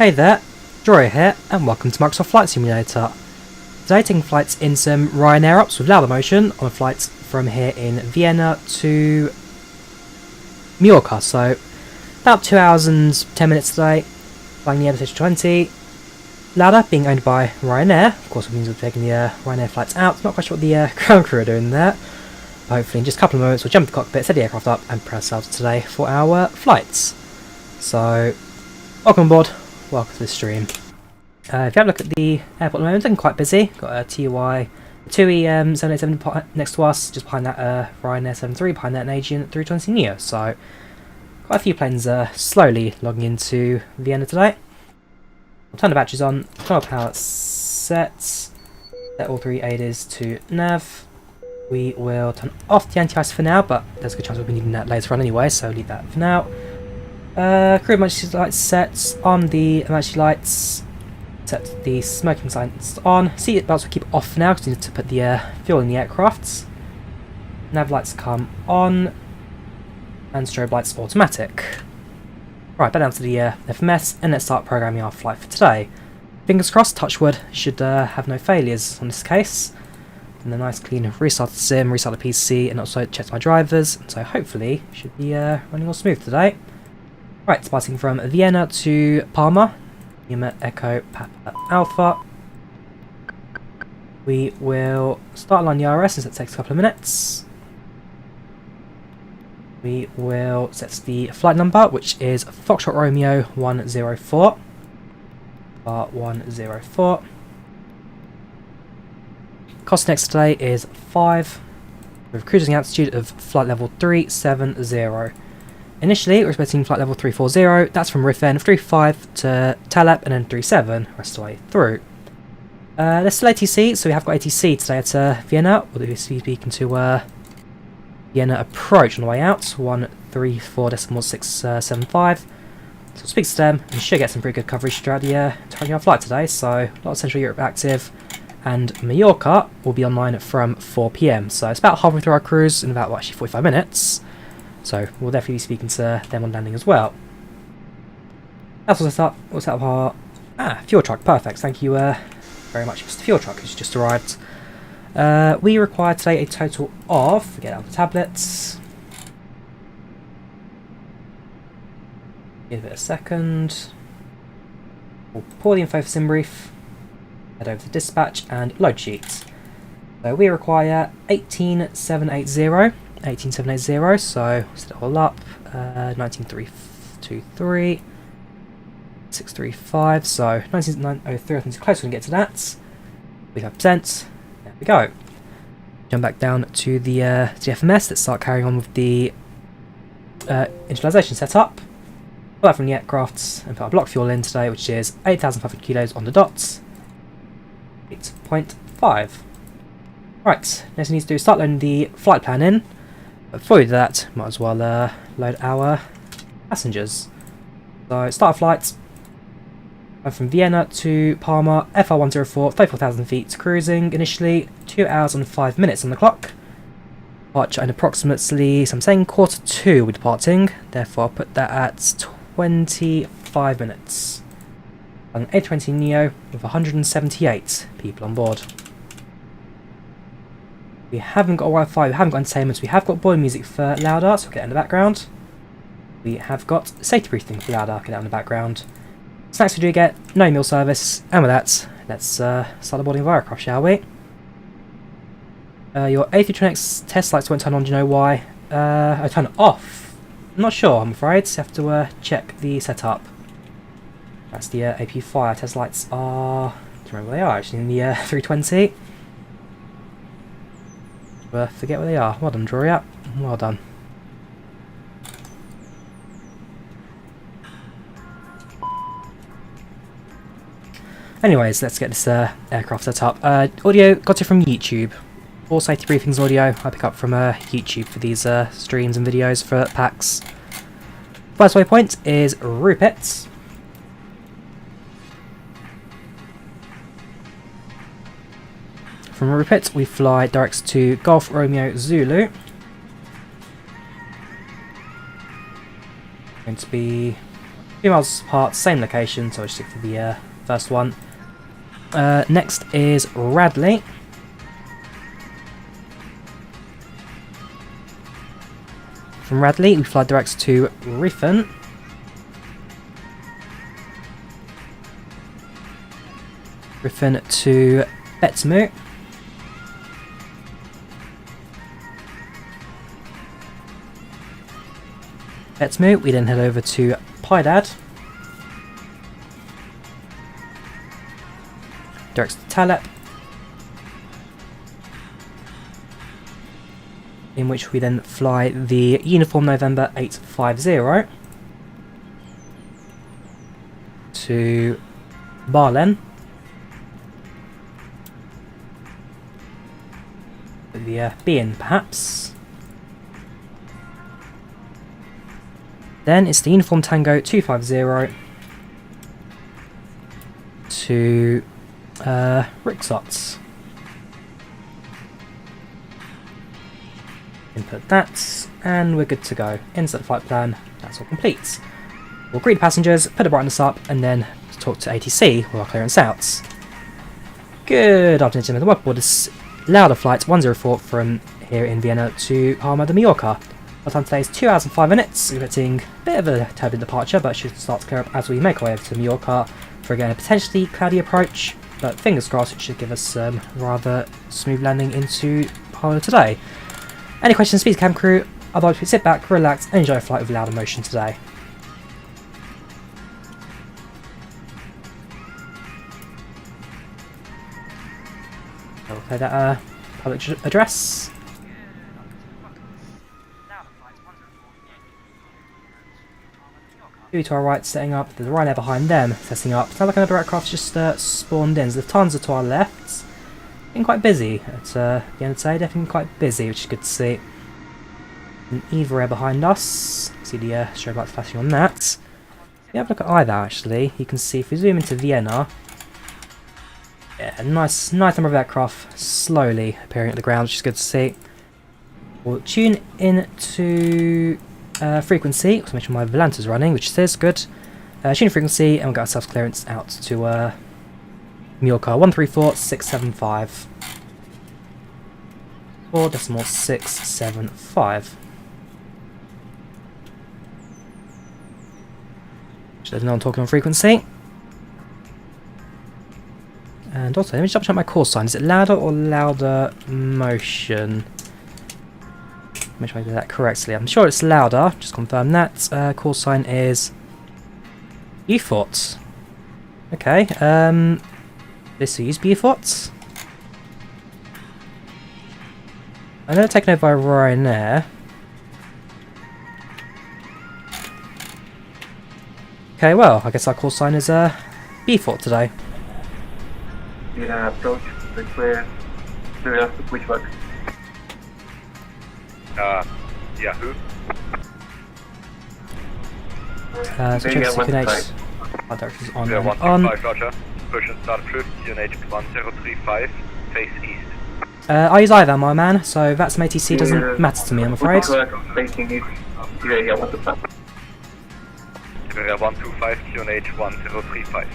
Hey there, Drawyah here, and welcome to Microsoft Flight Simulator. Today taking flights in some Ryanair-ops with Lauda motion on a flight from here in Vienna to Majorca, so about 2 hours and 10 minutes today, flying the Airbus A320. Lauda being owned by Ryanair, of course it means we're taking the Ryanair flights out. Not quite sure what the ground crew are doing there, but hopefully in just a couple of moments we'll jump in the cockpit, set the aircraft up and prepare ourselves today for our flights. So, welcome aboard. Welcome to the stream. If you have a look at the airport at the moment, it's looking quite busy. Got a TUI 787 next to us, just behind that Ryanair 73, behind that an A320neo. So quite a few planes slowly logging into Vienna today. We'll turn the batteries on, turn our power sets, set all three ADAs to nav. We will turn off the anti-ice for now, but there's a good chance we'll be needing that later on anyway, so leave that for now. Crew emergency lights set on the emergency lights. Set the smoking signs on. Seat belts will keep off for now because we need to put the fuel in the aircraft. Nav lights come on. And strobe lights automatic. Right, back down to the FMS and let's start programming our flight for today. Fingers crossed, touch wood, should have no failures on this case. And a nice clean restart the sim, restart the PC, and also check my drivers. So hopefully should be running all smooth today. Right, starting from Vienna to Palma, Lima Echo Papa Alpha. We will start line the RS since it takes a couple of minutes. We will set the flight number, which is Foxtrot Romeo 104. Bar 104. Cost next today is 5, with cruising altitude of flight level 370. Initially, we're expecting flight level 340, that's from RIFN, 35 to Talep, and then 37, rest of the way through. There's still ATC, so we have got ATC today at Vienna. We'll be speaking to Vienna approach on the way out, 134.675. So we'll speak to them, and we should get some pretty good coverage throughout the entire flight today, so a lot of Central Europe active. And Majorca will be online from 4 PM, so it's about halfway through our cruise in about, well, actually 45 minutes. So we'll definitely be speaking to them on landing as well. That's what's up. What's up our fuel truck? Perfect. Thank you very much, Mr. Fuel Truck, who's just arrived. We require today a total of, get out the tablets. Give it a second. We'll pour the info for sim brief. Head over to dispatch and load sheet. So we require 18780. 18780, so set it all up. 19323, 635, so 19903. I think it's close when we get to that. 35%. There we go. Jump back down to the FMS. Let's start carrying on with the initialization setup. Pull that from the aircraft and put our block fuel in today, which is 8,500 kilos on the dot. 8.5. Right, next we need to do is start loading the flight plan in. But before we do that, might as well load our passengers. So start a flight from Vienna to Palma, FR104, 34,000 feet, cruising initially, 2 hours and 5 minutes on the clock. Departure in approximately, so I'm saying 1:45 we're departing, therefore I'll put that at 25 minutes. An A320neo with 178 people on board. We haven't got Wi-Fi, we haven't got entertainment, we have got boiler music for Lauda, so we'll get that in the background. We have got safety briefing for Lauda, get that in the background. Snacks we do get, no meal service, and with that, let's start the boarding of our aircraft, shall we? Your A320X test lights won't turn on, do you know why? I turn it off. I'm not sure, I'm afraid, so you have to check the setup. That's the AP5, test lights are, I don't remember where they are, actually in the 320. Forget where they are. Well done, Drawyah. Well done. Anyways, let's get this aircraft set up. Audio got it from YouTube. All safety briefings audio I pick up from YouTube for these streams and videos for PACX. First waypoint is Rupert. From Rupert, we fly direct to Golf Romeo Zulu. Going to be 2 miles apart, same location, so I'll just stick to the first one. Next is Radley. From Radley, we fly direct to Riffen. Riffen to Betsmu. Betsmu, we then head over to Pydad. Direct to Talep. In which we then fly the Uniform November 850 to Barlen. The B in perhaps. Then it's the Uniform Tango 250 to Rixots. Input that, and we're good to go. Insert flight plan, that's all complete. We'll greet passengers, put the brightness up, and then talk to ATC with our clearance outs. Good afternoon, gentlemen. Welcome aboard this Lauda flight 104 from here in Vienna to Palma de Mallorca. Our time today is 2 hours and 5 minutes, expecting a bit of a turbulent departure, but should start to clear up as we make our way over to Majorca for again a potentially cloudy approach, but fingers crossed it should give us rather smooth landing into Palma today. Any questions, please cabin crew. Otherwise, please sit back, relax, and enjoy a flight with Lauda motion today. I'll play that public address. Two to our right, setting up. There's a Ryanair behind them, setting up. Sounds like another aircraft just spawned in. So the Lufthansa to our left. Been quite busy at the end of the day, definitely quite busy, which is good to see. An EVA behind us. See the strobe lights flashing on that. If you have a look at IVAO actually, you can see if we zoom into Vienna. Yeah, a nice number of aircraft slowly appearing at the ground, which is good to see. We'll tune into frequency, to make sure my Volanta's running, which says good. Tune frequency, and we'll get ourselves clearance out to Majorca 134675. 4.675. There's no one talking on frequency. And also, let me just double check my call sign. Is it Lauda or Lauda Motion? Make sure I do that correctly. I'm sure it's Lauda. Just confirm that. Call sign is Beaufort. Okay. This is Beaufort. I know they're taken over by Ryanair. Okay, well, I guess our call sign is Beaufort today. Yeah, approach, the clear, clear after pushback. Yeah, who? So check QNH. Our directions on and on. Roger. Push and start approved, QNH 1035, face east. I use IVAO, my man, so that's some ATC doesn't matter to me, I'm afraid. Facing east, Gaya 125. Gaya 125, QNH 1035.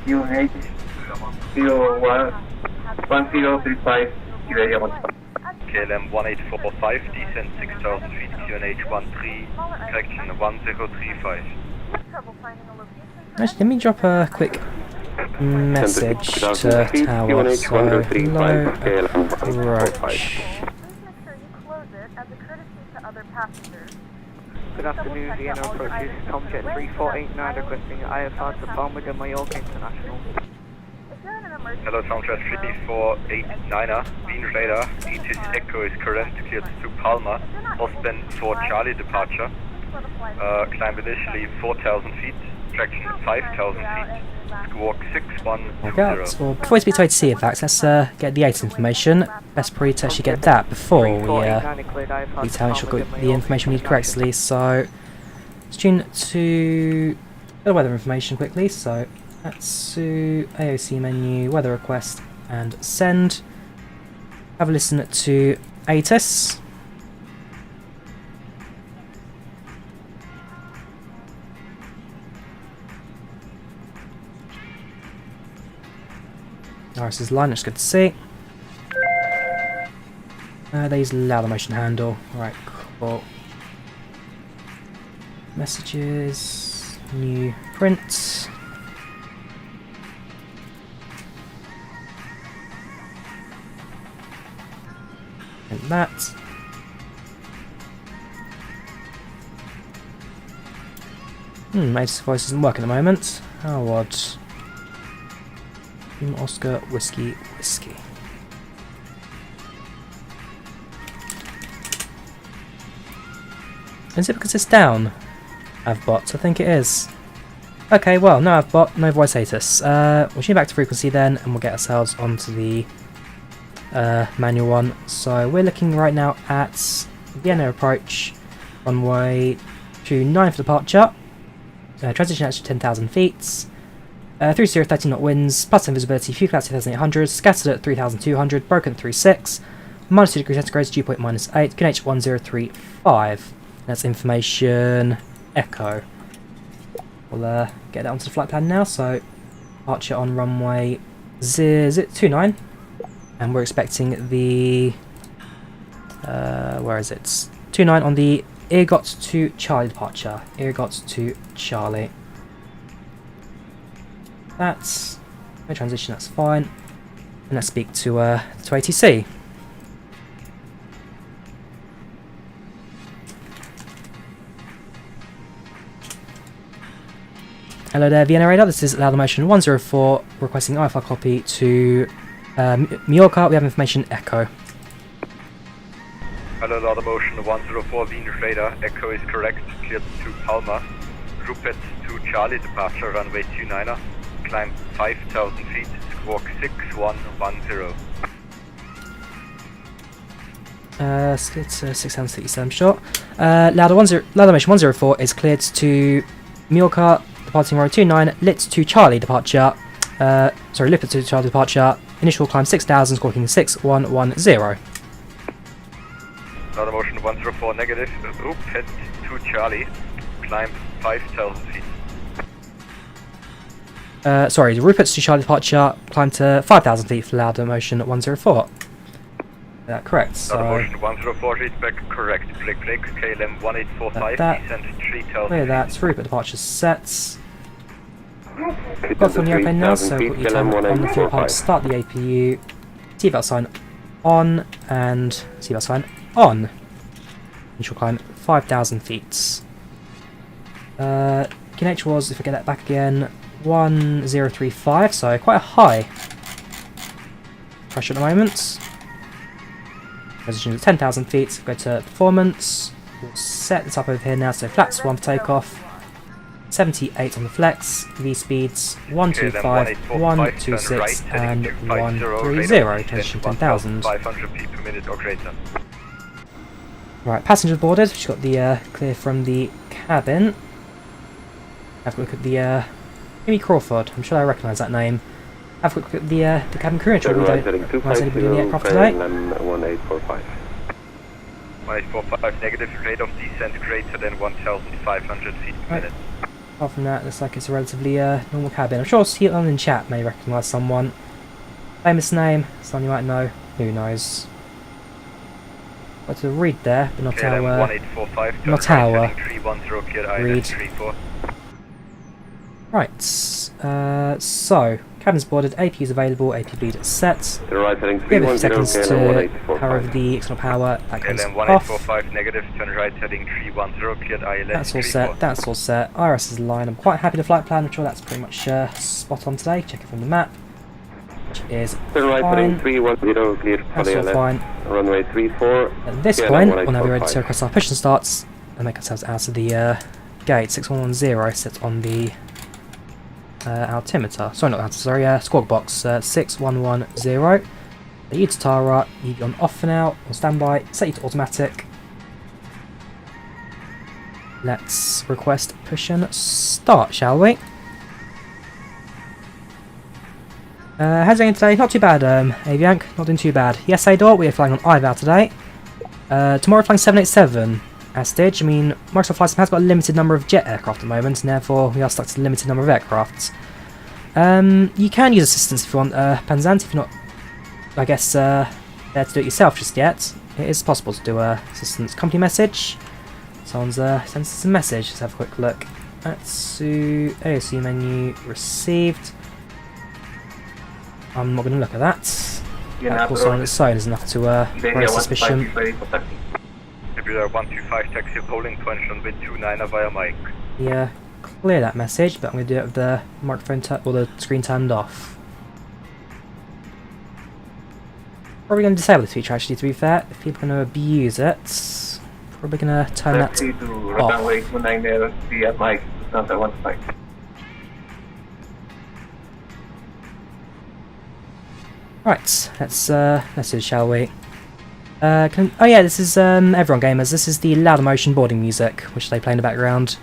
QNH 1035, Gaya 125. KLM 1845, descent 6000 feet, QNH 13, correction 1035. Actually, let me drop a quick message to Tower, so low approach. Good afternoon, Vienna approaches Tomjet 3489 requesting IFR to Palma de Mallorca International. Hello, Tomjet 3489er, Wien radar, ETS Echo is current, cleared to Palma, Ostbend for Charlie departure, climb initially 4000 feet, traction 5000 feet, squawk 6120. Well, before we speak to ATC, in fact, let's get the ATS information. Best probably to actually get that before we tell she'll get the information we need correctly. So let's tune to the weather information quickly. So that's to AOC menu, weather request, and send. Have a listen to ATIS. RS is line, that's good to see. They use Lauda motion handle. Alright, cool. Messages, new print. And that. Mate's voice doesn't work at the moment. How odd. Oscar, whiskey, whiskey. Is it because it's down? Avbot, I think it is. Okay, well, no Avbot, no voice status. We'll tune back to frequency then, and we'll get ourselves onto the manual one. So we're looking right now at Vienna approach, runway 29 for departure. Transition actually 10,000 feet. 30 13 knot winds, plus 10 visibility, fuel cloud 2,800, scattered at 3,200, broken at 36, minus 2 degrees centigrade, dew point minus 8, QNH 1035. That's information echo. We'll get that onto the flight plan now. So departure on runway 29, and we're expecting the where is it? 29 on the Ergot to Charlie departure. Ergot to Charlie. That's no transition. That's fine. And let's speak to ATC. Hello there, Vienna radar. This is Lauda Motion 104, requesting IFR copy to Majorca. We have information echo. Hello, Lauda Motion 104, Vienna radar. Echo is correct. Cleared to Palma. Rupert to Charlie departure, runway 29er. Climb 5,000 feet. Squawk 6110. Skid 667 short. Lauda Motion 104 is cleared to Majorca. Departing runway 29, lit to Charlie departure. Lit to Charlie departure. Initial climb 6,000, squawking 6110. Lauda Motion 104 negative. Head to Charlie. Climb 5,000 feet. Rupert's to Charlie departure. Climb to 5,000 feet for Lauda Motion 104. Correct. So Lauda Motion 104 feedback correct. Blake KLM 1845. Descent 3,000. Clear that. Rupert departure sets. Got from the airplane now, so put your time on the fuel pump, start the APU, seatbelt sign on, and seatbelt sign on. Initial climb 5,000 feet. QNH was, if I get that back again, 1035, so quite a high pressure at the moment. Position at 10,000 feet, go to performance. We'll set this up over here now, so flaps 1 for takeoff. 78 on the flex, V speeds 125, 126 and 130, transition 10,000. 500 feet per minute or greater. Right, passengers boarded, we've got the clear from the cabin. Have a look at the Jimmy Crawford, I'm sure I recognise that name. Have a look at the cabin crew, ensure we don't recognise anybody in the aircraft today. 1845. 1845 negative, rate of descent greater than 1,500 feet per minute. Apart from that, looks like it's a relatively normal cabin. I'm sure Seaton in chat may recognise someone. Famous name, someone you might know, who knows. Got to read there, but not our... not our read. Right, so, cabin's boarded, AP is available, AP bleed set. Give it 50 seconds to power over the external power, that comes off. Negative, turn right heading 310, cleared ILS. That's all set, that's all set. IRS is aligned, I'm quite happy with the flight plan, I'm sure that's pretty much spot on today. Check it from the map, which is fine. That's all fine. Runway 34. At this point, we'll now be ready to request our push and starts and make ourselves out of the gate. 6110 set on the altimeter. Sorry, not altimeter, sorry, squawk box 6110. The you to Tara, you on off for now, on standby, set you to automatic. Let's request push and start, shall we? How's it going today? Not too bad, Aviank, not doing too bad. Yes, Ador, we are flying on IVAO today. Tomorrow flying 787 Astage. I mean, Microsoft Flight Sim has got a limited number of jet aircraft at the moment, and therefore we are stuck to a limited number of aircraft. You can use assistance if you want, Panzant, if you're not, I guess, there to do it yourself just yet. It is possible to do assistance. Company message. Someone's sent us a message. Let's have a quick look. AOC menu received. I'm not going to look at that. That course on its own is enough to raise suspicion. Nebula 125 taxi polling point on wind 29 via mic. Yeah, clear that message, but I'm going to do it with the microphone or the screen turned off. Probably going to disable this feature actually, to be fair. If people are going to abuse it, probably going to turn that off. Right, let's do it, shall we? Oh yeah, this is everyone gamers. This is the Lauda Motion boarding music, which they play in the background.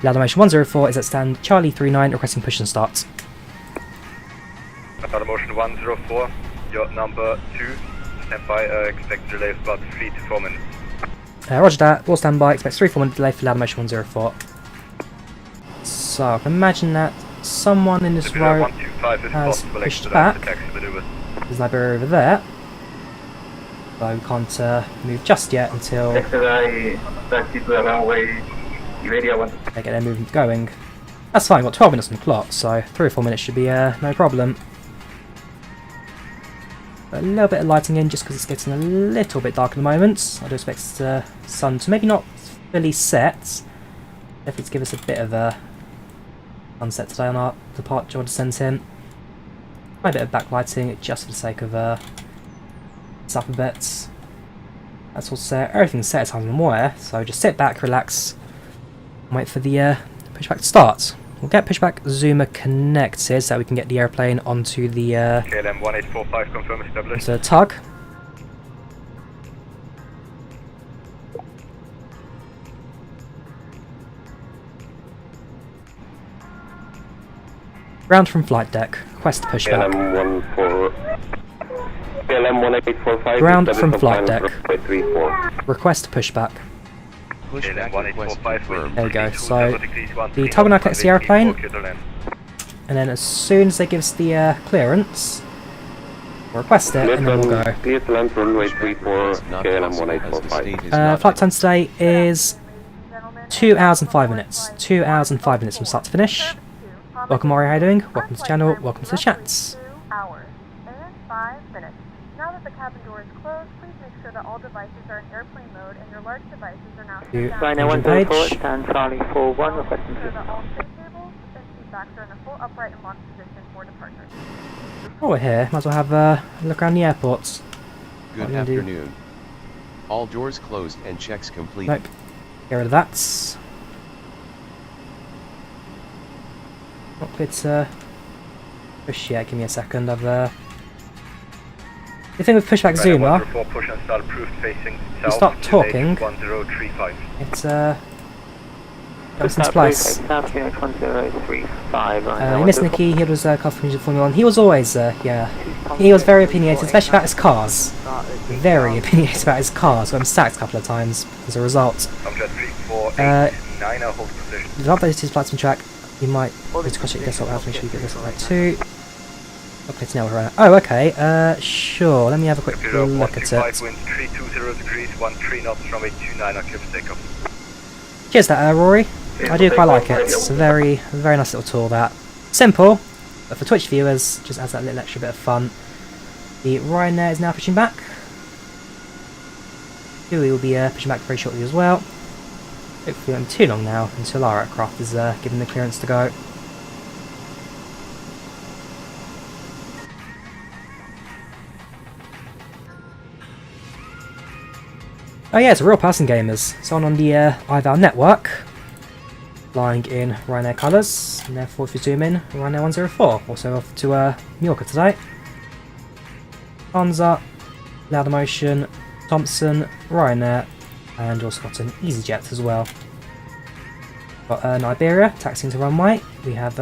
Lauda Motion 104 is at stand Charlie 39, requesting push and start. Lauda Motion 104, your number 2, stand by, expect delay of about 3 to 4 minutes. Roger that, all stand by, expect 3-4 minute delay for Lauda Motion 104. So, I can imagine that someone in this row has pushed back. There's Liberia over there. So we can't move just yet until they get their movement going. That's fine, we've got 12 minutes on the clock, so 3 or 4 minutes should be no problem. A little bit of lighting in just because it's getting a little bit dark at the moment. I do expect the sun to maybe not fully set. Definitely to give us a bit of a sunset today on our departure descent in. A bit of backlighting just for the sake of it's up a bit. That's all set. Everything's set as far as I'm aware, so just sit back, relax, and wait for the pushback to start. We'll get PushbackZoomer connected so that we can get the airplane onto the KLM 1845 confirm established. Onto the tug. Ground from flight deck. Request pushback. Ground from flight deck. Request pushback. There we go. So the tug will now collect the airplane, and then as soon as they give us the clearance, we'll request it, and then we'll go. Flight time today is 2 hours and 5 minutes. 2 hours and 5 minutes from start to finish. Welcome, Mario, how are you doing? Welcome to the channel, welcome to the chats. 2 hours and 5 minutes. Now that the cabin door is closed, please make sure that all devices are in airplane mode and your large devices are now shut down. Ryanair 104, stand Charlie 41, requesting Make sure that all tray tables and seat backs are in a full upright and locked position for departure. While we're here, might as well have a look around the airport. Good afternoon. All doors closed and checks complete. Nope. Get rid of that. Not clear to push yet, give me a second. The thing with PushbackZoomer, you start talking, it's goes into place. Miss Nicky, he was Formula 1. He was always, yeah, he was very opinionated, especially about his cars. Very opinionated about his cars, so I'm sacked a couple of times as a result. You've updated his flights on track. You might need to cross-check your desktop out to make sure you get this right too. Okay, now we're oh, okay. Sure. Let me have a quick look at it. Cheers, that Rory. I do quite like it. It's a very nice little tool. That simple, but for Twitch viewers, just adds that little extra bit of fun. The Ryanair is now pushing back. We will be pushing back very shortly as well. Hopefully not too long now until our aircraft is given the clearance to go. Oh yeah, it's a real person, gamers. Someone on the IVAO network, flying in Ryanair colours, and therefore if you zoom in, Ryanair 104, also off to Majorca today. Hansa, Lauda Motion, Thompson, Ryanair, and also got an EasyJet as well. Got an Iberia taxiing to runway. We have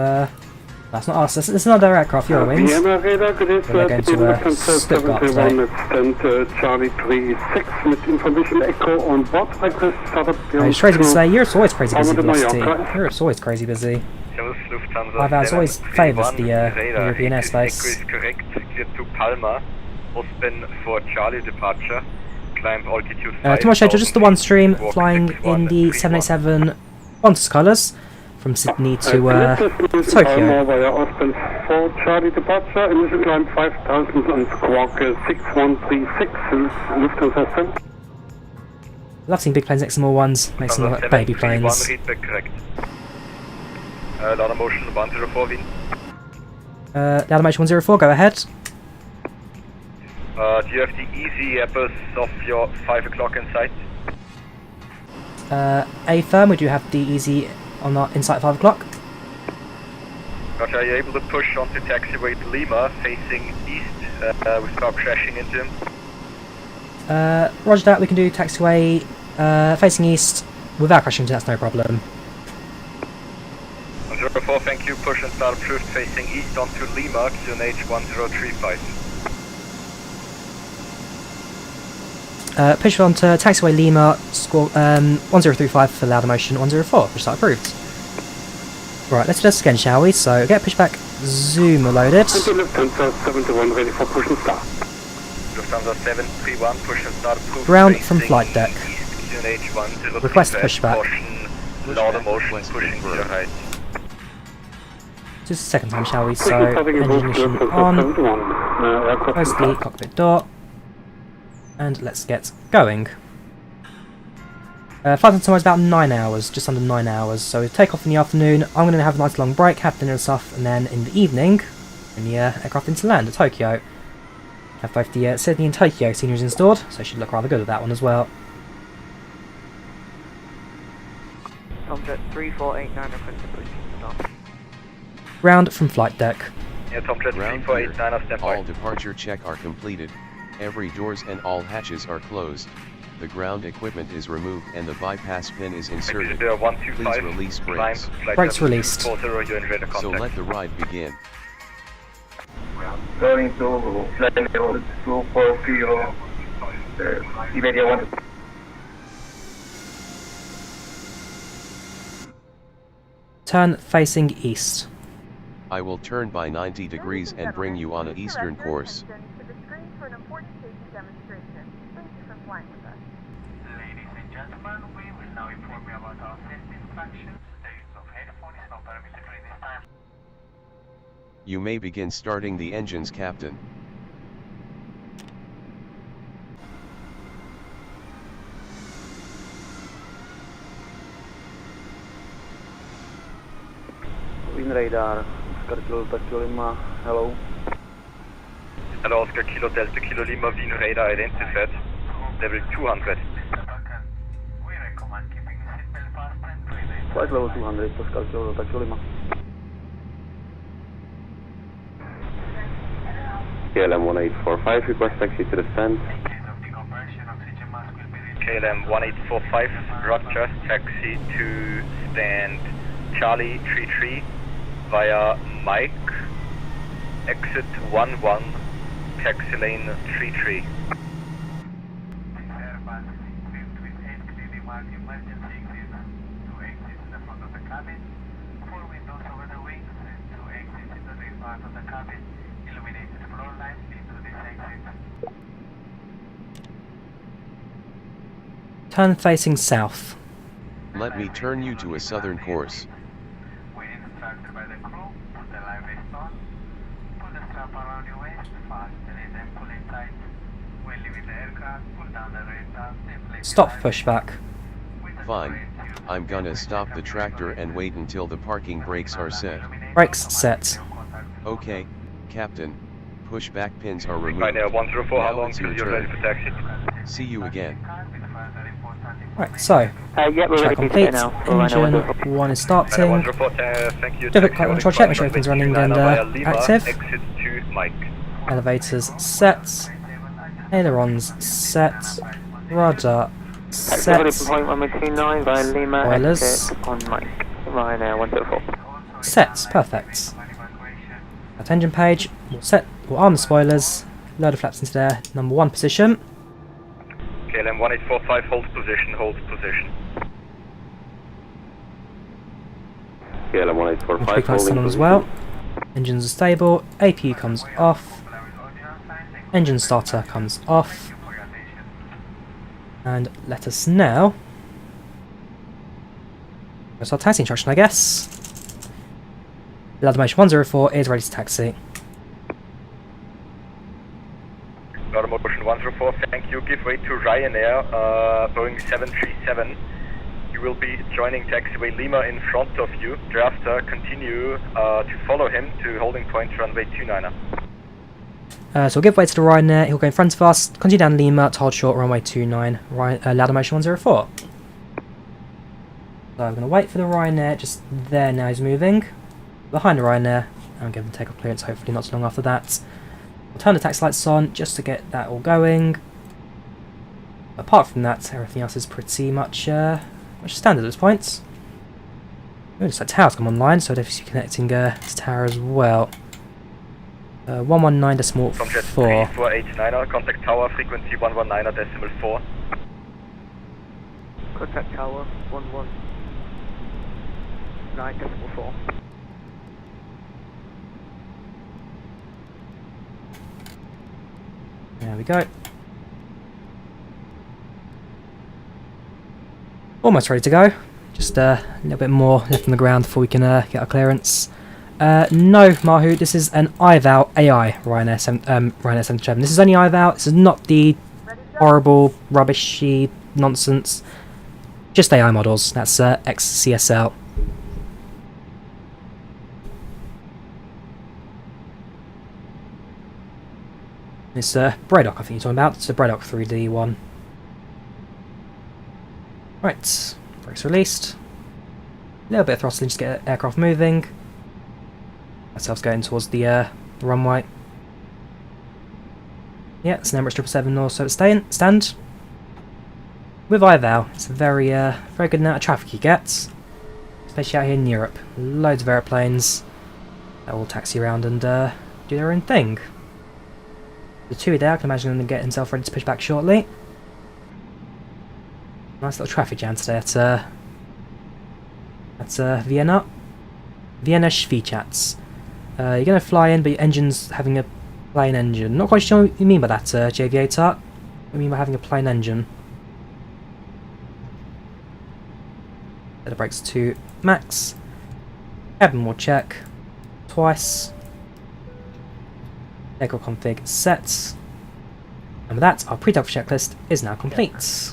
that's not us, it's another aircraft, Eurowings. We're going to Stuttgart today. It's crazy busy today. Europe's always crazy busy, Velocity. Europe's always crazy busy. Lufthansa IVAO always favours the European Echo airspace. is correct, cleared to Palma, Hospen for Charlie departure, climb altitude 5,000 tomorrow's schedule, just the one stream, walk flying in the 787 Qantas colours from Sydney to Tokyo. Via Austin for Charlie departure, initial climb 5,000 and squawk 6136 Lufthansa 10. Love seeing big planes next to small ones, makes them look like baby planes. Readback correct. Lauda motion 104 Wien. Lauda motion 104, go ahead. Do you have the easy Airbus of your 5 o'clock in sight? A firm, we do have the easy on our insight 5 o'clock. Roger, are you able to push onto taxiway to Lima, facing east, without crashing into him? Roger that, we can do taxiway facing east without crashing, that's no problem. 104, thank you, push and start approved facing east onto Lima, QNH 1035. Push on to taxiway Lima, score 1035 for Lauda motion 104, push start approved. Right, let's do this again, shall we? So get PushbackZoomer loaded. Lufthansa 71 ready for push and start. Lufthansa 731, push and start approved. Ground from flight deck. East, QNH 1035. Request pushback. Caution, Lauda motion pushing to your right. Just a second time, shall we? So engine ignition on. Close the cockpit door. And let's get going. Flight time tomorrow is about 9 hours, just under 9 hours. So we take off in the afternoon. I'm going to have a nice long break, have dinner and stuff, and then in the evening, bring the aircraft into land at Tokyo. Have both the Sydney and Tokyo sceneries installed, so it should look rather good with that one as well. Tomjet 3489 requesting push and start. Ground from flight deck. Yeah, Tomjet Ground 3489 of standby. all departure check are completed, every doors and all hatches are closed, the ground equipment is removed and the bypass pin is inserted. Please release brakes. Brakes released. So let the ride begin. Going to flight level 240, Iberia 1. Turn facing east. I will turn by 90 degrees and bring you on an eastern course. To the screen for an important safety demonstration. Thank you for flying with us. Ladies and gentlemen, we will now inform you about our safety instructions. The use of headphones is not permitted during this time. You may begin starting the engines, Captain. Wind radar, Oscar Kilo Delta Lima, hello. Hello, Oscar Kilo Delta Kilo Lima, Wien radar identified, level 200. We recommend keeping seatbelt fastened to the Flight level 200, Oscar Kilo Delta Lima. KLM 1845, request taxi to the stand. in case of decompression, oxygen mask will be removed. KLM 1845, Roger, taxi to stand Charlie 33 via Mike, exit 11, taxi lane 33. Airbus equipped with 8 clearly marked emergency exits. 2 exits in the front of the cabin, 4 windows over the wings, and 2 exits in the rear part of the cabin. Illuminated floor lines lead to this exit. Turn facing south. Let me turn you to a southern course. When instructed by the crew, put the live vest on, put the strap around your waist, fasten it and pull it tight. When leaving the aircraft, pull down the red tab and place Stop your live pushback. with the Fine. current tube. I'm gonna stop the tractor and wait until the parking brakes are set. Brakes set. Okay, Captain. Pushback pins are removed. Ryanair 104, how Now long it's till your you're ready turn. for taxi? See you again. Right, so Yeah, we're check ready to complete. now. Engine 1 is Ryanair starting. 104, thank you. Do a quick Taxi control check, make sure running everything's running and via Lima, active. Exit to Mike. Elevators set. Ailerons set. Rudder set. point 129 via Lima, Spoilers. exit on Mike. Ryanair 104. Set. Perfect. That engine page. We'll set. We'll arm the spoilers. Load the flaps into their number 1 position. KLM 1845, hold position, hold position. 18445. Class on as well. Engines are stable. APU comes off. Engine starter comes off. And let us now. That's our taxi instruction, I guess. Lauda Motion 104 is ready to taxi. Lauda Motion 104, thank you. Give way to Ryanair, Boeing 737. You will be joining taxiway Lima in front of you. Thereafter, continue to follow him to holding point runway 29er. So we'll give way to the Ryanair. He'll go in front of us. Continue down Lima to hold short runway 29. Lauda Motion 104. So I'm going to wait for the Ryanair. Just there now. He's moving behind the Ryanair. And give him takeoff clearance. Hopefully not too long after that. We'll turn the taxi lights on just to get that all going. Apart from that, everything else is pretty much standard at this point. Oh, looks like tower's come online, so definitely connecting to tower as well. 119.4. From jet 3489er, contact tower frequency 119.4. Contact tower 119.4. There we go. Almost ready to go. Just a little bit more left on the ground before we can get our clearance. No, Mahu, this is an IVAO AI Ryanair 737. This is only IVAO. This is not the horrible, rubbishy nonsense. Just AI models. That's XCSL. It's Braddock, I think you're talking about. It's a Braddock 3D one. Right, brakes released. A little bit of throttling just to get aircraft moving. Ourselves going towards the runway. Yeah, it's an Emirates 777 also at stand. With IVAO, it's a very good amount of traffic you get, especially out here in Europe. Loads of airplanes that will taxi around and do their own thing. The TUI there, I can imagine him to get himself ready to push back shortly. Nice little traffic jam today at Vienna. Vienna Schwechat. You're going to fly in, but your engine's having a plain engine. Not quite sure what you mean by that, JVATAR. What do you mean by having a plain engine? Set the brakes to max. Cabin will check twice. Aircraft config set. And with that, our pre-takeoff checklist is now complete.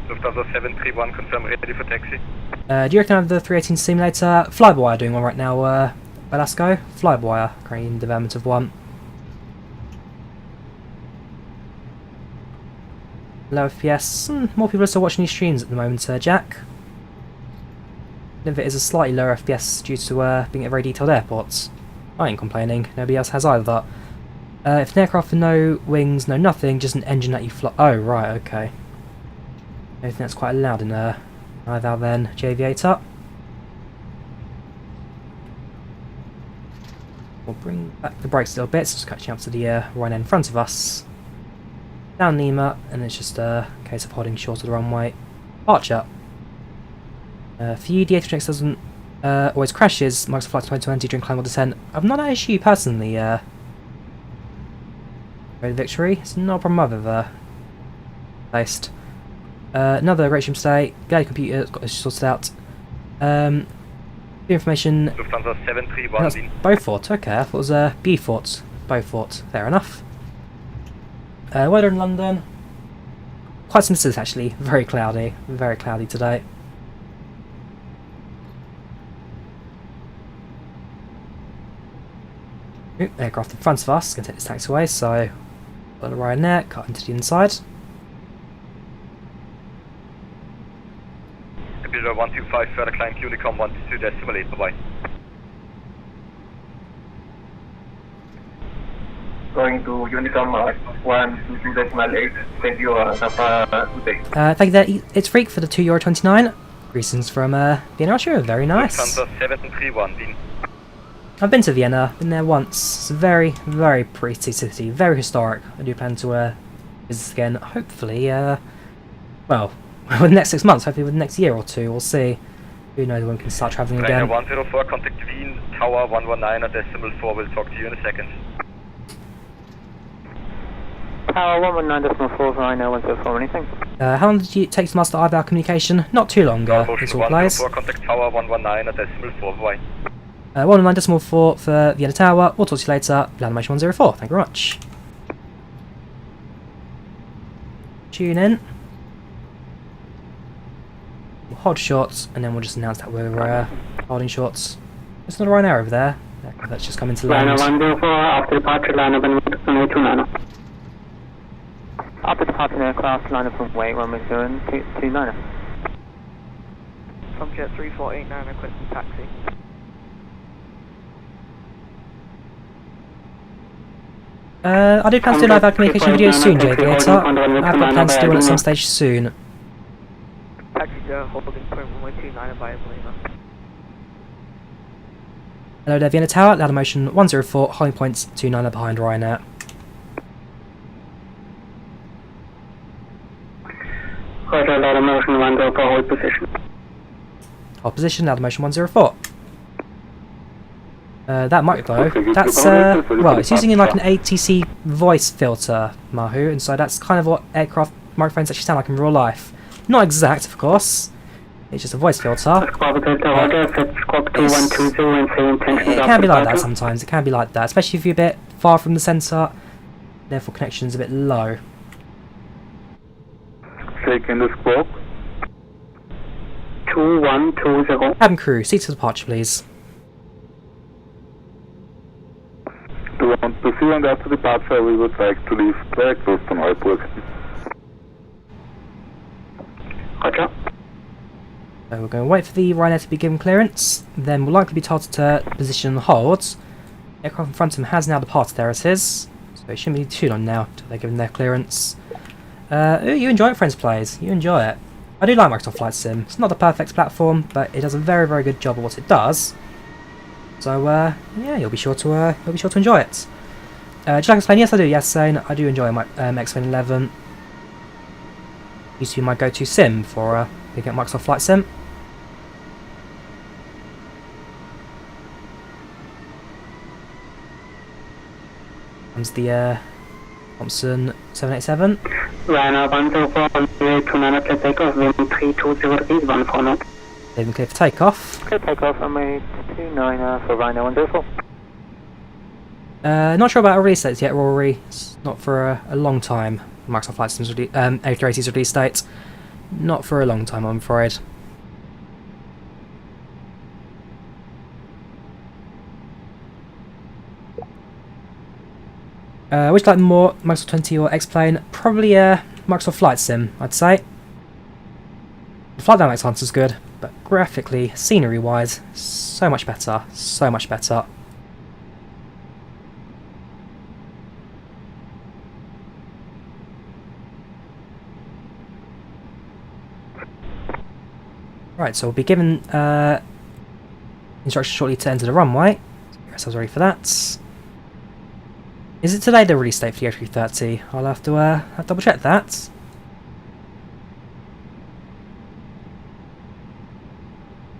Lufthansa 731, confirm ready for taxi. Do you reckon I have the 318 simulator? Flyby doing one right now, Velasco. Flyby, currently in development of one. Low FPS. More people are still watching these streams at the moment, Jack. If it is a slightly lower FPS due to being at very detailed airports. I ain't complaining, nobody else has either. If an aircraft with no wings, no nothing, just an engine that you fly. Oh, right, okay. I think that's quite loud in IVAO then, JVATAR. We'll bring back the brakes a little bit, so just catching up to the Ryanair in front of us. Down Lima, and it's just a case of holding short of the runway. Departure. For you, the A320 doesn't always crashes. Microsoft Flight 2020 during climb or descent. I've not had an issue personally. Victory. It's not a problem I've ever faced. Another great stream today. Gaya computer got this sorted out. The information. Lufthansa 731. That's Beaufort. Okay, I thought it was Beaufort. Beaufort. Fair enough. Weather in London. Quite some cities actually. Very cloudy. Very cloudy today. Ooh, aircraft in front of us. Going to take this taxiway. So, got a Ryanair. Cut into the inside. Computer 125, further climb Unicom 122.8, bye-bye. Going to Unicom 122.8. Thank you, have a good day. Thank you there. It's Freak for the €2.29. Greetings from Vienna, Austria. Very nice. Lufthansa 731, Wien. I've been to Vienna, been there once. It's a very, very pretty city, very historic. I do plan to visit again, hopefully, well, within the next 6 months, hopefully within the next year or two, we'll see. Who knows when we can start travelling Ryanair again. 104, contact Wien, Tower 119.4, we'll talk to you in a second. Tower 119.4, Ryanair 104, anything? How long did it take to master IVAO communication? Not too long, this all plays. 104, contact Tower 119.4, bye. 109.4 for Vienna Tower. We'll talk to you later. Land Motion 104. Thank you very much. Tune in. We'll hold shots, and then we'll just announce that we're holding shots. There's not a Ryanair over there. That's just coming to land. Ryanair 104, after departure, line up and wait, runway 29. After departing aircraft, line up and wait, runway 29. From Jet 3489, requesting taxi. I do plan to do live communication videos soon, Jake later. I've got plans to do one at some stage soon. Taxi holding point runway 29 via Volanta. Hello there, Vienna Tower, Lauda Motion 104, holding points 29 behind Ryanair. Roger, Lauda Motion 104, hold position. Hold position, Lauda Motion 104. That mic though, that's, well, it's using like an ATC voice filter, Mahu, and so that's kind of what aircraft microphones actually sound like in real life. Not exact, of course, it's just a voice filter. It can be like that sometimes, it can be like that, especially if you're a bit far from the centre, therefore connection's a bit low. Taking the squawk. 2120. Cabin crew, seat to departure please. 2120, and after departure we would like to leave very close to Neuburg. Roger. So we're going to wait for the Ryanair to be given clearance, then we'll likely be told to position and hold. Aircraft in front of him has now departed, there it is. So it shouldn't be too long now until they're given their clearance. You enjoy it, friends players, you enjoy it. I do like Microsoft Flight Sim. It's not the perfect platform, but it does a very, very good job of what it does. So yeah, you'll be sure to enjoy it. Do you like to explain? Yes, I do. Yes, Zane, I do enjoy my X11. Used to be my go-to sim for picking up Microsoft Flight Sim. Comes the Thompson 787. Ryanair 104, on the way to Nana takeoff, wind 3203, 1 for knot. Leaving clear for takeoff. Okay, takeoff runway 29 for Ryanair 104. Not sure about a release date yet, Rory. It's not for a long time. Microsoft Flight Sim's A380's release date. Not for a long time, I'm afraid. Would you like more Microsoft 20 or X-Plane? Probably Microsoft Flight Sim, I'd say. The flight dynamics aren't as good, but graphically, scenery-wise, so much better. So much better. Right, so we'll be given instructions shortly to enter the runway. Get ourselves ready for that. Is it today the release date for the A330? I'll have to double check that.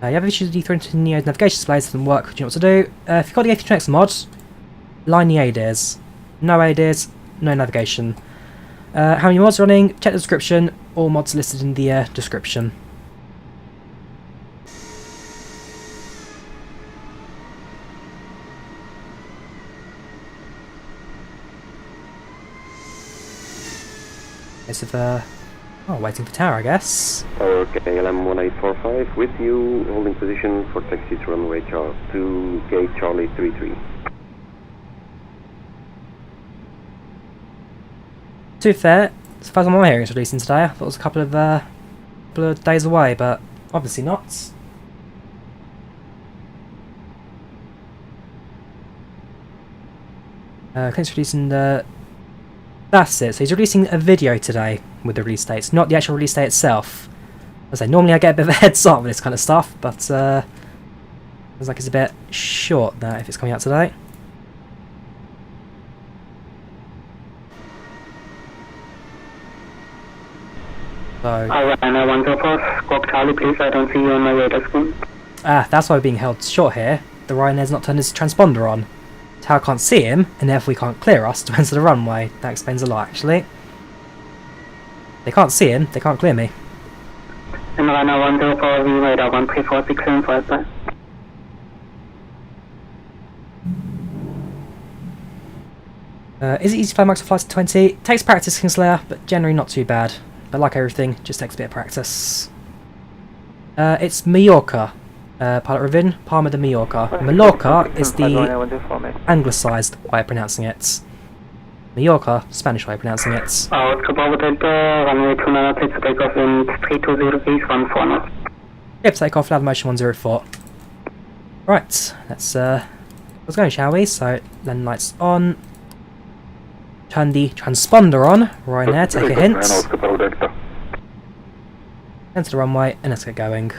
You have issues with the A320neo's navigation displays, doesn't work, do you know what to do? If you've got the A320X mod, line the ADIRs. No ADIRs, no navigation. How many mods are running? Check the description, all mods listed in the description. Case of, waiting for tower, I guess. Tower KLM 1845 with you, holding position for taxi to runway to gate Charlie 33. To be fair, it's the first time I'm hearing it's releasing today. I thought it was a couple of days away, but obviously not. Clint's releasing the... That's it, so he's releasing a video today with the release dates, not the actual release date itself. As I say, normally I get a bit of a heads up with this kind of stuff, but feels like it's a bit short now if it's coming out today. So, Ryanair 104, squawk Charlie please, I don't see you on my radar screen. that's why we're being held short here. The Ryanair's not turned his transponder on. Tower can't see him, and therefore he can't clear us to enter the runway. That explains a lot, actually. They can't see him, they can't clear me. And Ryanair 104, V radar 13465, bye. Is it easy to fly Microsoft Flight 20? Takes practice, Kingslayer, but generally not too bad. But like everything, just takes a bit of practice. It's Majorca. Pilot Ravin, Palma de Mallorca. Mallorca is the anglicised way of pronouncing it. Majorca, Spanish way of pronouncing it. Runway 29, please take off in 320 please, 14 knots. Yep, take off, Lauda Motion 104. Right, let's go, shall we? So, landing lights on. Turn the transponder on. Ryanair, take a hint. Enter the runway, and let's get going.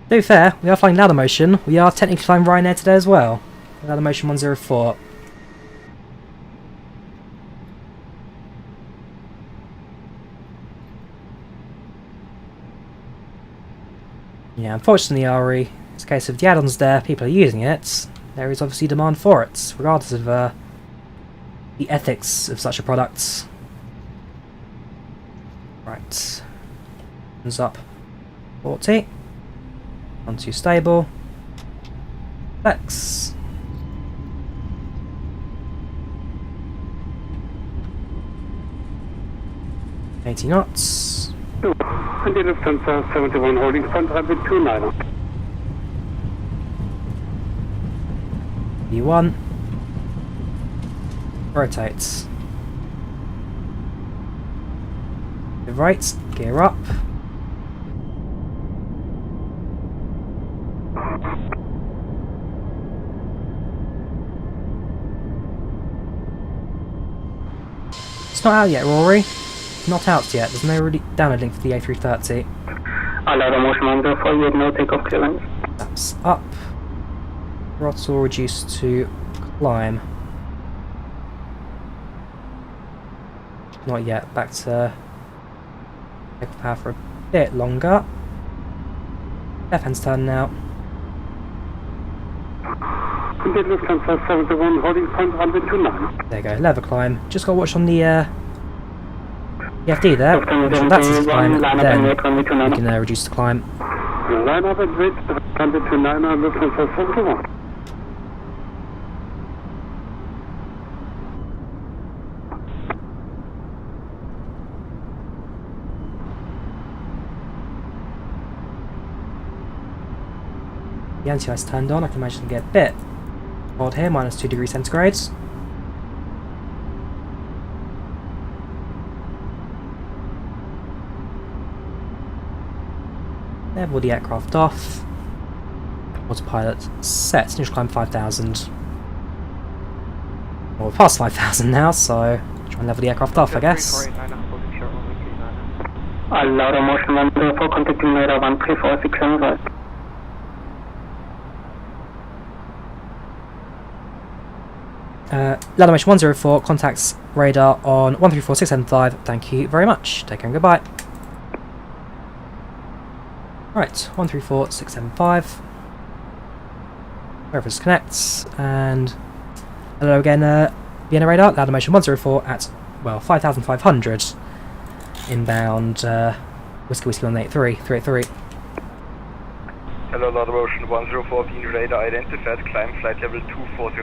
To be fair, we are flying Lauda Motion. We are technically flying Ryanair today as well. Lauda Motion 104. Yeah, unfortunately, Ari, it's a case of the add-ons there, people are using it. There is obviously demand for it, regardless of the ethics of such a product. Right. Hands up. 40. Onto stable. Flex. $80 knots. And the Lufthansa 71 holding front runway 29. V1. Rotates. To right, gear up. It's not out yet, Rory. Not out yet. There's no really download link for the A330. Lauda Motion 104, you have no takeoff clearance. That's up. Throttle reduced to climb. Not yet. Back to takeoff power for a bit longer. Left hand's turn now. Lufthansa 71 holding front runway 29. There you go. Lever climb. Just got to watch on the TFDi there. Make sure that's his climb. Then we can reduce the climb. Line up and wait. Runway 29 Lufthansa 71. The anti-ice turned on. I can imagine to get a bit cold here, minus 2 degrees centigrade. Level the aircraft off. Autopilot set. Initial climb 5,000. Well, we're past 5,000 now, so try and level the aircraft off, I guess. Lauda Motion 104, contacting radar 13465. Lauda Motion 104 contacts radar on 134675. Thank you very much. Take care and goodbye. Right, 134675. Reference connects, and hello again, Vienna radar, Lauda Motion 104 at, well, 5,500 inbound, Whiskey 183, 383. Hello, Lauda Motion 104, Vienna radar identified, climb flight level 240.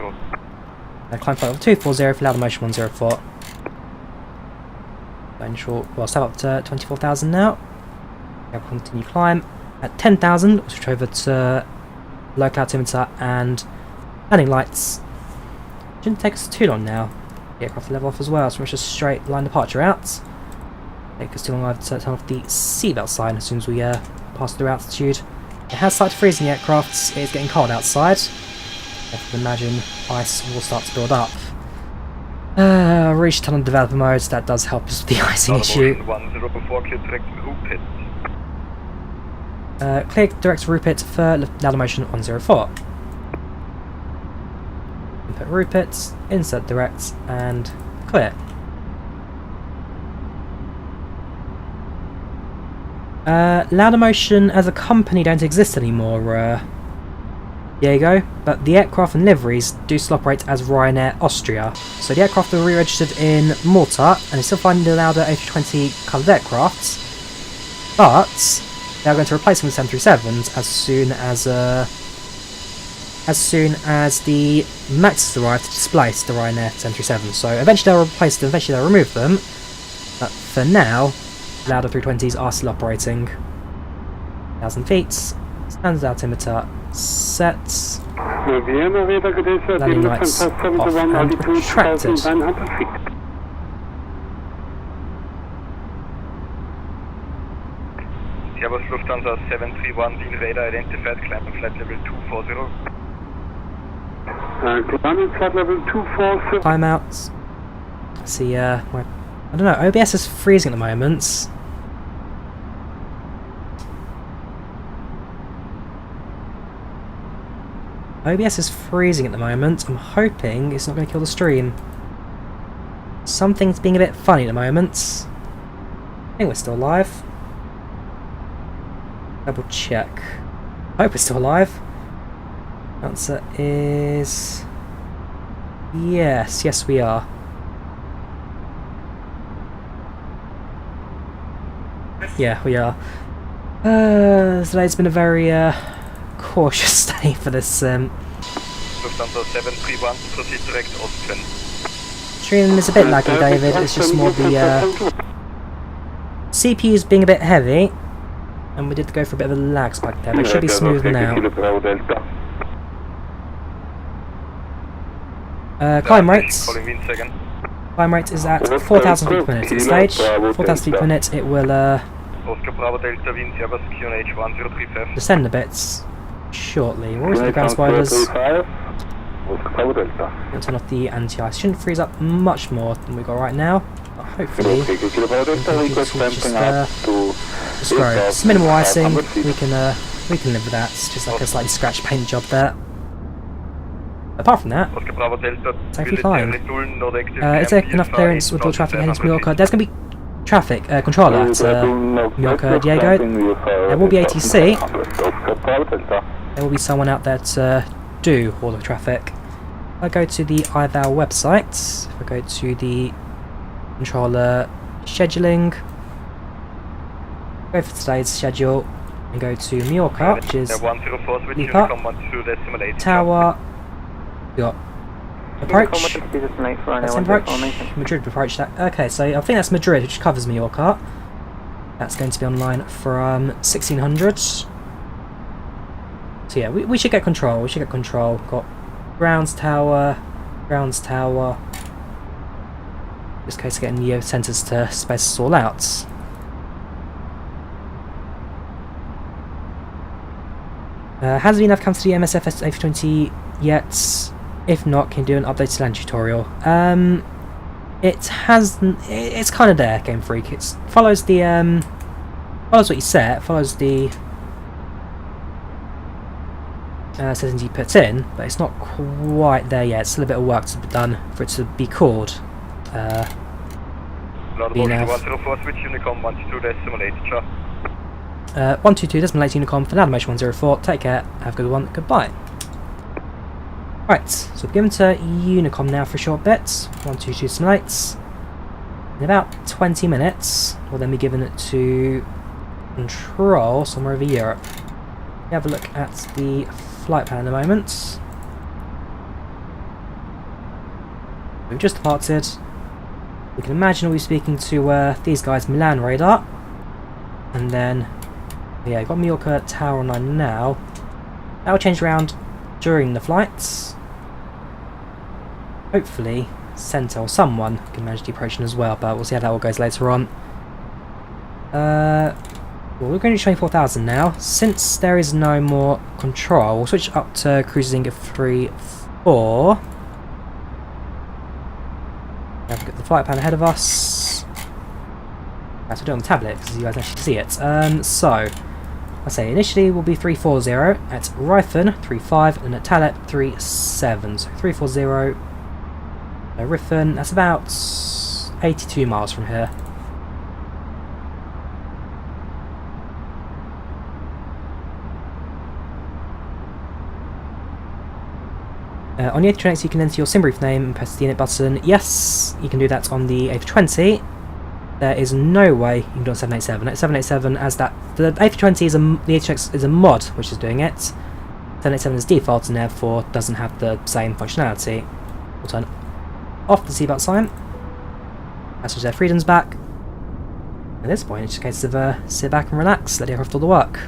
Climb flight level 240 for Lauda Motion 104. Initial, well, step up to 24,000 now. We'll continue climb. At 10,000, we'll switch over to local altimeter and landing lights. Shouldn't take us too long now. The aircraft level off as well, so we're just straight line departure out. Take us too long either to turn off the seatbelt sign as soon as we pass through altitude. It has started freezing the aircraft, it is getting cold outside. I can imagine ice will start to build up. Reach tunnel developer mode, that does help us with the icing issue. 104, clear direct route pit. Clear direct route pit for Lauda Motion 104. Input route pit, insert direct, and clear. Laudamotion as a company don't exist anymore, Diego, but the aircraft and liveries do still operate as Ryanair Austria. So the aircraft are re-registered in Malta, and they're still flying the Lauda A320 coloured aircraft, but they are going to replace them with 737s as soon as the Maxes arrive to displace the Ryanair 737s. So eventually they'll replace them, eventually they'll remove them, but for now, Lauda 320s are still operating. 1,000 feet, standard altimeter set, landing lights off and retracted. Airbus Lufthansa 731 Wien radar identified, climbing flight level 240. Climbing flight level 240. Climb out. See, I don't know, OBS is freezing at the moment. OBS is freezing at the moment. I'm hoping it's not going to kill the stream. Something's being a bit funny at the moment. I think we're still live. Double check. I hope we're still alive. Answer is yes. Yes, we are. Yeah, we are. Today's been a very cautious day for this. Lufthansa 731, proceed direct Ostwind. Stream is a bit laggy, David. It's just more the CPU's being a bit heavy. And we did go for a bit of a lag spike there, but it should be smoothing out. Climb rate. Climb rate is at 4,000 feet per minute at stage. 4,000 feet per minute, it will descend a bit shortly. We're always the ground spoilers. We'll turn off the anti-ice. Shouldn't freeze up much more than we've got right now. But hopefully, just grow. It's minimal icing. We can live with that. It's just like a slightly scratch paint job there. Apart from that, it's actually fine. Is there enough clearance with all traffic heading to Majorca? There's going to be traffic controller at Majorca, Diego. There will be ATC. There will be someone out there to do all the traffic. If I go to the IVAO website, if I go to the controller scheduling, go for today's schedule and go to Majorca, which is Lipa, Tower, we got approach, that's approach, Madrid approach that, okay, so I think that's Madrid, which covers Majorca. That's going to be online from 1600. So yeah, we should get control, got grounds tower, in this case getting Neo centres to space us all out. Has Vienna come to the MSFS A320 yet? If not, can you do an updated land tutorial? It hasn't. It's kind of there, Game Freak. It follows the follows what you set, follows the settings you put in, but it's not quite there yet. It's still a bit of work to be done for it to be called. Lauda 104, switch Unicom 122.8. 122 8 Unicom for Laudamotion 104. Take care. Have a good one. Goodbye. Right, so we're given to Unicom now for a short bit. 122 simulates. In about 20 minutes, we'll then be given it to control somewhere over Europe. We have a look at the flight plan at the moment. We've just departed. We can imagine we'll be speaking to these guys, Milan radar, and then yeah, got Majorca Tower online now. That will change around during the flights. Hopefully, Centre or someone can manage the approaching as well, but we'll see how that all goes later on. Well, we're going to 24,000 now. Since there is no more control, we'll switch up to cruising at 3-4. Have a look at the flight plan ahead of us. That's what we're doing on the tablet because you guys actually see it. So, I say initially we'll be 340 at Rifen 35 and at Talep 37. So 340 Rifen, that's about 82 miles from here. On the A320 you can enter your sim brief name and press the init button. Yes, you can do that on the A320. There is no way you can do it on 787. At 787, as that the A320 is the A320 is a mod which is doing it. 787 is default and therefore doesn't have the same functionality. We'll turn off the seatbelt sign. That's just their freedoms back. At this point, it's just a case of sit back and relax, let the aircraft do all the work.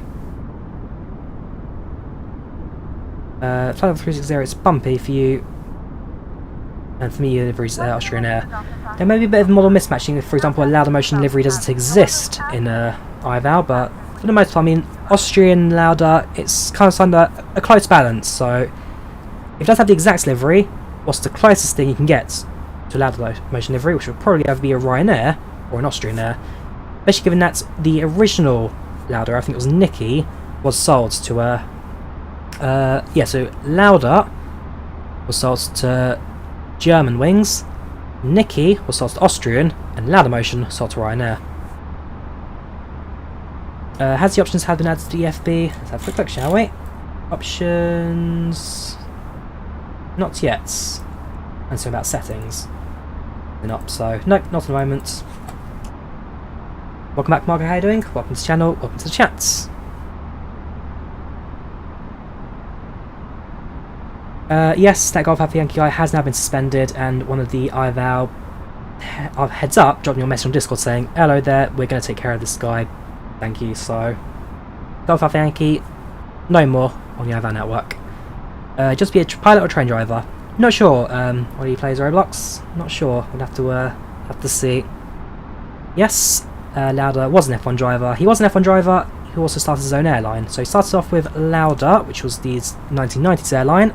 Flight level 360, it's bumpy for you, and for me, livery's Austrian Air. There may be a bit of model mismatching if, for example, a Lauda motion livery doesn't exist in IVAO, but for the most part, I mean, Austrian Lauda, it's kind of under a close balance, so if it does have the exact livery, what's the closest thing you can get to a Lauda motion livery, which would probably either be a Ryanair or an Austrian Air, especially given that the original Lauda, I think it was Nicky, was sold to a so Lauda was sold to German Wings, Nicky was sold to Austrian, and Lauda Motion sold to Ryanair. Has the options been added to the FB? Let's have a quick look, shall we? Options... not yet. And so about settings. They're not, so nope, not at the moment. Welcome back, Margaret, how are you doing? Welcome to the channel, welcome to the chats. Yes, that Golf Alpha Yankee guy has now been suspended, and one of the IVAO heads up dropped me a message on Discord saying, hello there, we're going to take care of this guy, thank you. So, Golf Alpha Yankee, no more on the IVAO network. Just be a pilot or train driver. Not sure, whether he plays Roblox, not sure, we'll have to see. Yes, Lauda was an F1 driver. He was an F1 driver who also started his own airline. So he started off with Lauda, which was the 1990s airline.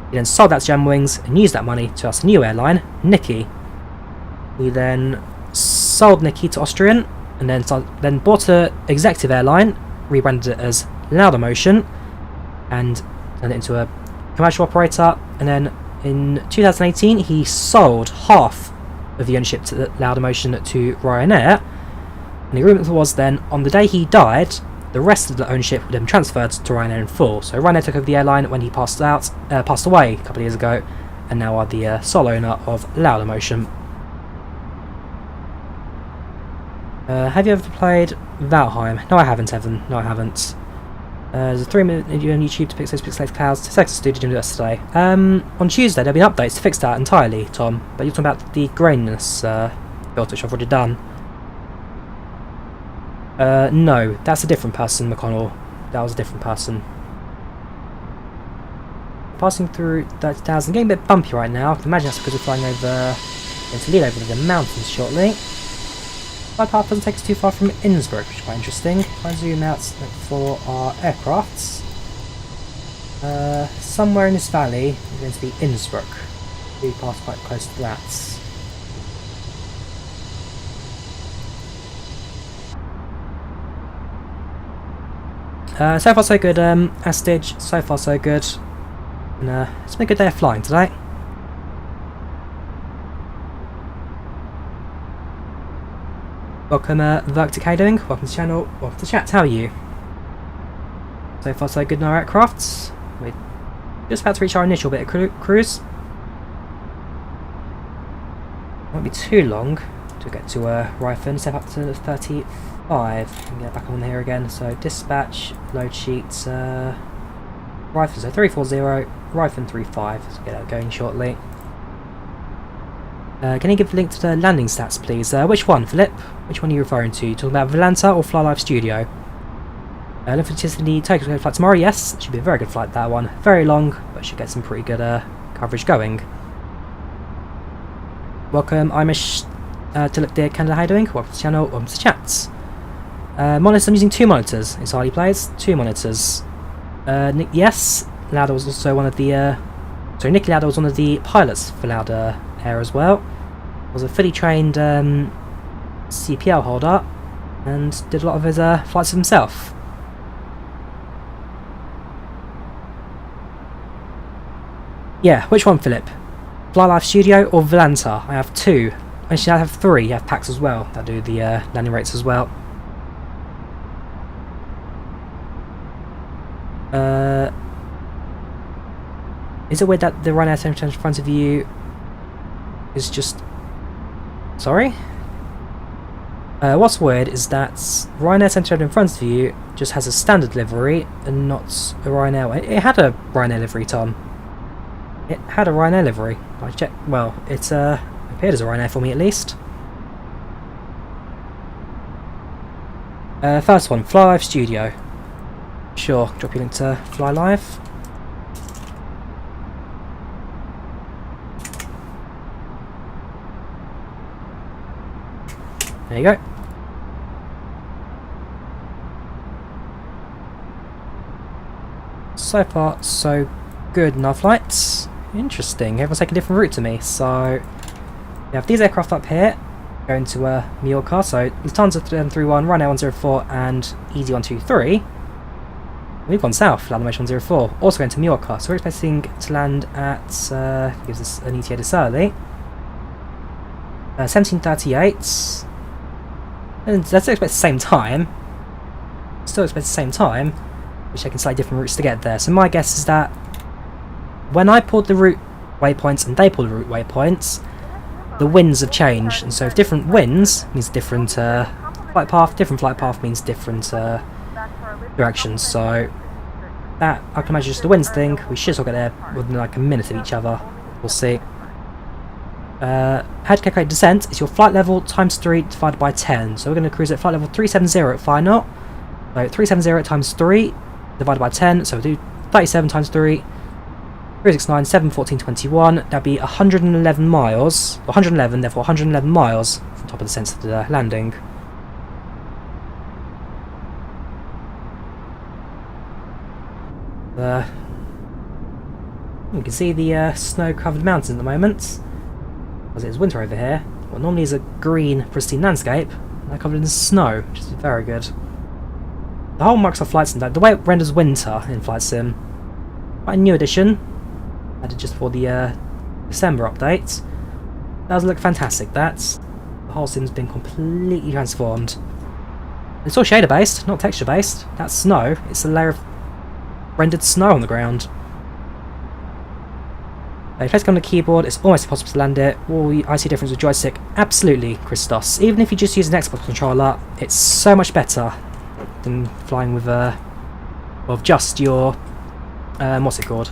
He then sold that to Germanwings and used that money to start a new airline, Nicky. He then sold Nicky to Austrian and then bought an executive airline, rebranded it as Lauda Motion, and turned it into a commercial operator. And then in 2018 he sold half of the ownership to Lauda Motion to Ryanair. And the agreement was then, on the day he died, the rest of the ownership would have been transferred to Ryanair in full. So Ryanair took over the airline when he passed away a couple of years ago, and now are the sole owner of Lauda Motion. Have you ever played Valheim? No, I haven't, Evan. No, I haven't. There's a 3-minute video on YouTube to fix those pixelated clouds. TFDi Studio didn't do that today. On Tuesday there'll be updates to fix that entirely, Tom. But you're talking about the graininess filter, which I've already done. No, that's a different person, McConnell. That was a different person. Passing through 30,000, getting a bit bumpy right now. I can imagine that's because we're flying over into lead over the mountains shortly. Flight path doesn't take us too far from Innsbruck, which is quite interesting. If I zoom out for our aircrafts, somewhere in this valley is going to be Innsbruck. We pass quite close to that. So far so good, Astage, so far so good. And it's been a good day of flying today. Welcome, Verctic, how you doing? Welcome to the channel, welcome to the chat, how are you? So far so good in our aircrafts. We're just about to reach our initial bit of cruise. Won't be too long to get to Ryford, step up to 35 and get back on here again. So dispatch, load sheets, Ryford, so 340, Ryford 35, so get that going shortly. Can you give the link to the landing stats, please? Which one, Philip? Which one are you referring to? Talking about Volanta or FlyLive Studio? Looking for the Tokyo flight tomorrow? Yes, it should be a very good flight, that one. Very long, but should get some pretty good coverage going. Welcome, Imish to look dear Canada, how you doing? Welcome to the channel, welcome to the chats. Monitors, I'm using 2 monitors. It's Harley Plays, 2 monitors. Yes, Lauda was also one of the Nicky Lauda was one of the pilots for Lauda Air as well. Was a fully trained CPL holder and did a lot of his flights himself. Yeah, which one, Philip? FlyLive Studio or Volanta? I have 2. Actually, I have 3. You have PACX as well that do the landing rates as well. Is it weird that the Ryanair A320 in front of you is just... Sorry? What's weird is that Ryanair A320 in front of you just has a standard livery and not a Ryanair one. It had a Ryanair livery, Tom. It had a Ryanair livery. I checked. Well, it appeared as a Ryanair for me at least. First one, FlyLive Studio. Sure, drop your link to FlyLive. There you go. So far, so good in our flights. Interesting, everyone's taking a different route to me. So, we have these aircraft up here, going to Majorca. So, Lufthansa 331, Ryanair 104, and ED123. We've gone south, Lauda 104, also going to Majorca. So, we're expecting to land at, gives us an ETA this early, 17:38. And let's expect the same time. Still expect the same time. We're taking slightly different routes to get there. So my guess is that when I pulled the route waypoints and they pulled the route waypoints, the winds have changed. And so if different winds means different flight path means different directions. So that, I can imagine, just the winds thing. We should all get there within like a minute of each other. We'll see. How to calculate descent is your flight level times 3 divided by 10. So we're going to cruise at flight level 370 at 5 knot. So 370 times 3 divided by 10. So we'll do 37 times 3. 369, 7, 14, 21. That'd be 111 miles. 111, therefore 111 miles from top of the descent to the landing. You can see the snow-covered mountains at the moment. As it's winter over here, what normally is a green, pristine landscape, they're covered in snow, which is very good. The whole Microsoft Flight Sim, the way it renders winter in Flight Sim, quite a new addition, added just for the December update. That does look fantastic. The whole sim's been completely transformed. It's all shader based, not texture based. That's snow. It's a layer of rendered snow on the ground. If you place it on the keyboard, it's almost impossible to land it. Will I see a difference with joystick? Absolutely, Christos. Even if you just use an Xbox controller, it's so much better than flying with just your what's it called?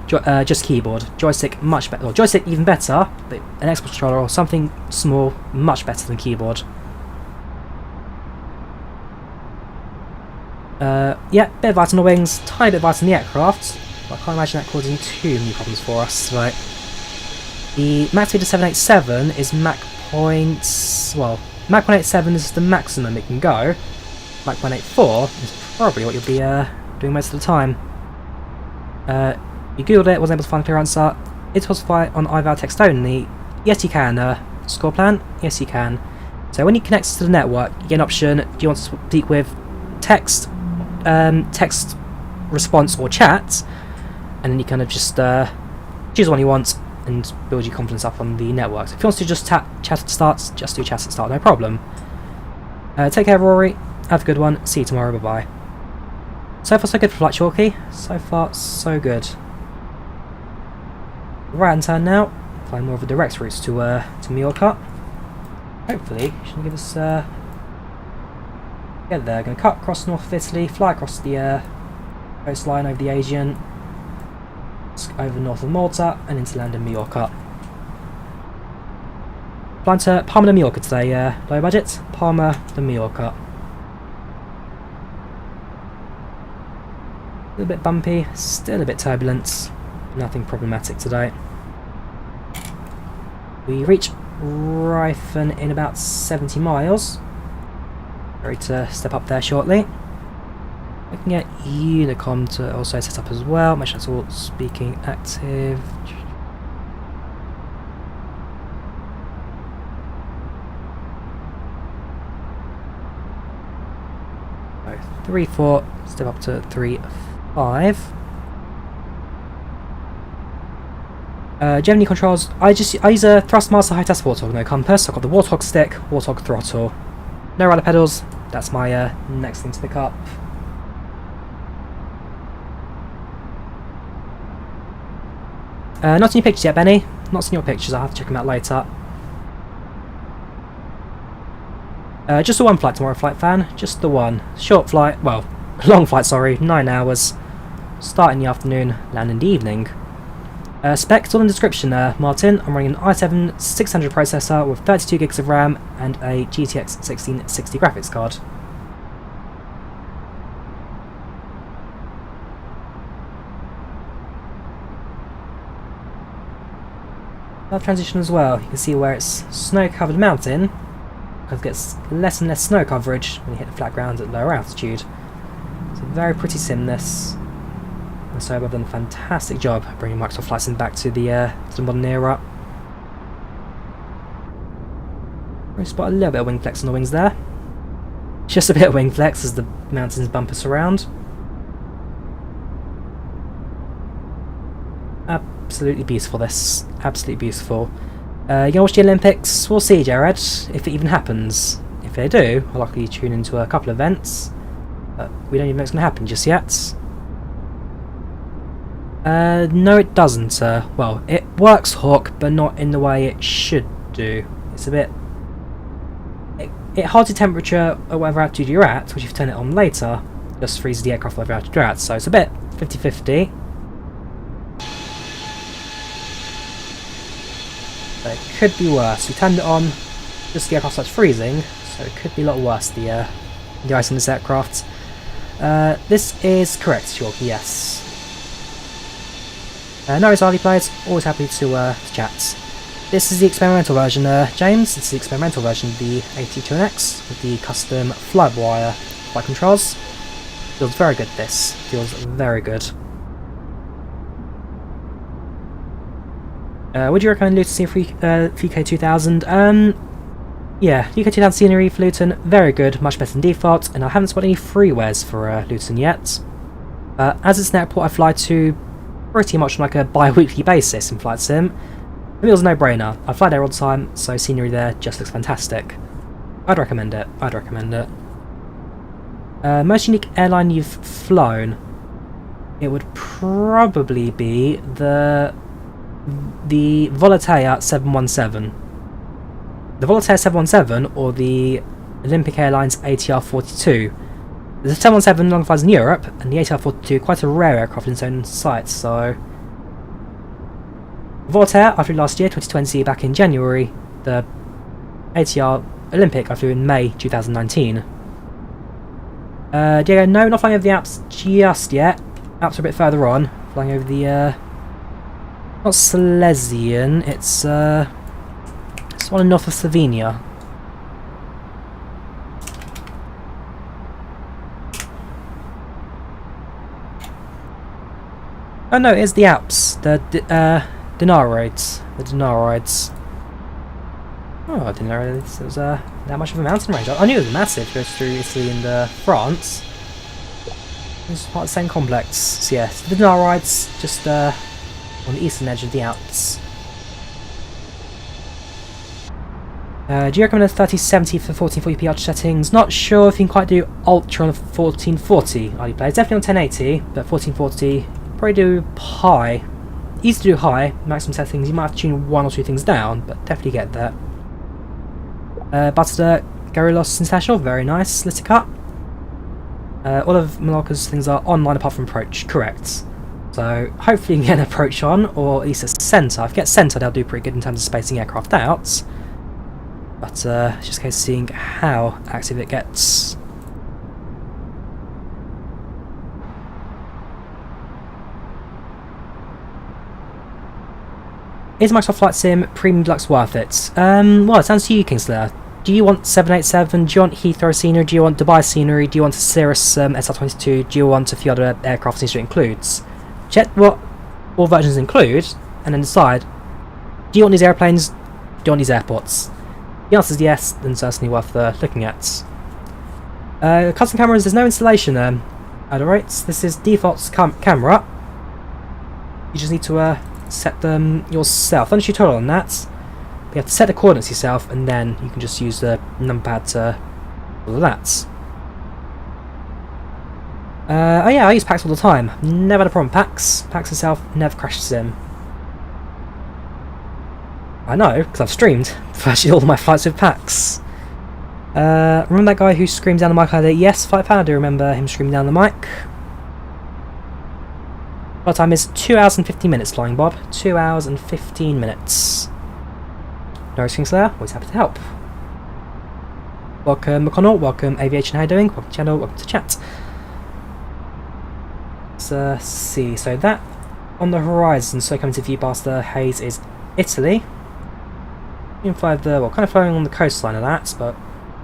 Just keyboard. Joystick much better. Well, joystick even better, but an Xbox controller or something small much better than keyboard. Yeah, bit of light on the wings, tiny bit of light on the aircraft. But I can't imagine that causing too many problems for us. Right. The max speed of 787 is Mach 187 is the maximum it can go. Mach 184 is probably what you'll be doing most of the time. You googled it, wasn't able to find a clear answer. Is it possible to fly on IVAO text only? Yes you can. Score plan? Yes you can. So when you connect to the network, you get an option. Do you want to speak with text, text response or chat? And then you kind of just choose one you want and build your confidence up on the network. So if you want to just chat at start, just do chat at start, no problem. Take care, Rory. Have a good one. See you tomorrow. Bye bye. So far, so good for Flight Chalky. So far, so good. Right hand turn now. Find more of a direct routes to Majorca. Hopefully, should give us get there. Going to cut across north of Italy, fly across the coastline over the Aegean, over north of Malta, and into land in Majorca. Flying to Palma de Mallorca today, low budget. Palma de Mallorca. A little bit bumpy, still a bit turbulent, nothing problematic today. We reach Ryanair in about 70 miles. Ready to step up there shortly. I can get Unicom to also set up as well, make sure it's all speaking active. So 3-4, step up to 3-5. Do you have any controls? I use a Thrustmaster High-Test Warthog, no compass. I've got the Warthog stick, Warthog throttle. No rudder pedals, that's my next thing to pick up. Not seen your pictures yet, Benny. Not seen your pictures, I'll have to check them out later. Just the one flight tomorrow, flight fan. Just the one. Short flight, well, long flight, sorry. 9 hours. Start in the afternoon, land in the evening. Specs all in the description there, Martin. I'm running an i7 600 processor with 32 gigs of RAM and a GTX 1660 graphics card. That transition as well. You can see where it's snow-covered mountain, because it gets less and less snow coverage when you hit the flat ground at lower altitude. It's a very pretty sim, this. And so I've done a fantastic job bringing Microsoft Flight Sim back to the modern era. We spot a little bit of wing flex on the wings there. Just a bit of wing flex as the mountains bump us around. Absolutely beautiful, this. Absolutely beautiful. You gonna watch the Olympics? We'll see, Jared, if it even happens. If they do, I'll likely tune into a couple of events. But we don't even know what's going to happen just yet. No it doesn't. Well, it works, Hawk, but not in the way it should do. It's a bit... It holds the temperature at whatever altitude you're at, which if you turn it on later, just freezes the aircraft whatever altitude you're at, so it's a bit 50-50. But it could be worse. We turned it on, just the aircraft starts freezing, so it could be a lot worse, the ice on this aircraft. This is correct, sure, yes. No worries, RD players, always happy to chat. This is the experimental version, James. This is the experimental version of the A320neo with the custom fly-by-wire flight controls. Feels very good, this. Feels very good. Would you recommend Luton see a VK2000? Yeah, VK2000 scenery for Luton, very good, much better than default, and I haven't spotted any freewares for Luton yet. As it's an airport I fly to pretty much on like a bi-weekly basis in Flight Sim, I think it was a no-brainer. I fly there all the time, so scenery there just looks fantastic. I'd recommend it, I'd recommend it. Most unique airline you've flown? It would probably be the Volanta 717. The Volanta 717 or the Olympic Airlines ATR-42. The 717 long flies in Europe, and the ATR-42 quite a rare aircraft in its own sight, so... Voltaire I flew last year, 2020, back in January. The ATR Olympic I flew in May 2019. Diego, no, not flying over the Alps just yet. Alps are a bit further on. Flying over the, not Silesian, it's one north of Slovenia. Oh no, it's the Alps. The Dinarides. The Dinarides. Oh, I didn't know it was that much of a mountain range. I knew it was massive. It goes through Italy and France. It's part of the same complex. So yeah, the Dinarides, just on the eastern edge of the Alps. Do you recommend a 3070 for 1440p ultra settings? Not sure if you can quite do ultra on a 1440 RD player. It's definitely on 1080, but 1440 probably do high. Easy to do high, maximum settings. You might have to tune one or two things down, but definitely get that. Butter Garulos International, very nice. Lit cut. All of Mallorca's things are online apart from approach, correct. So hopefully you can get an approach on, or at least a centre. If you get centre, they'll do pretty good in terms of spacing aircraft out. But it's just a case of seeing how active it gets. Is Microsoft Flight Sim Premium Deluxe worth it? Well, it sounds to you, Kingslayer. Do you want 787? Do you want Heathrow scenery? Do you want Dubai scenery? Do you want a Cirrus SR22? Do you want a few other aircraft scenery includes? Check what all versions include, and then decide, do you want these airplanes? Do you want these airports? The answer is yes, then certainly worth looking at. Custom cameras, there's no installation Adorates. This is default camera. You just need to set them yourself. Don't tutorial on that. But you have to set the coordinates yourself, and then you can just use the numpad to all of that. Oh yeah, I use PACX all the time. Never had a problem with PACX. PACX itself never crashes in. I know, because I've streamed virtually all of my flights with PACX. Remember that guy who screamed down the mic? Yes, Flight Fan, I do remember him screaming down the mic. Flight time is 2 hours and 15 minutes, Flying Bob. 2 hours and 15 minutes. Norris Kingslayer, always happy to help. Welcome McConnell, welcome Aviation, how you doing? Welcome to the channel, welcome to chat. Let's see, so that on the horizon, so coming to view past the haze is Italy. You can fly the, well, kind of flying on the coastline of that, but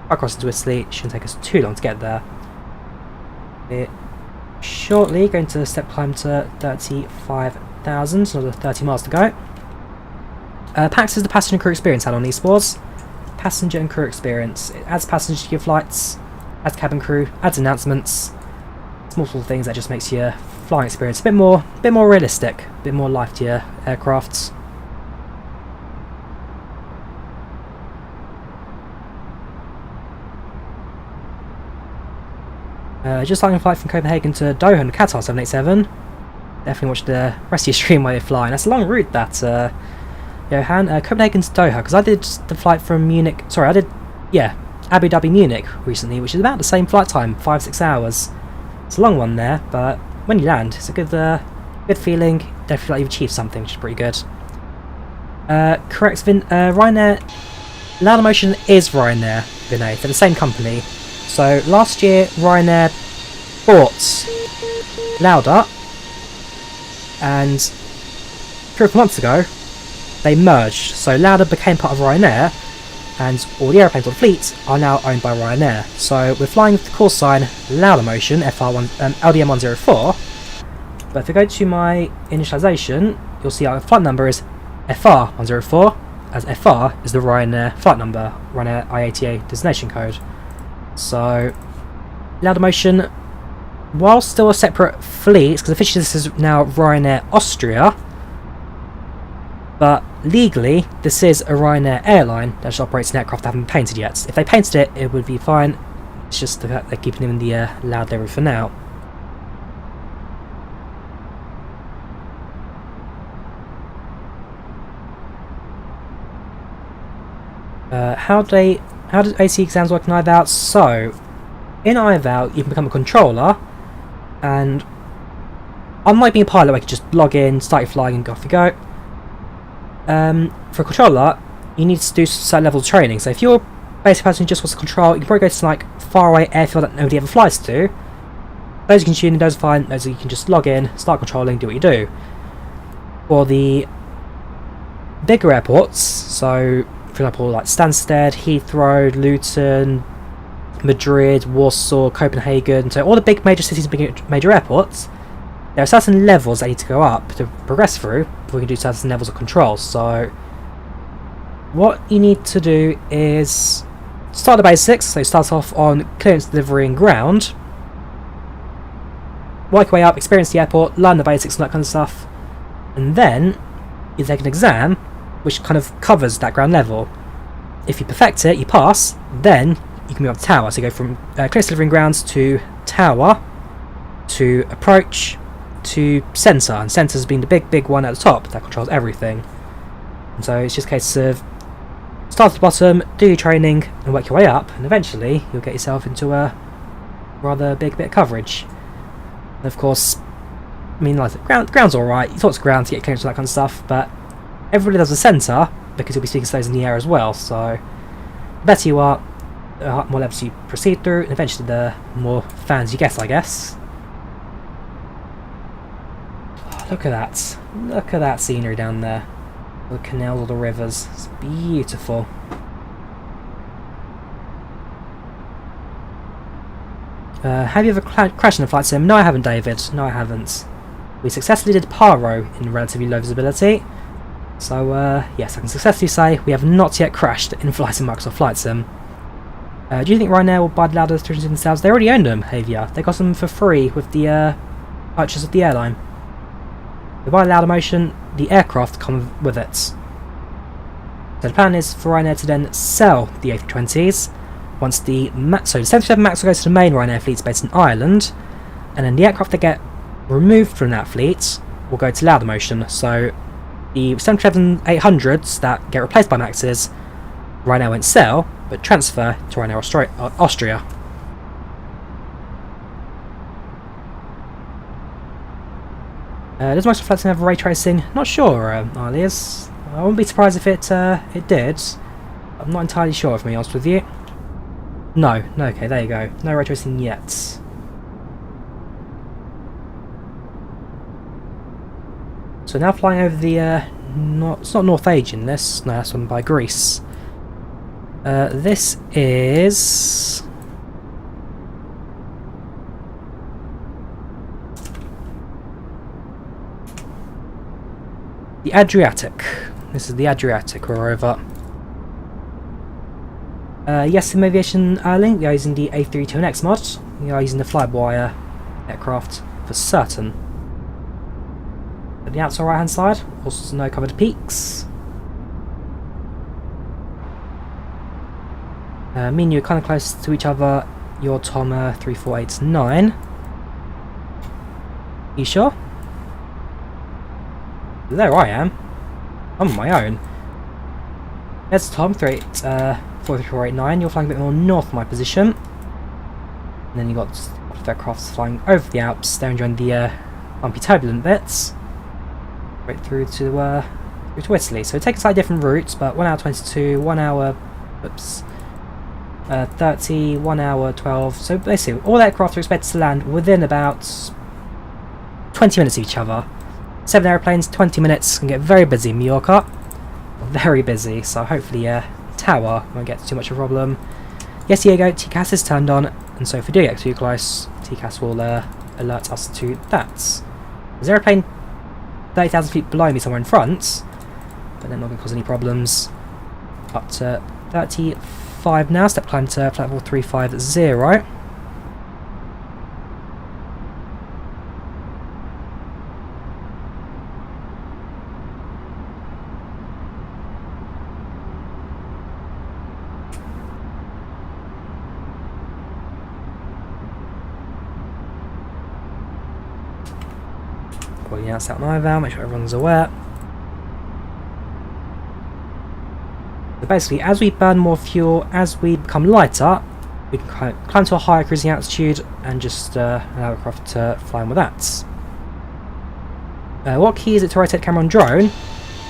across into Italy, it shouldn't take us too long to get there. It shortly going to step climb to 35,000, another 30 miles to go. PACX is the passenger and crew experience add on esports. Passenger and crew experience. It adds passengers to your flights, adds cabin crew, adds announcements. It's multiple things that just makes your flying experience a bit more realistic, a bit more life to your aircrafts. Just like a flight from Copenhagen to Doha and Qatar 787. Definitely watch the rest of your stream while you're flying. That's a long route, that Johan. Copenhagen to Doha, because I did the flight from Munich. Sorry, I did, yeah, Abu Dhabi Munich recently, which is about the same flight time, 5-6 hours. It's a long one there, but when you land, it's a good feeling. Definitely feel like you've achieved something, which is pretty good. Correct, Vin. Ryanair. Laudamotion is Ryanair, Vinay. They're the same company. So last year, Ryanair bought Lauda, and 3 or 4 months ago, they merged. So Lauda became part of Ryanair, and all the airplanes on the fleet are now owned by Ryanair. So we're flying with the call sign Laudamotion LDM104. But if I go to my initialization, you'll see our flight number is FR104, as FR is the Ryanair flight number, Ryanair IATA destination code. So Laudamotion, while still a separate fleet, because officially this is now Ryanair Austria, but legally this is a Ryanair airline that just operates an aircraft that haven't been painted yet. If they painted it, it would be fine. It's just the fact they're keeping them in the Loud level for now. How does AC exams work in IVAO? So, in IVAO, you can become a controller, and unlike being a pilot where you can just log in, start your flying, and off you go, for a controller, you need to do certain levels of training. So if you're a basic person who just wants to control, you can probably go to like faraway airfield that nobody ever flies to. Those you can tune in, those are fine, those you can just log in, start controlling, do what you do. For the bigger airports, so for example like Stansted, Heathrow, Luton, Madrid, Warsaw, Copenhagen, so all the big major cities and major airports, there are certain levels that need to go up to progress through before you can do certain levels of control. So what you need to do is start the basics, so start off on clearance, delivery and ground, work your way up, experience the airport, learn the basics and that kind of stuff, and then you take an exam which kind of covers that ground level. If you perfect it, you pass, then you can move up to tower. So you go from clearance, delivery and grounds to tower, to approach, to sensor, and sensor's been the big one at the top that controls everything. And so it's just a case of start at the bottom, do your training and work your way up, and eventually you'll get yourself into a rather big bit of coverage. And of course, I mean, like ground's alright, you talk to ground to get clearance and that kind of stuff, but everybody does a sensor because you'll be speaking to those in the air as well. So the better you are, the more levels you proceed through, and eventually the more fans you get, I guess. Look at that. Look at that scenery down there. All the canals, all the rivers. It's beautiful. Have you ever crashed in a flight sim? No, I haven't, David. No, I haven't. We successfully did Paro in relatively low visibility. So, yes, I can successfully say we have not yet crashed in flight sim Microsoft Flight Sim. Do you think Ryanair will buy the Lauda A320 themselves? They already owned them, Havia. They got them for free with the purchase of the airline. They buy Laudamotion, the aircraft come with it. So the plan is for Ryanair to then sell the A320s once the the 77 MAX will go to the main Ryanair fleet based in Ireland, and then the aircraft that get removed from that fleet will go to Laudamotion. So The 737-800s that get replaced by Maxes, Ryanair won't sell, but transfer to Ryanair Austria. Does Microsoft Flight Sim have ray tracing? Not sure, Alias. I wouldn't be surprised if it did. I'm not entirely sure, if I'm honest with you. No, okay, there you go. No ray tracing yet. So now flying over the, it's not North Aegean, this. No, that's one by Greece. This is... the Adriatic. This is the Adriatic we're over. Yes, Sim Aviation link, we are using the A320neo mod. We are using the Flyboy aircraft for certain. At the outside right hand side, also snow covered peaks. Me and you are kind of close to each other. You're Tom 3489. You sure? There I am. I'm on my own. There's Tom 43489. You're flying a bit more north of my position. And then you've got aircrafts flying over the Alps. They're enjoying the bumpy turbulent bits. Right through to Italy. So it takes slightly different routes, but 1 hour 22, 1 hour 30, 1 hour 12. So basically all aircraft are expected to land within about 20 minutes of each other. 7 aeroplanes, 20 minutes, can get very busy in Majorca. Very busy, so hopefully tower won't get too much of a problem. Yes, Diego, TCAS is turned on, and so if we do get too close, TCAS will alert us to that. There's an aeroplane 30,000 feet below me somewhere in front, but they're not going to cause any problems. Up to 35 now, step climb to flight level 350. Pointing out out my IVAO, make sure everyone's aware. So basically, as we burn more fuel, as we become lighter, we can climb to a higher cruising altitude and just allow aircraft to fly with that. What key is it to rotate camera on drone?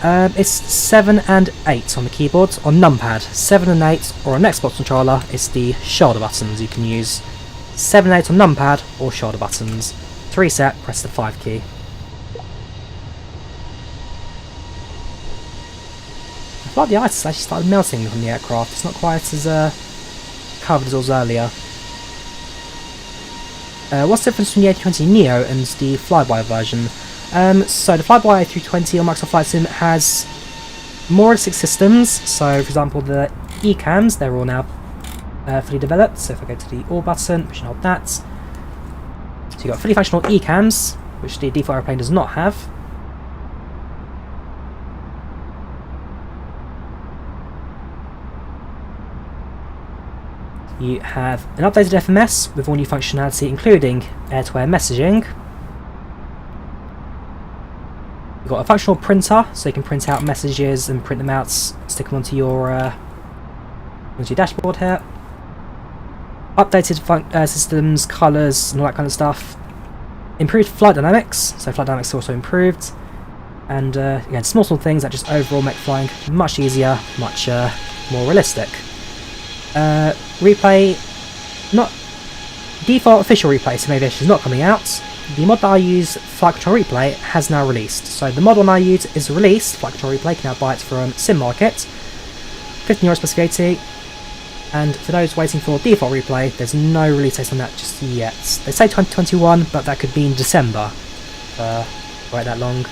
It's 7 and 8 on the keyboard, on numpad. 7 and 8, or on Xbox controller, it's the shoulder buttons you can use. 7 and 8 on numpad, or shoulder buttons. To reset, press the 5 key. I feel like the ice has actually started melting from the aircraft. It's not quite as covered as it was earlier. What's the difference between the A320neo and the flyby version? So the flyby A320 on Microsoft Flight Sim has more realistic systems. So for example the eCams, they're all now fully developed. So if I go to the all button, push and hold that. So you've got fully functional eCams, which the default airplane does not have. You have an updated FMS with all new functionality, including air-to-air messaging. You've got a functional printer, so you can print out messages and print them out, stick them onto your dashboard here. Updated systems, colours, and all that kind of stuff. Improved flight dynamics, so flight dynamics are also improved. And again, small things that just overall make flying much easier, much more realistic. Replay, not default official replay, so maybe is not coming out. The mod that I use, FlightControlReplay, has now released. So the mod one I use is released. FlightControlReplay can now buy it from Sim Market, €15 plus VAT. And for those waiting for default replay, there's no release date on that just yet. They say 2021, but that could be in December. Wait that long.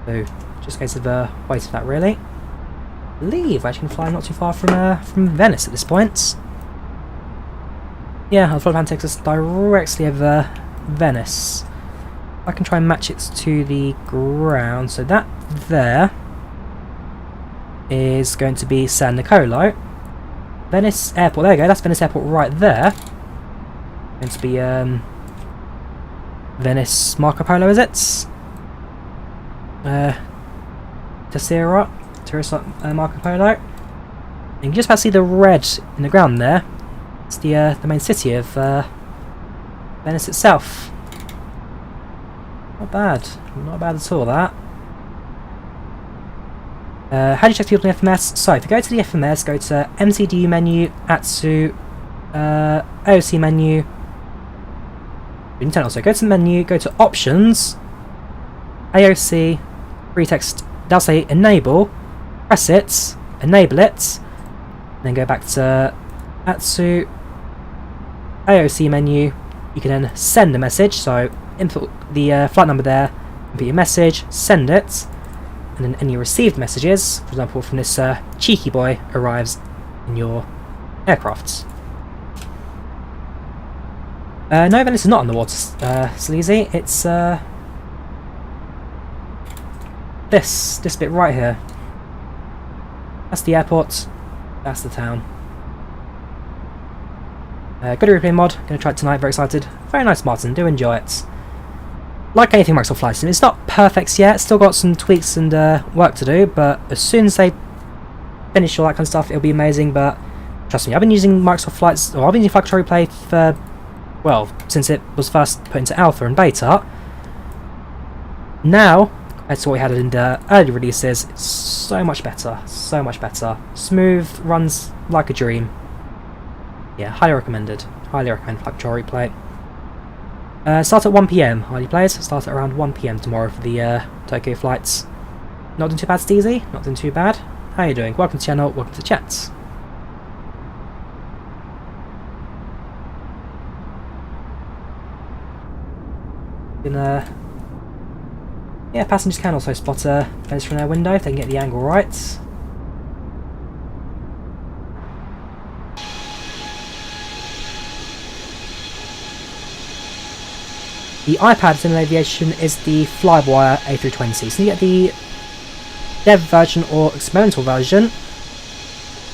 So just a case of waiting for that really. I believe I can fly not too far from Venice at this point. Yeah, the flight takes us directly over Venice. I can try and match it to the ground. So that there is going to be San Nicolo. Venice Airport, there you go, that's Venice Airport right there. Going to be Venice Marco Polo, is it? Tessera, tourist Marco Polo. And you can just about see the red in the ground there. It's the main city of Venice itself. Not bad at all that. How do you check people in the FMS? So if you go to the FMS, go to MCDU menu, ATSU, AOC menu. You can turn also go to the menu, go to options, AOC, free text. They'll say enable, press it, enable it, then go back to ATSU, AOC menu. You can then send a message, so input the flight number there, input your message, send it, and then any received messages, for example from this cheeky boy, arrives in your aircraft. No, Venice is not underwater, Sleazy. It's this bit right here. That's the airport. That's the town. Good replay mod. Going to try it tonight. Very excited. Very nice, Martin. Do enjoy it. Like anything Microsoft Flight Sim, it's not perfect yet. Still got some tweaks and work to do. But as soon as they finish all that kind of stuff, it'll be amazing. But trust me, I've been using Microsoft Flights, or I've been using FlightControlReplay for, well, since it was first put into alpha and beta. Now, compared to what we had in the early releases, it's so much better. So much better. Smooth, runs like a dream. Yeah, highly recommended. Highly recommend FlightControlReplay. Start at 1 PM, highly players. Start at around 1 PM tomorrow for the Tokyo flights. Not doing too bad, Steezy? Not doing too bad? How are you doing? Welcome to the channel, welcome to the chat. Yeah, passengers can also spot those from their window if they can get the angle right. The iPad in aviation is the Flywire A320, so you get the dev version or experimental version.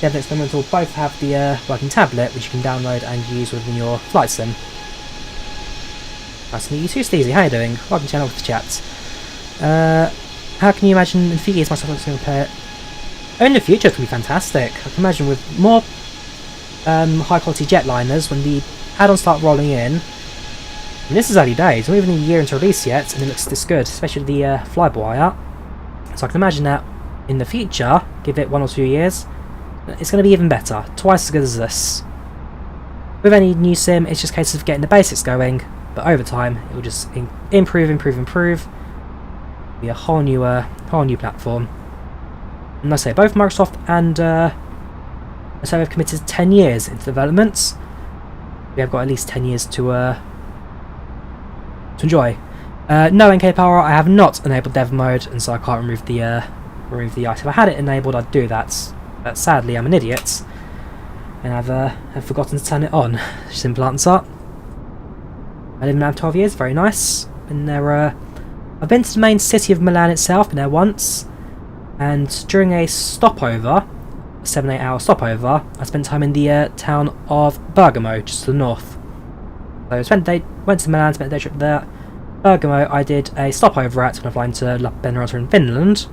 Dev and experimental both have the working tablet, which you can download and use within your flight sim. Nice to meet you too, Steezy. How are you doing? Welcome to the channel with the chat. How can you imagine in 3 years Microsoft is going to compare? In the future, it can be fantastic. I can imagine with more high quality jetliners when the add-ons start rolling in. And this is early days, not even a year into release yet, and it looks this good, especially the Flywire. So I can imagine that in the future, give it 1 or 2 years, it's going to be even better, twice as good as this. With any new sim, it's just a case of getting the basics going, but over time, it will just improve. Be a whole new platform. And I say both Microsoft and so have committed 10 years into development. We have got at least 10 years to enjoy. No NK power. I have not enabled dev mode, and so I can't remove the item. If I had it enabled, I'd do that. But sadly, I'm an idiot, and I've forgotten to turn it on. Simple answer. I live in Milan 12 years. Very nice. Been there. I've been to the main city of Milan itself. Been there once, and during a stopover, a 7-8 hour stopover, I spent time in the town of Bergamo, just to the north. So went to Milan, spent a day trip there. Bergamo, I did a stopover at when I flew into Benrata in Finland.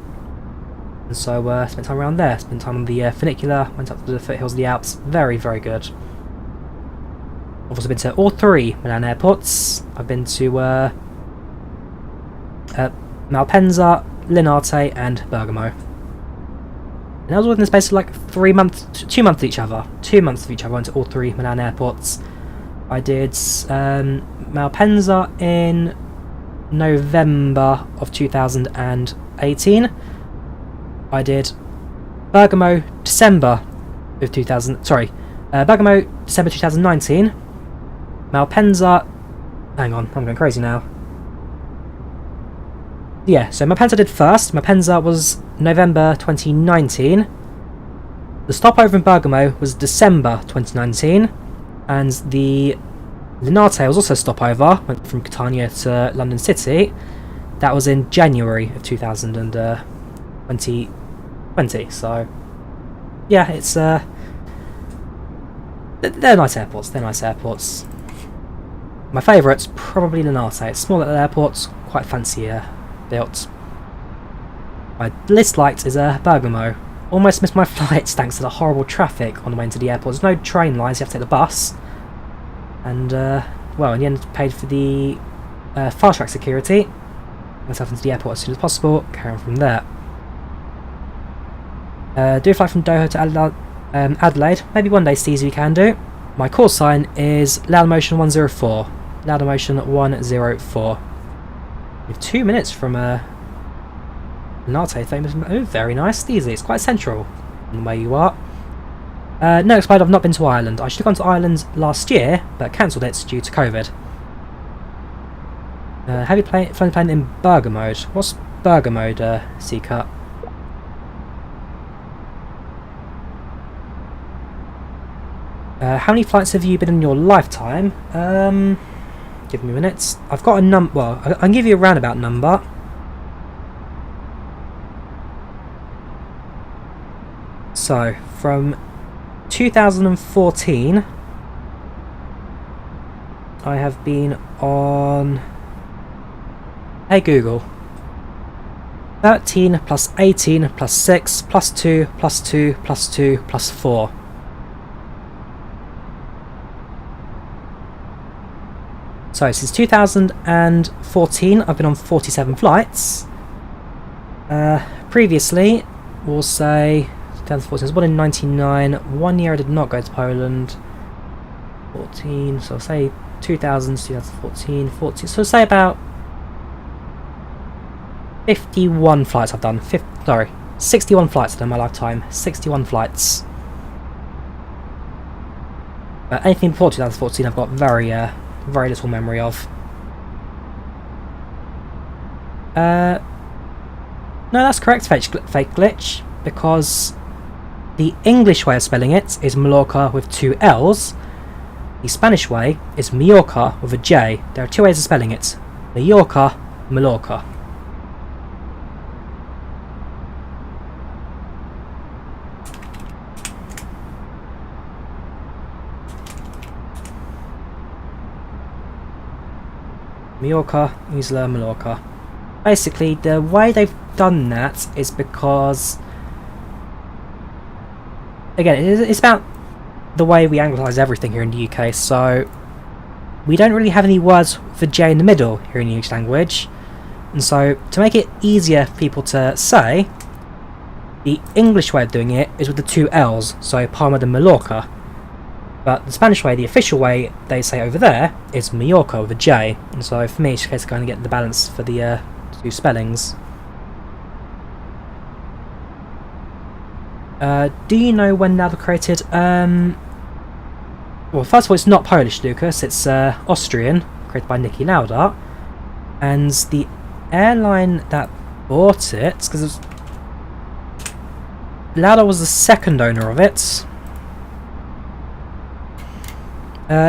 And so spent time around there, spent time on the funicular, went up to the foothills of the Alps. Very, very good. I've also been to all 3 Milan airports. I've been to Malpensa, Linate and Bergamo. And I was within the space of like 2 months of each other. 2 months of each other. I went to all 3 Milan airports. I did Malpensa in November of 2018. I did Bergamo December of Bergamo December 2019. Malpensa, hang on, I'm going crazy now. Yeah, so Malpensa did first. Malpensa was November 2019. The stopover in Bergamo was December 2019. And the Linate was also a stopover, went from Catania to London City. That was in January of 2020. So, yeah, it's they're nice airports. My favourite's probably Linate. It's small little airports, quite fancier built. my least liked is Bergamo. Almost missed my flights thanks to the horrible traffic on the way into the airport. There's no train lines, you have to take the bus. And, well, in the end, paid for the fast track security. Myself into the airport as soon as possible, carry on from there. Do a flight from Doha to Adelaide. Maybe one day, Steve, we can do. My call sign is Laudamotion 104. Laudamotion 104. We have 2 minutes from Nate, famous. Oh, very nice, easy. It's quite central in where you are. No, expired. I've not been to Ireland. I should have gone to Ireland last year, but cancelled it due to COVID. Have you flown the plane in burger mode? What's burger mode, C-Cut? How many flights have you been in your lifetime? Give me minutes. I've got a number. Well, I can give you a roundabout number. So, from 2014, I have been on... Hey Google. 13 plus 18 plus 6 plus 2 plus 2 plus 2 plus 4. So, since 2014, I've been on 47 flights. Previously, we'll say... 2014, I was born in 99, 1 year I did not go to Poland, 14, so I'll say 2000, 2014, 14, so I'll say about 51 flights I've done, 61 flights I've done in my lifetime, 61 flights. Anything before 2014 I've got very little memory of. No, that's correct, fake glitch, because the English way of spelling it is Mallorca with 2 L's. The Spanish way is Majorca with a J. There are 2 ways of spelling it. Majorca, Mallorca. Majorca, Isla Mallorca. Basically, the way they've done that is because... Again, it's about the way we anglicise everything here in the UK, so we don't really have any words for J in the middle here in the English language, and so to make it easier for people to say, the English way of doing it is with the 2 L's, so Palma de Mallorca, but the Spanish way, the official way they say over there, is Majorca with a J, and so for me it's just a case of kind of getting the balance for the 2 spellings. Do you know when Lauda created? Well, first of all, it's not Polish, Lucas. It's Austrian, created by Niki Lauda, and the airline that bought it, because Lauda was the second owner of it.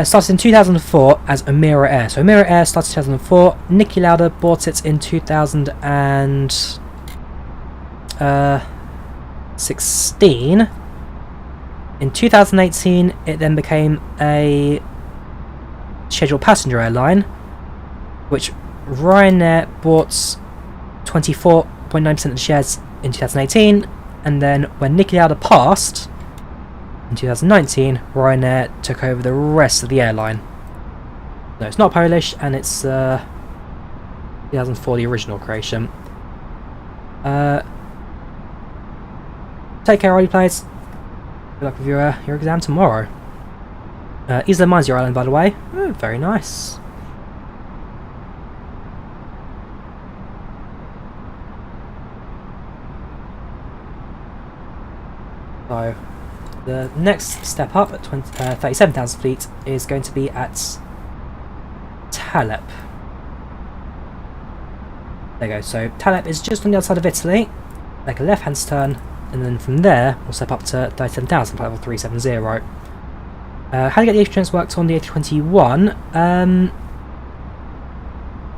Started in 2004 as Emira Air. So Emira Air started in 2004. Niki Lauda bought it in 2016. In 2018, it then became a scheduled passenger airline, which Ryanair bought 24.9% of the shares in 2018, and then when Niki Lauda passed in 2019, Ryanair took over the rest of the airline. No, it's not Polish, and it's 2004, the original creation. Take care, all you players. Good luck with your exam tomorrow. Isla mine's your island, by the way. Ooh, very nice. So, the next step up at 37,000 feet is going to be at Talep. There you go. So Talep is just on the other side of Italy. Make a left-hand turn, and then from there we'll step up to 37,000, level 370. How do you get the A320 worked on the A321?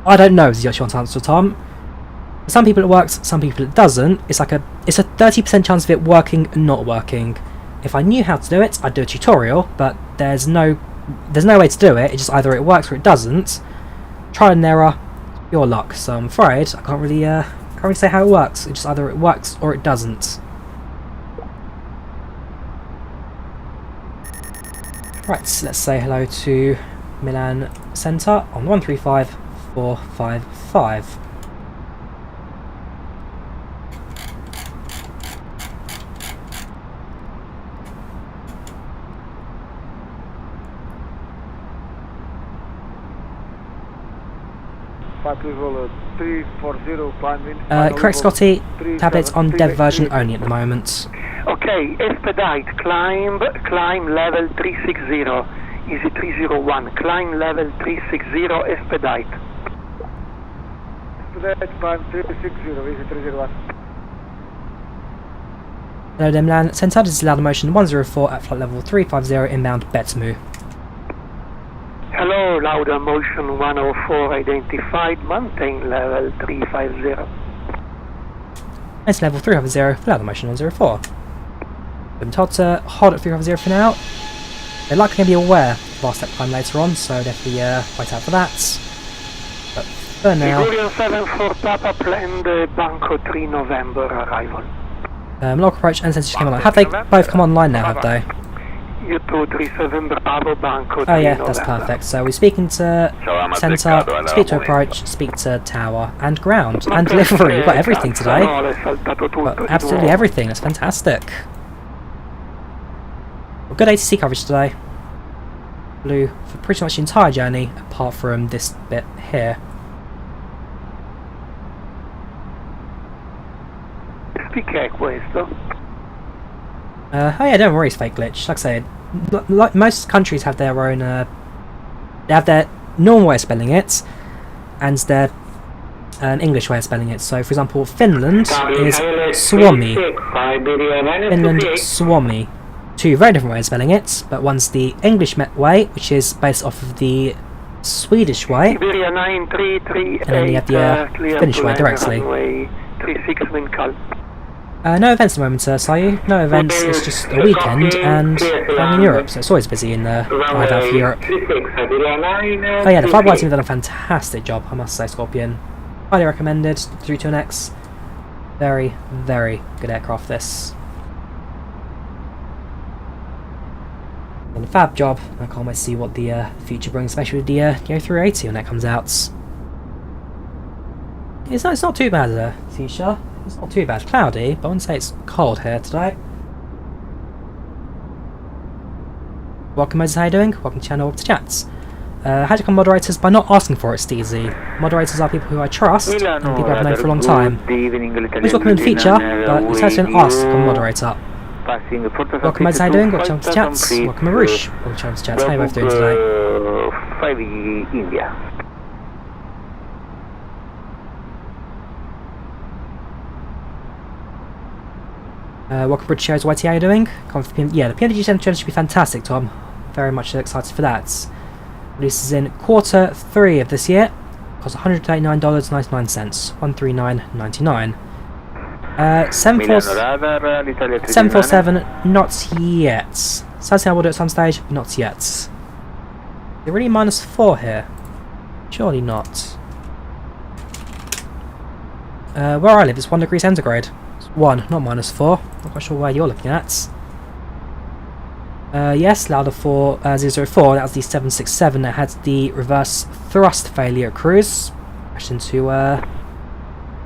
I don't know is the actual answer, Tom. For some people it works, some people it doesn't. It's a 30% chance of it working and not working. If I knew how to do it, I'd do a tutorial, but there's no way to do it. It's just either it works or it doesn't. Trial and error, your luck. So I'm afraid I can't really Can't really say how it works. It just either it works or it doesn't. Right, so let's say hello to Milan Centre on 135455. Correct, Scotty. Tablets on dev version only at the moment. Okay, expedite, climb level 360, easy 301, climb level 360, expedite. Expedite, climb 360, easy 301. Hello there, Milan Centre. This is Lauda Motion 104 at flight level 350 inbound Betmu. Hello, Lauda Motion 104 identified, maintain level 350. It's level 350 for Lauda Motion 104. I'm told to hold at 350 for now. They're likely going to be aware of our step climb later on, so definitely wait out for that. But for now... Ligurian 7 for Papa planned Banco 3 November arrival. Mallorca approach and sensors came online. Have they both come online now, have they? U237 Bravo Banco 3 Oh yeah, November. that's perfect. So we're speaking to centre, speak to approach, speak to tower, and ground, and delivery. We've got everything today. Got absolutely everything, that's fantastic. Well, good ATC coverage today. Blue for pretty much the entire journey, apart from this bit here. Che è questo? Oh yeah, don't worry, it's fake glitch. Like I said, like most countries have their own, they have their normal way of spelling it, and their English way of spelling it. So, for example, Finland is Suomi. Finland, Suomi. Two very different ways of spelling it, but one's the English way, which is based off of the Swedish way, and then you have the Finnish way directly. No events at the moment, Sayu. No events, it's just a weekend, and I'm in Europe, so it's always busy in the IVAO for Europe. Oh yeah, the Flight team have done a fantastic job, I must say, Scorpion. Highly recommended, 321X. Very, very good aircraft, this. And a fab job. I can't wait to see what the future brings, especially with the A380 when that comes out. It's not too bad, Tisha. It's not too bad. Cloudy, but I wouldn't say it's cold here today. Welcome, Moses. How you doing? Welcome to channel, to chats. How do you become moderators? By not asking for it, Steezy. Moderators are people who I trust and people I've known for a long time. Please welcome in the feature, but it's actually an ask to become a moderator. Welcome, Moses. How you doing? Welcome to chats. Welcome, Arush. Welcome to channel, to chats. How are you both doing today? 5 India. Welcome, British Airways. YT, how are you doing? Yeah, the PMDG Centre should be fantastic, Tom. Very much excited for that. Releases in Q3 of this year. Costs $139.99. $139.99. 747, not yet. Sadly, I will do it at some stage, but not yet. Is it really -4 here? Surely not. Where I live, it's 1 degree centigrade. 1, not -4. Not quite sure where you're looking at. Yes, Lauda 004, that was the 767 that had the reverse thrust failure at cruise. Crashed into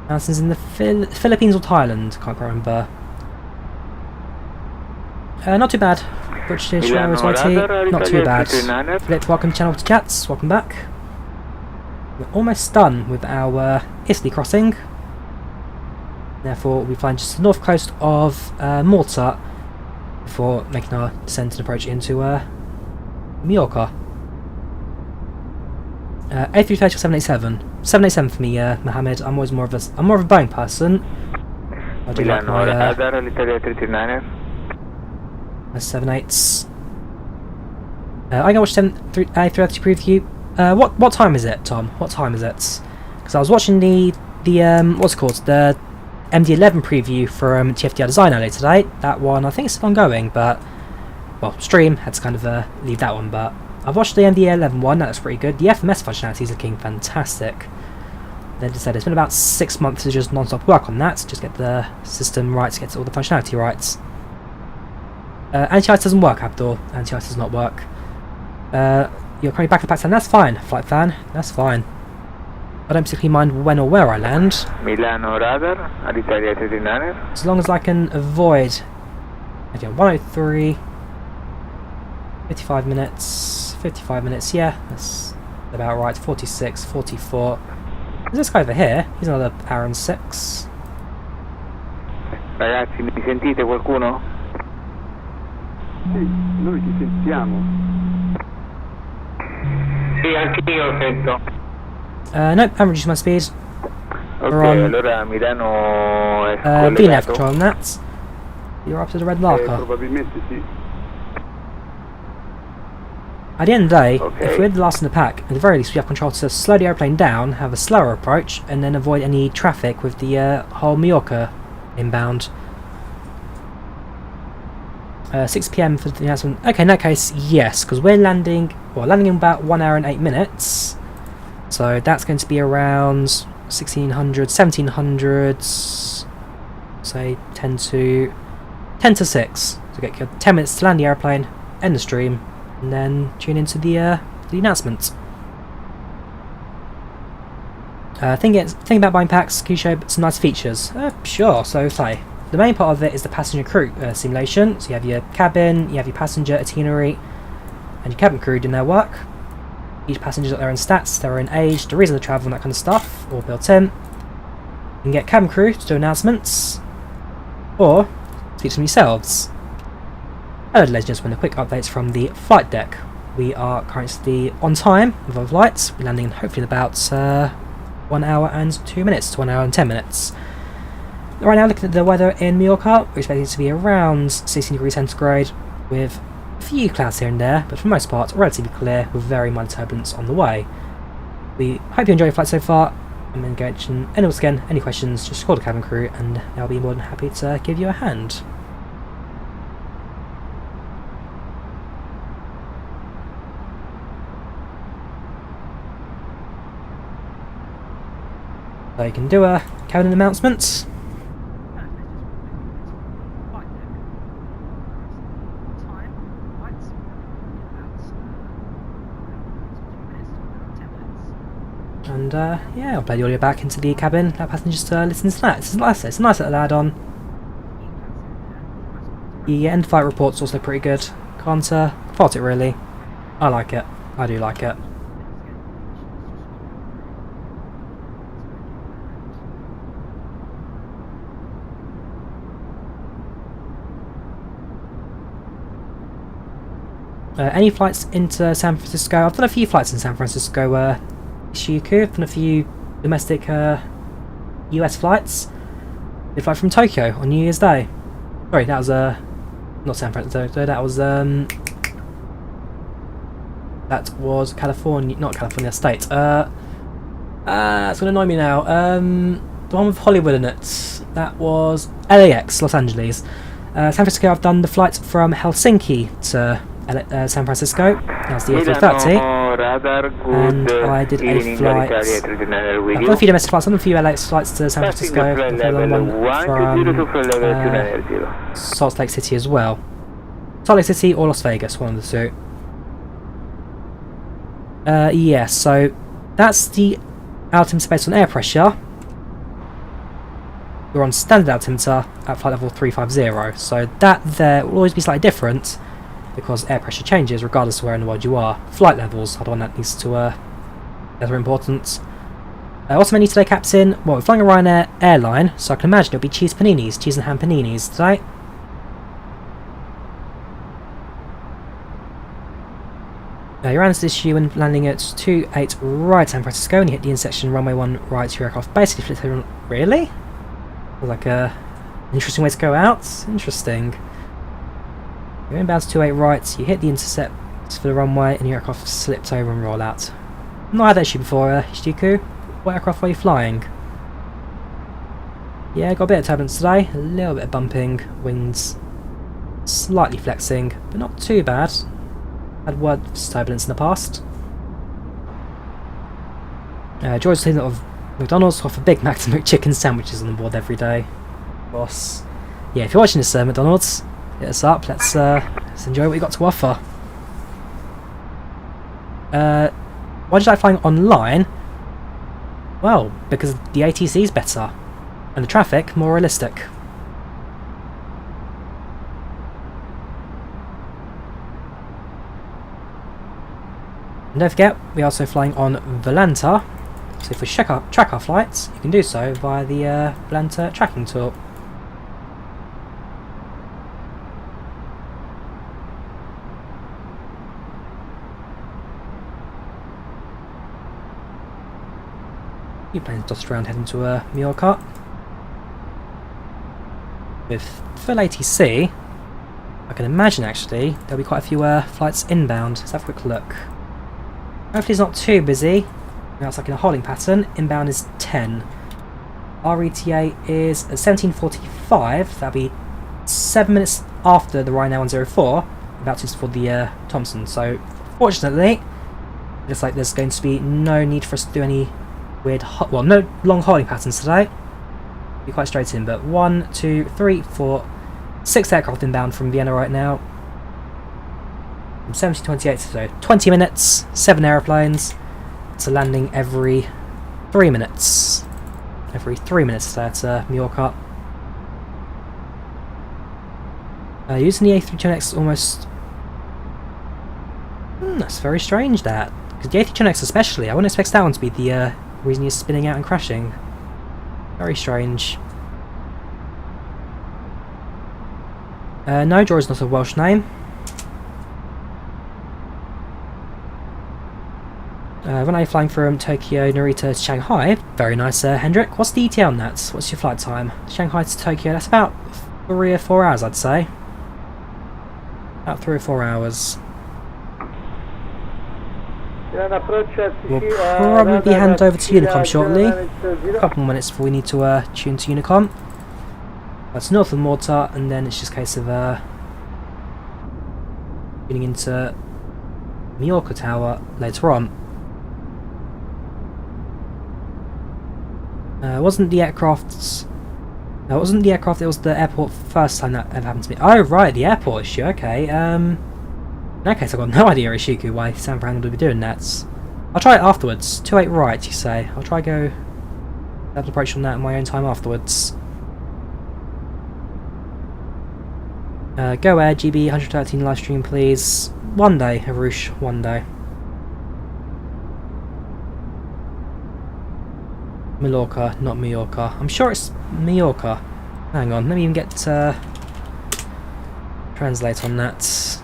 mountains in the Philippines or Thailand, can't quite remember. Not too bad. British Airways YT, not too bad. Philip, welcome to channel, to chats, welcome back. We're almost done with our Italy crossing. Therefore, we find just the north coast of Malta before making our descent and approach into Majorca. A330 or 787. 787 for me, Mohammed. I'm more of a Boeing person. I do like my 78s. I can watch A330 preview. What time is it, Tom? What time is it? Because I was watching the what's it called, the MD11 preview from TFDi Design earlier today. That one, I think it's still ongoing, but well, stream had to kind of leave that one. But I've watched the MD11 one. That looks pretty good. The FMS functionality is looking fantastic. They just said it's been about 6 months of just non-stop work on that, just get the system right, to get all the functionality right. Anti-ice doesn't work, Abdul. Anti-ice does not work. You're currently back at the Pakistan, that's fine, flight fan, that's fine. I don't particularly mind when or where I land. Milano radar, Alitalia 39er. As long as I can avoid 103, 55 minutes, yeah, that's about right, 46, 44. There's this guy over here, he's another hour and 6. Ragazzi, mi sentite qualcuno? Sì, noi ti sentiamo. Sì, anche io sento. Nope, I haven't reduced my speed. Ok, We're on allora Milano è VNAV collegato. control on that. You're up to the red marker. Probabilmente sì. At the end of the day, Okay. if we're the last in the pack, at the very least we have control to slow the airplane down, have a slower approach, and then avoid any traffic with the whole Majorca inbound. 6 PM for the announcement. Okay, in that case, yes, because we're landing in about 1 hour and 8 minutes. So that's going to be around 1600, 1700s, say 10 to 6. So get 10 minutes to land the airplane, end the stream, and then tune into the announcement. Think about buying packs. Can you show some nice features? Sure. So say the main part of it is the passenger crew simulation. So you have your cabin, you have your passenger itinerary, and your cabin crew doing their work. Each passenger's got their own stats, their own age, the reason they travel, and that kind of stuff, all built in. You can get cabin crew to do announcements, or speak to them yourselves. Hello ladies and gentlemen, a quick update from the flight deck. We are currently on time with our flights. We're landing hopefully in about 1 hour and 2 minutes to 1 hour and 10 minutes. Right now, looking at the weather in Majorca, we're expecting it to be around 16 degrees centigrade with a few clouds here and there, but for the most part relatively clear with very minor turbulence on the way. We hope you enjoy your flight so far. I'm engaged in any questions, just call the cabin crew and they'll be more than happy to give you a hand. So you can do a cabin announcement. And yeah, I'll play the audio back into the cabin, allow passengers to listen to that. It's a nice little add-on. The end flight report's also pretty good. Can't fault it really. I like it. I do like it. Any flights into San Francisco? I've done a few flights in San Francisco. Shiku, I've done a few domestic US flights. Did fly from Tokyo on New Year's Day. Sorry, that was not San Francisco. That was California, not California State. It's gonna annoy me now. The one with Hollywood in it. That was LAX, Los Angeles. San Francisco. I've done the flight from Helsinki to San Francisco. That's the A330. And I did a flight. I've done a few domestic flights. I've done a few LAX flights to San Francisco. I've done one from Salt Lake City as well. Salt Lake City or Las Vegas, one of the two. Yeah, so that's the altimeter based on air pressure. We're on standard altimeter at flight level 350, so that there will always be slightly different because air pressure changes regardless of where in the world you are. Flight levels are the one that needs to that are important. What's the menu today, Captain? Well, we're flying a Ryanair airline, so I can imagine it'll be cheese paninis, cheese and ham paninis today. Your answer issue when landing at 28 right San Francisco and you hit the intersection runway 1 right, your aircraft basically flips over. Really? Like a interesting way to go out. Interesting. You're inbound to 28 right, you hit the intercept for the runway and your aircraft slips over and roll out. Not had that issue before, Shiku. What aircraft were you flying? Yeah, got a bit of turbulence today, a little bit of bumping, wings slightly flexing, but not too bad. Had worse turbulence in the past. George's seen a lot of McDonald's offer Big Macs and McChicken sandwiches on board every day. Boss. Yeah, if you're watching this, McDonald's, hit us up. Let's enjoy what we got to offer. Why did I flying online? Well, because the ATC is better and the traffic more realistic. And don't forget, we're also flying on Volanta, so if we track our flights, you can do so via the Volanta tracking tool. Few planes dotted around heading to Majorca. With full ATC, I can imagine actually there'll be quite a few flights inbound. Let's have a quick look. Hopefully it's not too busy. Now it's like in a holding pattern. Inbound is 10. Our ETA is at 17:45. That'll be 7 minutes after the Ryanair 104, about to for the Thompson. So fortunately, it looks like there's going to be no need for us to do any weird, no long holding patterns today. Be quite straight in. But 1, 2, 3, 4, 6 aircraft inbound from Vienna right now. 17:28, so 20 minutes, 7 aeroplanes. It's a landing every 3 minutes. Every 3 minutes at Majorca. Using the A320X almost... that's very strange, that. Because the A320X especially, I wouldn't expect that one to be the reason you're spinning out and crashing. Very strange. No, Drawyah is not a Welsh name. When are you flying from Tokyo, Narita to Shanghai? Very nice, Hendrik. What's the ETA on that? What's your flight time? Shanghai to Tokyo, that's about 3 or 4 hours, I'd say. About 3 or 4 hours. We'll probably be handed over to Unicom shortly. A couple more minutes before we need to tune to Unicom. That's north of Malta, and then it's just a case of tuning into Majorca Tower later on. It wasn't the aircraft, it was the airport first time that ever happened to me. Oh right, the airport issue, okay. In that case I've got no idea, Ishiku, why San Fran would be doing that. I'll try it afterwards. 28 right, you say. I'll try go double approach on that in my own time afterwards. Go air, GB 113 live stream please. One day, Arush, one day. Mallorca, not Majorca. I'm sure it's Majorca. Hang on, let me even get translate on that.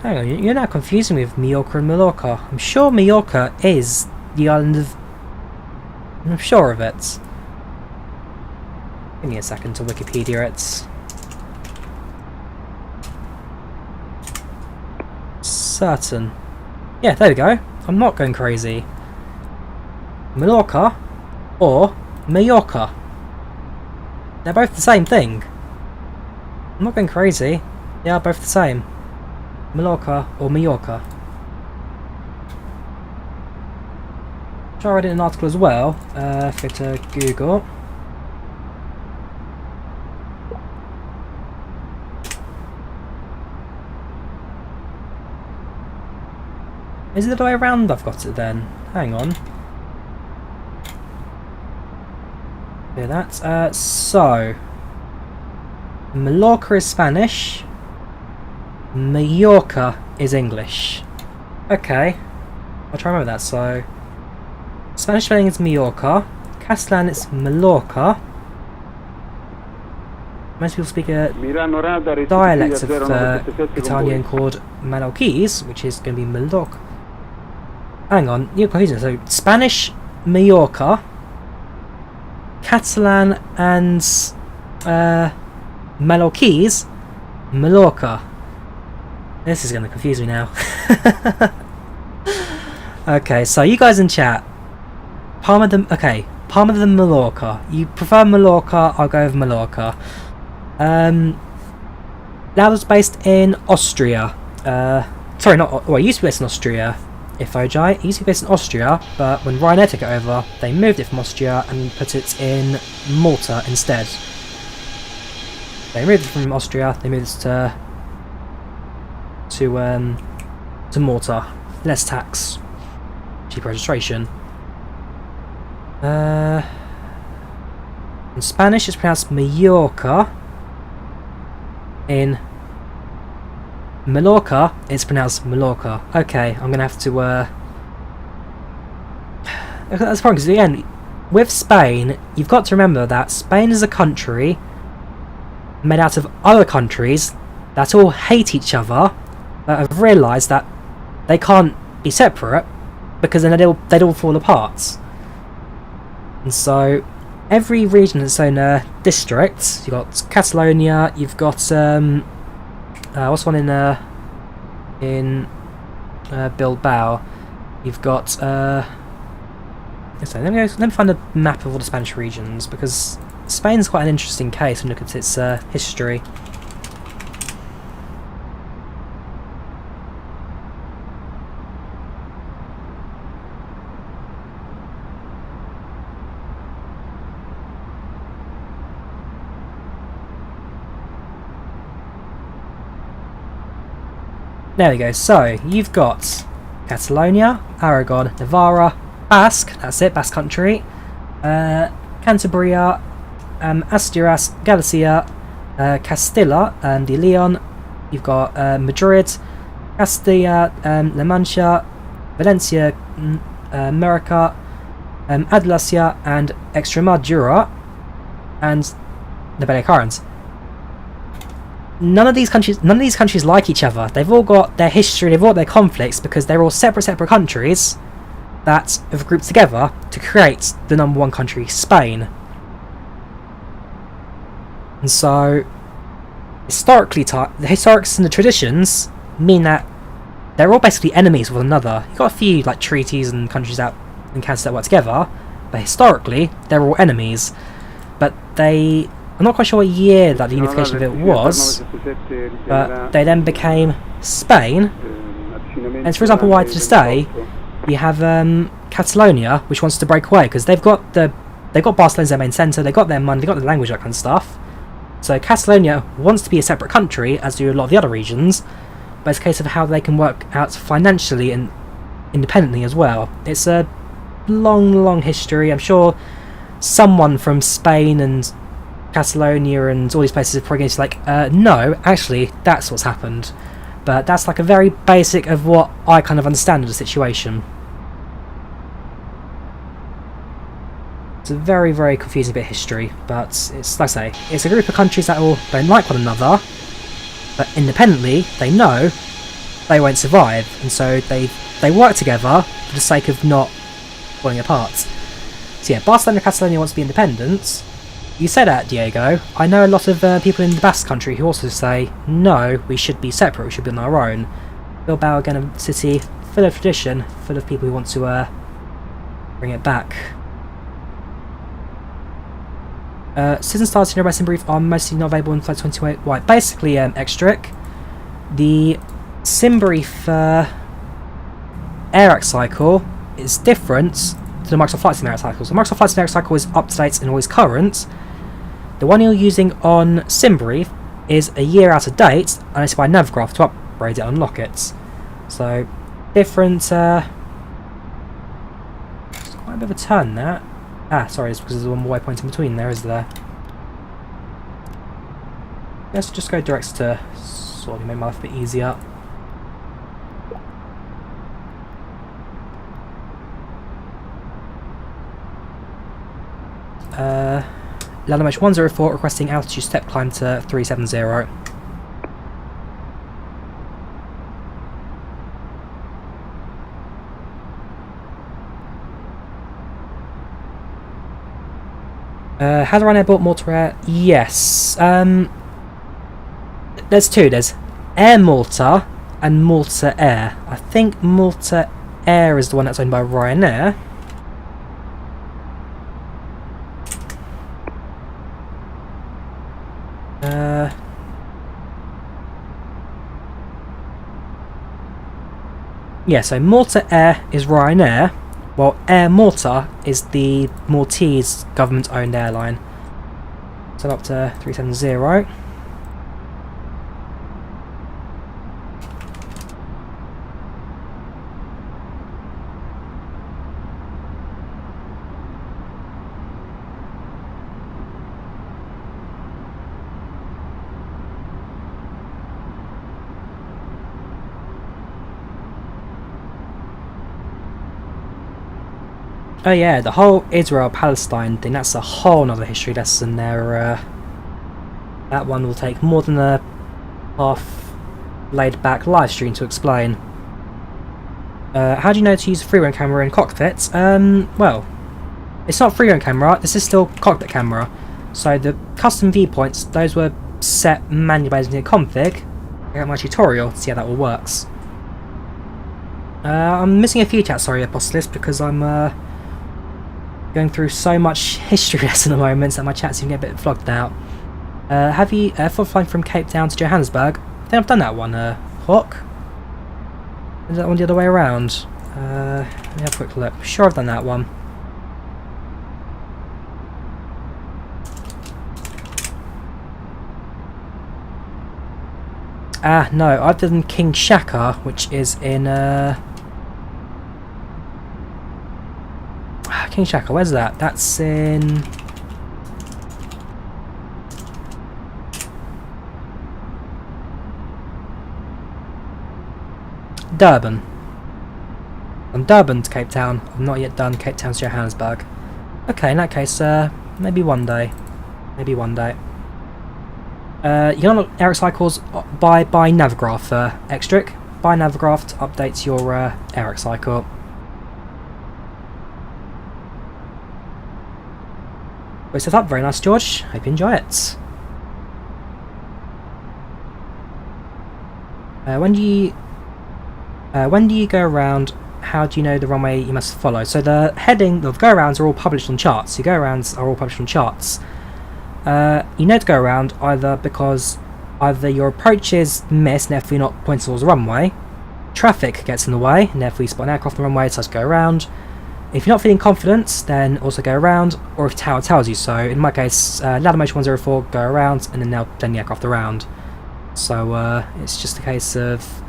Hang on, you're now confusing me with Majorca and Mallorca. I'm sure Majorca is the island of... I'm sure of it. Give me a second to Wikipedia it. Certain. Yeah, there we go. I'm not going crazy. Mallorca or Majorca. They're both the same thing. I'm not going crazy. They are both the same. Mallorca or Majorca. Try reading an article as well. Go to Google. Is it the way around I've got it then? Hang on. Yeah, that's so Mallorca is Spanish. Majorca is English. Okay, I'll try and remember that. So, Spanish spelling is Majorca, Catalan is Mallorca, Most people speak a dialect of Italian called Mallorquese, which is going to be Mallorca. Hang on, you're confusing. So Spanish, Majorca, Catalan, and Mallorquese, Mallorca. This is going to confuse me now. Okay, so you guys in chat, Palma de Mallorca. You prefer Mallorca? I'll go with Mallorca. Lauda's based in Austria. Sorry, not. Well, it used to be based in Austria. FOJ. It used to be based in Austria, but when Ryanair took it over, they moved it from Austria and put it in Malta instead. They moved it from Austria. They moved it to Malta. Less tax, cheaper registration. In Spanish, it's pronounced Majorca. In Mallorca, it's pronounced Mallorca. Okay, I'm gonna have to. That's fine, because again, with Spain, you've got to remember that Spain is a country made out of other countries that all hate each other, but have realised that they can't be separate because then they'd all fall apart. And so every region has its own district. You've got Catalonia, you've got what's one in Bilbao? You've got let me find a map of all the Spanish regions, because Spain's quite an interesting case when you look at its history. There we go, so you've got Catalonia, Aragon, Navarra, Basque, that's it, Basque country, Cantabria, Asturias, Galicia, Castilla, de Leon, you've got Madrid, Castilla, La Mancha, Valencia, Murcia, Andalusia, and Extremadura, and the Balearic Islands. None of these countries like each other. They've all got their history, they've all got their conflicts, because they're all separate countries that have grouped together to create the number one country, Spain. And so, historically, the historics and the traditions mean that they're all basically enemies with one another. You've got a few like treaties and countries out in countries that work together, but historically, they're all enemies. But I'm not quite sure what year that the unification of it was, but they then became Spain. And it's, for example, why to this day you have Catalonia, which wants to break away, because they've got Barcelona as their main centre, they've got their money, they've got the language, that kind of stuff. So Catalonia wants to be a separate country, as do a lot of the other regions, but it's a case of how they can work out financially and independently as well. It's a long history. I'm sure someone from Spain and Catalonia and all these places are probably going to be like, no, actually, that's what's happened. But that's like a very basic of what I kind of understand of the situation. It's a very confusing bit of history, but it's, like I say, it's a group of countries that all don't like one another, but independently, they know they won't survive, and so they work together for the sake of not falling apart. So yeah, Barcelona and Catalonia wants to be independent. You say that, Diego. I know a lot of people in the Basque country who also say, no, we should be separate, we should be on our own. Bilbao, again, a city full of tradition, full of people who want to bring it back. Citizen starts in Airbus in brief are mostly not available in Flight 28. Right, basically, Extric, the SimBrief AirX cycle is different to the Microsoft Flight Sim AirX cycle. So the Microsoft Flight Sim AirX cycle is up to date and always current. The one you're using on SimBrief is a year out of date, and it's by Navgraph to upgrade it and unlock it. So, different. It's quite a bit of a turn that. Ah, sorry, it's because there's one waypoint in between there, is there? Let's just go direct to sort of make my life a bit easier. Lauda Motion 104 requesting altitude step climb to 370. Has Ryanair bought Malta Air? Yes. There's two. There's Air Malta and Malta Air. I think Malta Air is the one that's owned by Ryanair. Yeah, so Malta Air is Ryanair, while Air Malta is the Maltese government-owned airline. So up to 370. Oh yeah, the whole Israel-Palestine thing, that's a whole nother history lesson there. That one will take more than a half laid back live stream to explain. How do you know to use a free-run camera in cockpit? Well, it's not free-run camera, this is still cockpit camera. So the custom viewpoints, those were set manually by using a config. I got my tutorial to see how that all works. I'm missing a few chats, sorry, Apostolis, because I'm going through so much history lesson at the moment that my chat's even get a bit flogged out. Have you flying from Cape Town to Johannesburg? I think I've done that one, Hawk. Is that one the other way around? Let me have a quick look. Sure, I've done that one. Ah, no, I've done King Shaka, which is in King Shaka, where's that? That's in Durban. From Durban to Cape Town. I've not yet done Cape Town to Johannesburg. Okay, in that case, maybe one day. Maybe one day. You can unlock Eric cycles by Navgraph, Extric. Buy Navgraph to update your Eric cycle. Well, set up, very nice, George. Hope you enjoy it. When do you go around? How do you know the runway you must follow? So the heading of go-arounds are all published on charts. Your go-arounds are all published on charts. You know to go around either because either your approach is missed and therefore you're not pointing towards the runway, traffic gets in the way and therefore you spot an aircraft on the runway, so go around. If you're not feeling confident, then also go around, or if tower tells you so. In my case, Lauda Motion 104, go around, and then they'll send the aircraft around. So it's just a case of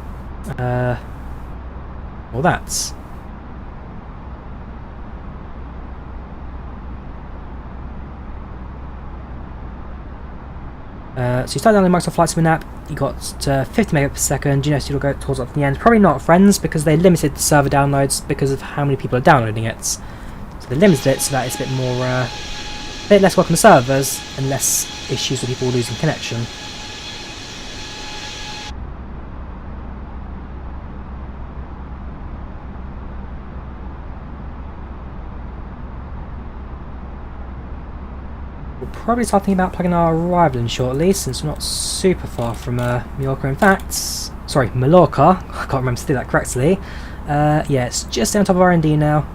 well, that's. So you start down the Microsoft Flight Sim app, you got 50 megabits per second, you know, so you'll go towards up to the end. Probably not friends, because they limited the server downloads because of how many people are downloading it. So they limited it so that it's a bit more, a bit less welcome to servers and less issues with people losing connection. We'll probably start thinking about plugging our arrival in shortly, since we're not super far from Majorca. In fact, sorry, Mallorca. I can't remember to do that correctly. Yeah, it's just on top of R&D now.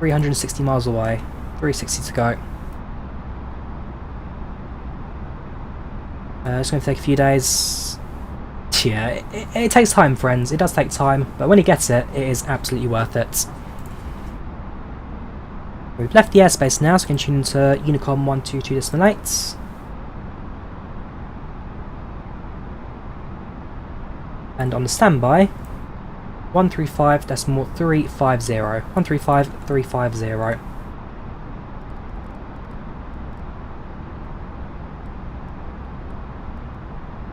360 miles away. 360 to go. It's going to take a few days. Yeah, it takes time, friends. It does take time, but when you get it, it is absolutely worth it. We've left the airspace now, so we can tune into Unicom 122.8. And on the standby, 135.350. 135.350.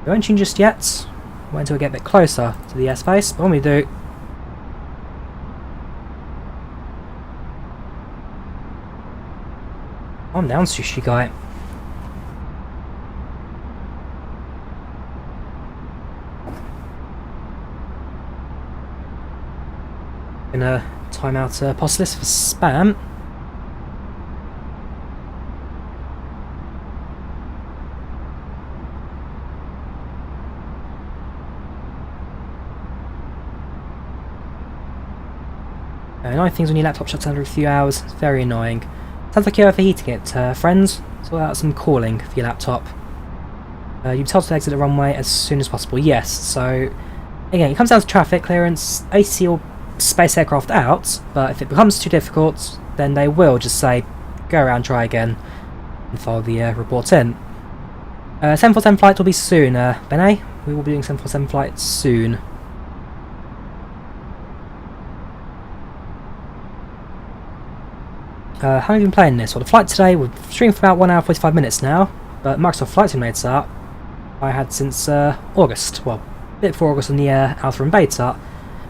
We won't tune just yet. Wait until we get a bit closer to the airspace, but when we do, calm down, Sushi Guy. Gonna time out Postlis for spam. Annoying things when your laptop shuts down every few hours. It's very annoying. Sounds like you're overheating it, friends. Sort out some cooling for your laptop. You're told to exit the runway as soon as possible. Yes, so again, it comes down to traffic clearance. ATC will space aircraft out, but if it becomes too difficult, then they will just say, go around, try again, and follow the report in. 747 flight will be soon, Benet. We will be doing 747 flights soon. How have you been playing this? Well, the flight today, we've streamed for about 1 hour 45 minutes now, but Microsoft Flight Simulator I had since August. Well, a bit before August on the alpha and beta,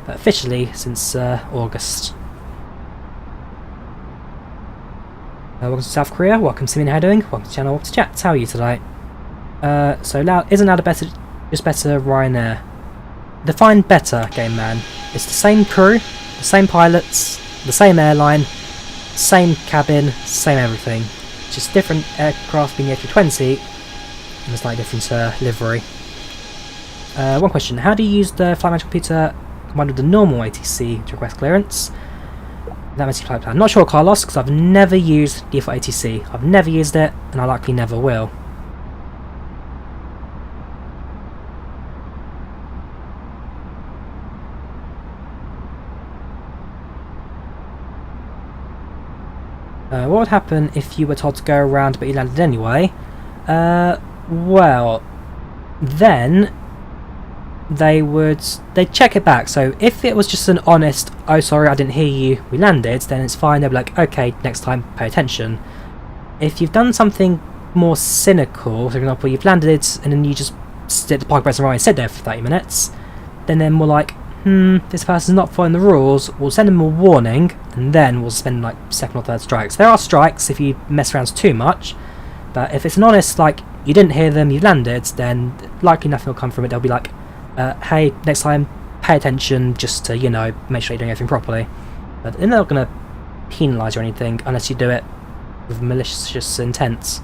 but officially since August. Welcome to South Korea, welcome to Simin, how are you doing? Welcome to the channel, welcome to chat, how are you today? So isn't Lauda better, just better Ryanair? Define better, game man. It's the same crew, the same pilots, the same airline, same cabin, same everything. Just different aircraft being the A320, and a slightly different livery. One question, how do you use the flight management computer combined with the normal ATC to request clearance? That makes you flight plan. Not sure, Carlos, because I've never used default ATC. I've never used it, and I likely never will. What would happen if you were told to go around but you landed anyway? Well, then they'd check it back. So if it was just an honest, oh sorry I didn't hear you, we landed, then it's fine. They'll be like, okay, next time pay attention. If you've done something more cynical, for example you've landed and then you just sit at the park rest and sit there for 30 minutes, then they're more like, this person's not following the rules, we'll send them a warning, and then we'll spend like second or third strikes. There are strikes if you mess around too much, but if it's an honest, like, you didn't hear them, you landed, then likely nothing will come from it. They'll be like, hey, next time, pay attention, just to, you know, make sure you're doing everything properly. But they're not going to penalise you or anything, unless you do it with malicious intent.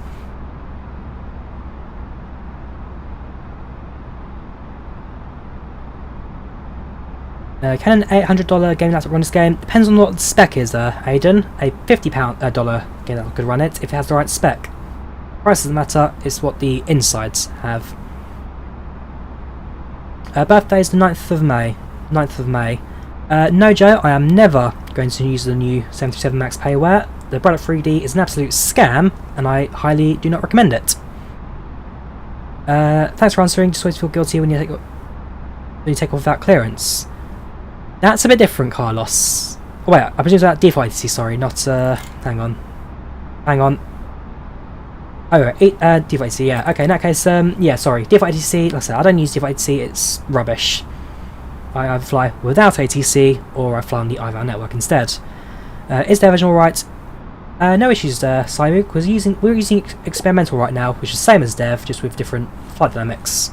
Can an $800 gaming laptop run this game? Depends on what the spec is, Aiden. A $50 game laptop could run it if it has the right spec. Price doesn't matter, it's what the insides have. Birthday is the 9th of May. 9th of May. No, Joe, I am never going to use the new 737 MAX payware. The product 3D is an absolute scam, and I highly do not recommend it. Thanks for answering. Just always feel guilty when you take off without clearance. That's a bit different, Carlos. Oh, wait, I presume that default ATC, sorry, not, hang on. Oh, right, default ATC, yeah, okay, in that case, yeah, sorry, default ATC, like I said, I don't use default ATC, it's rubbish. I either fly without ATC, or I fly on the IVAO network instead. Is their version alright? No issues there, Simon, because we're using experimental right now, which is the same as dev, just with different flight dynamics.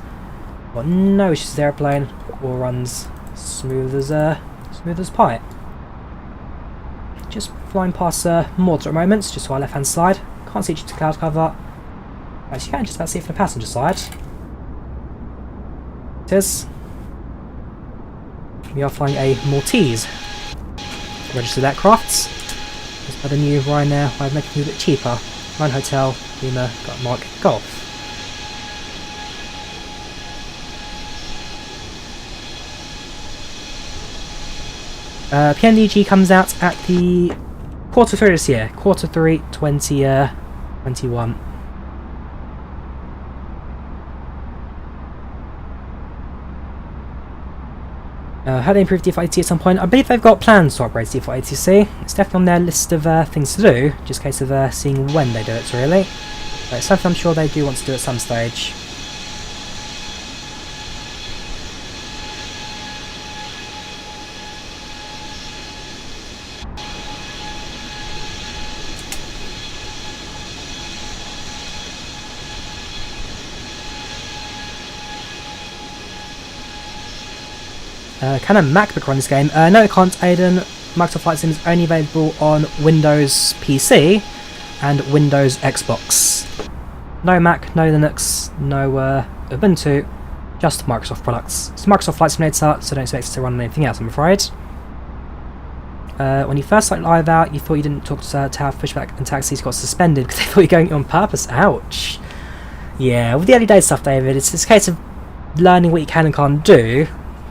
Got no issues with the airplane, all runs smooth as pie. Just flying past Malta at the moment, just to our left hand side. Can't see due to cloud cover. Actually, you can just about see it from the passenger side. It is. We are flying a Maltese registered aircraft. Just by the new Ryanair, by making it a bit cheaper. 9 Hotel, Lima, Mark, Golf. PNDG comes out at the Q3 this year, Q3 2021. How they improve default ATC at some point? I believe they've got plans to upgrade default ATC. It's definitely on their list of things to do, just a case of seeing when they do it, really. But it's something I'm sure they do want to do at some stage. Can a MacBook run this game? No, it can't, Aiden. Microsoft Flight Sim is only available on Windows PC and Windows Xbox. No Mac, no Linux, no Ubuntu, just Microsoft products. It's Microsoft Flight Simulator, so don't expect it to run on anything else, I'm afraid. When you first started IVAO, you thought you didn't talk to have pushback and taxis got suspended because they thought you were going on purpose. Ouch. Yeah, with the early days stuff, David, it's a case of learning what you can and can't do.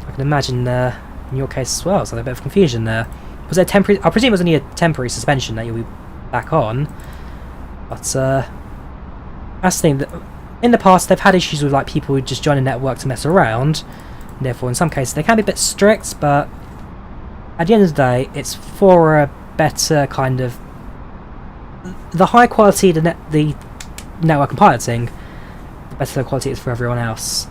I can imagine in your case as well, so there's a bit of confusion there. Was there temporary? I presume it was only a temporary suspension that you'll be back on. But that's the thing, that in the past they've had issues with like people who just join a network to mess around. And therefore, in some cases they can be a bit strict, but at the end of the day, it's for a better kind of the high quality the network and piloting, the better the quality is for everyone else.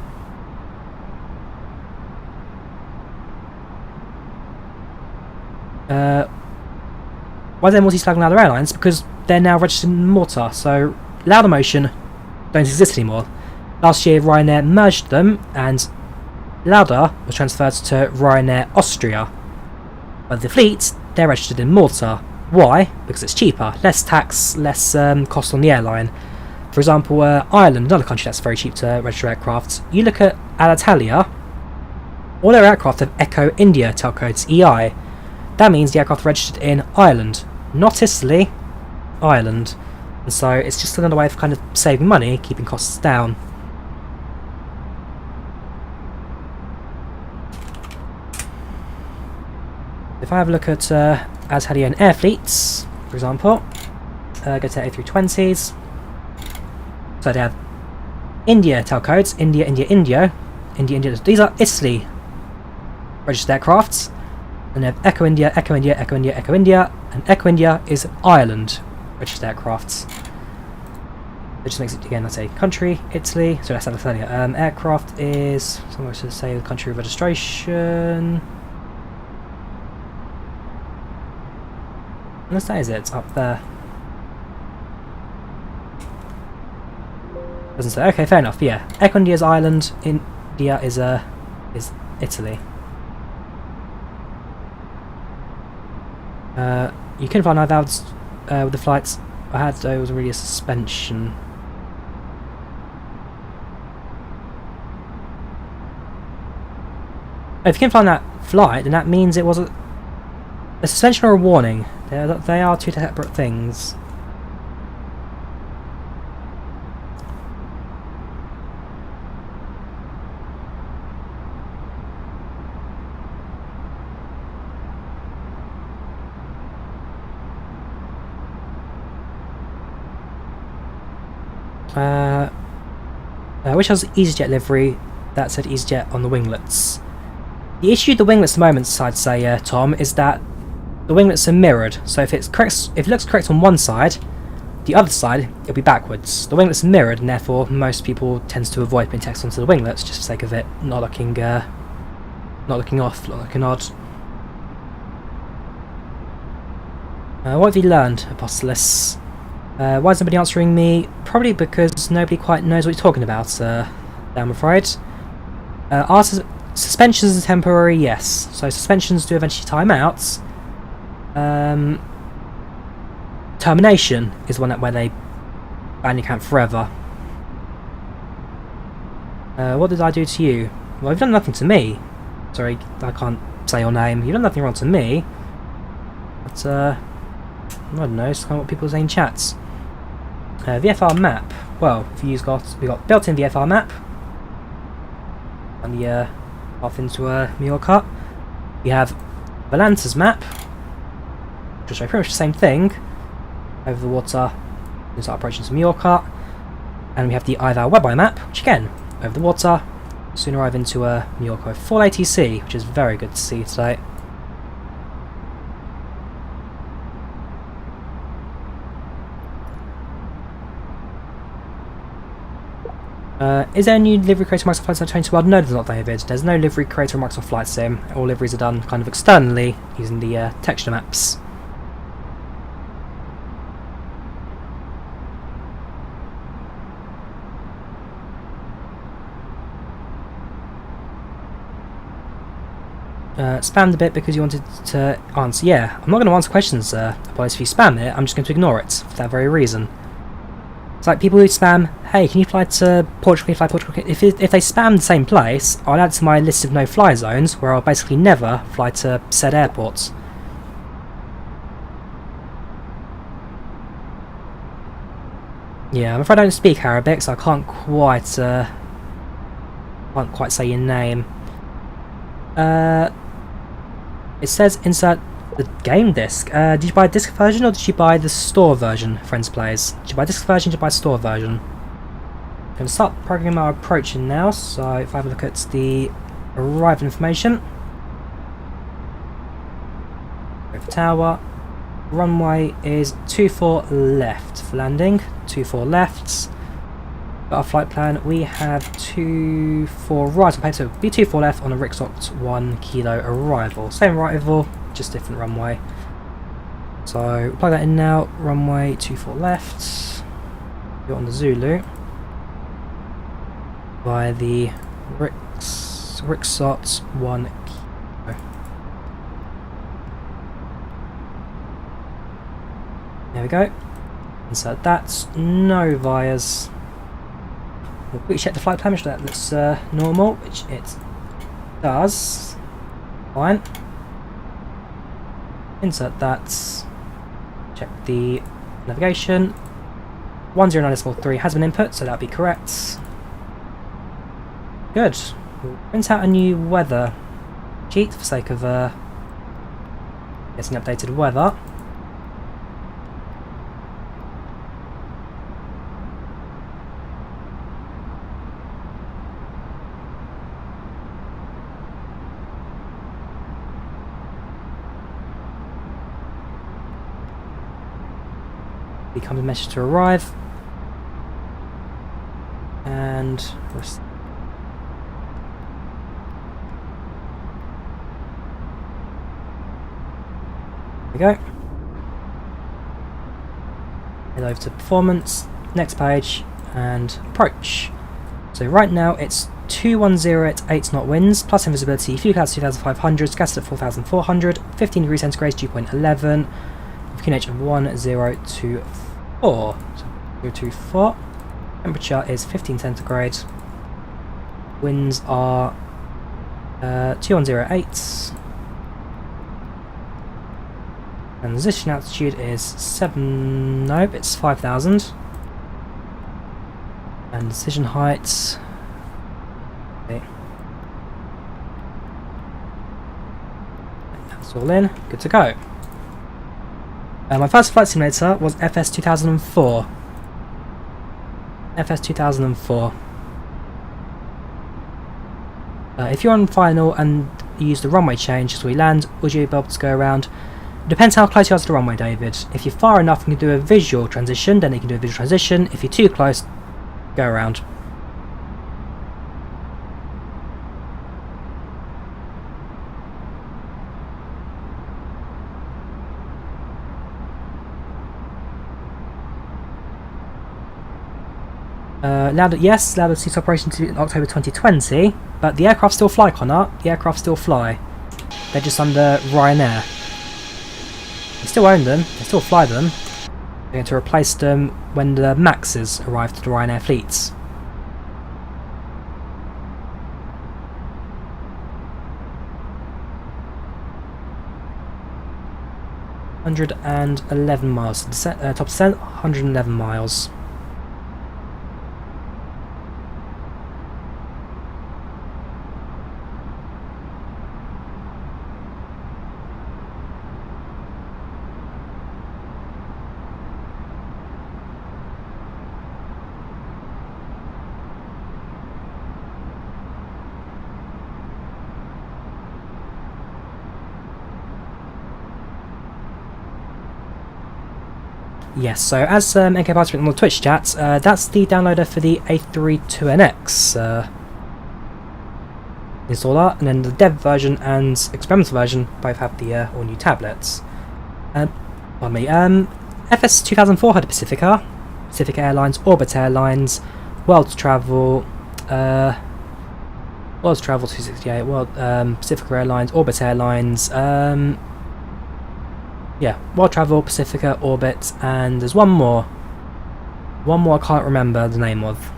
Why they're multi-slagging Lauda Airlines? Because they're now registered in Malta, so Lauda Motion don't exist anymore. Last year Ryanair merged them and Lauda was transferred to Ryanair Austria. But the fleet, they're registered in Malta. Why? Because it's cheaper, less tax, less cost on the airline. For example, Ireland, another country that's very cheap to register aircraft. You look at Alitalia, all their aircraft have Echo India tail codes EI. That means the aircraft are registered in Ireland, not Italy, Ireland. And so it's just another way of kind of saving money, keeping costs down. If I have a look at Alitalia air fleets, for example, go to A320s. So they have India tail codes, India, India, India, India, India. These are Italy registered aircrafts. And they have Echo India, Echo India, Echo India, Echo India, and Echo India is Ireland registered aircrafts. It just makes it, again, let's say country, Italy, so that's Alitalia. Aircraft is, somewhere to say the country of registration. Unless that is it, up there. Doesn't say, okay, fair enough, but yeah. Echo India is Ireland, India is Italy. You can find IVAOs with the flights I had, it was really a suspension. If you can find that flight, then that means it was a suspension or a warning. They are two separate things. Which has EasyJet livery that said EasyJet on the winglets. The issue with the winglets at the moment, I'd say, Tom, is that the winglets are mirrored. So if it looks correct on one side, the other side it'll be backwards. The winglets are mirrored, and therefore most people tend to avoid putting text onto the winglets just for the sake of it not looking off, not looking odd. What have you learned, Apostolos? Why is nobody answering me? Probably because nobody quite knows what you're talking about, I'm afraid. Are suspensions are temporary? Yes. So suspensions do eventually time out. Termination is one where they ban your account forever. What did I do to you? Well, you've done nothing to me. Sorry, I can't say your name. You've done nothing wrong to me. But, I don't know, it's kind of what people say in chats. VFR map. Well, we got built-in VFR map. And the off into Majorca. We have Volanta's map, which will show pretty much the same thing. Over the water, we start approaching to Majorca. And we have the IVAO WebEye map, which again, over the water, soon arrive into Majorca. Full ATC, which is very good to see today. Is there a new livery creator on Microsoft Flight Sim 20? Well, no, there's not, David. There's no livery creator on Microsoft Flight Sim. All liveries are done kind of externally using the texture maps. spammed a bit because you wanted to answer. Yeah, I'm not going to answer questions, apologies if you spam it, I'm just going to ignore it for that very reason. It's like people who spam, hey, can you fly to Portugal, can you fly Portugal? If they spam the same place, I'll add to my list of no-fly zones, where I'll basically never fly to said airports. Yeah, I'm afraid I don't speak Arabic, so I can't quite say your name. It says insert the game disc. Did you buy a disc version or did you buy the store version, friends plays? Did you buy disc version or did you buy store version? I'm going to start programming our approach in now, so if I have a look at the arrival information. Over tower. Runway is 24 left for landing, 24 left. Got our flight plan, we have 24 right on paper, so it'll be 24 left on a Rixoct 1 kilo arrival. Same arrival, just different runway. So plug that in now, runway 24 left. You're on the Zulu. By the Rixoct 1 kilo. There we go. Insert that, no vias. We'll quickly check the flight plan, which that looks normal, which it does. Fine. Insert that. Check the navigation. 109.3 has been input, so that'll be correct. Good. We'll print out a new weather sheet for sake of getting updated weather. Becomes a message to arrive and receive. There we go. Head over to performance, next page, and approach. So right now it's 210 at 8 knot winds, plus invisibility, fuel clouds 2500, scattered at 4400, 15 degrees centigrade, dew point 11. QNH of 1024. So 024. Temperature is 15 centigrade. Winds are 2108. And position altitude is 5,000. And decision height. Okay. That's all in. Good to go. My first flight simulator was FS 2004. FS 2004. If you're on final and you use the runway change as we land, would you be able to go around? Depends how close you are to the runway, David. If you're far enough and can do a visual transition, then you can do a visual transition. If you're too close, go around. Lauda, yes, Lauda ceased operation in October 2020, but the aircraft still fly, Connor. The aircraft still fly. They're just under Ryanair. They still own them, they still fly them. They're going to replace them when the Maxes arrive to the Ryanair fleets. $111 miles. Top descent, 111 miles. Yes, so as NK Party written on the Twitch chat, that's the downloader for the A320neo installer, and then the dev version and experimental version both have the all new tablets. Pardon me. FS 2004 had a Pacifica, Pacific Airlines, Orbit Airlines, World Travel, World Travel 268, World Pacifica Airlines, Orbit Airlines, yeah, World Travel, Pacifica, Orbit, and there's one more. One more I can't remember the name of.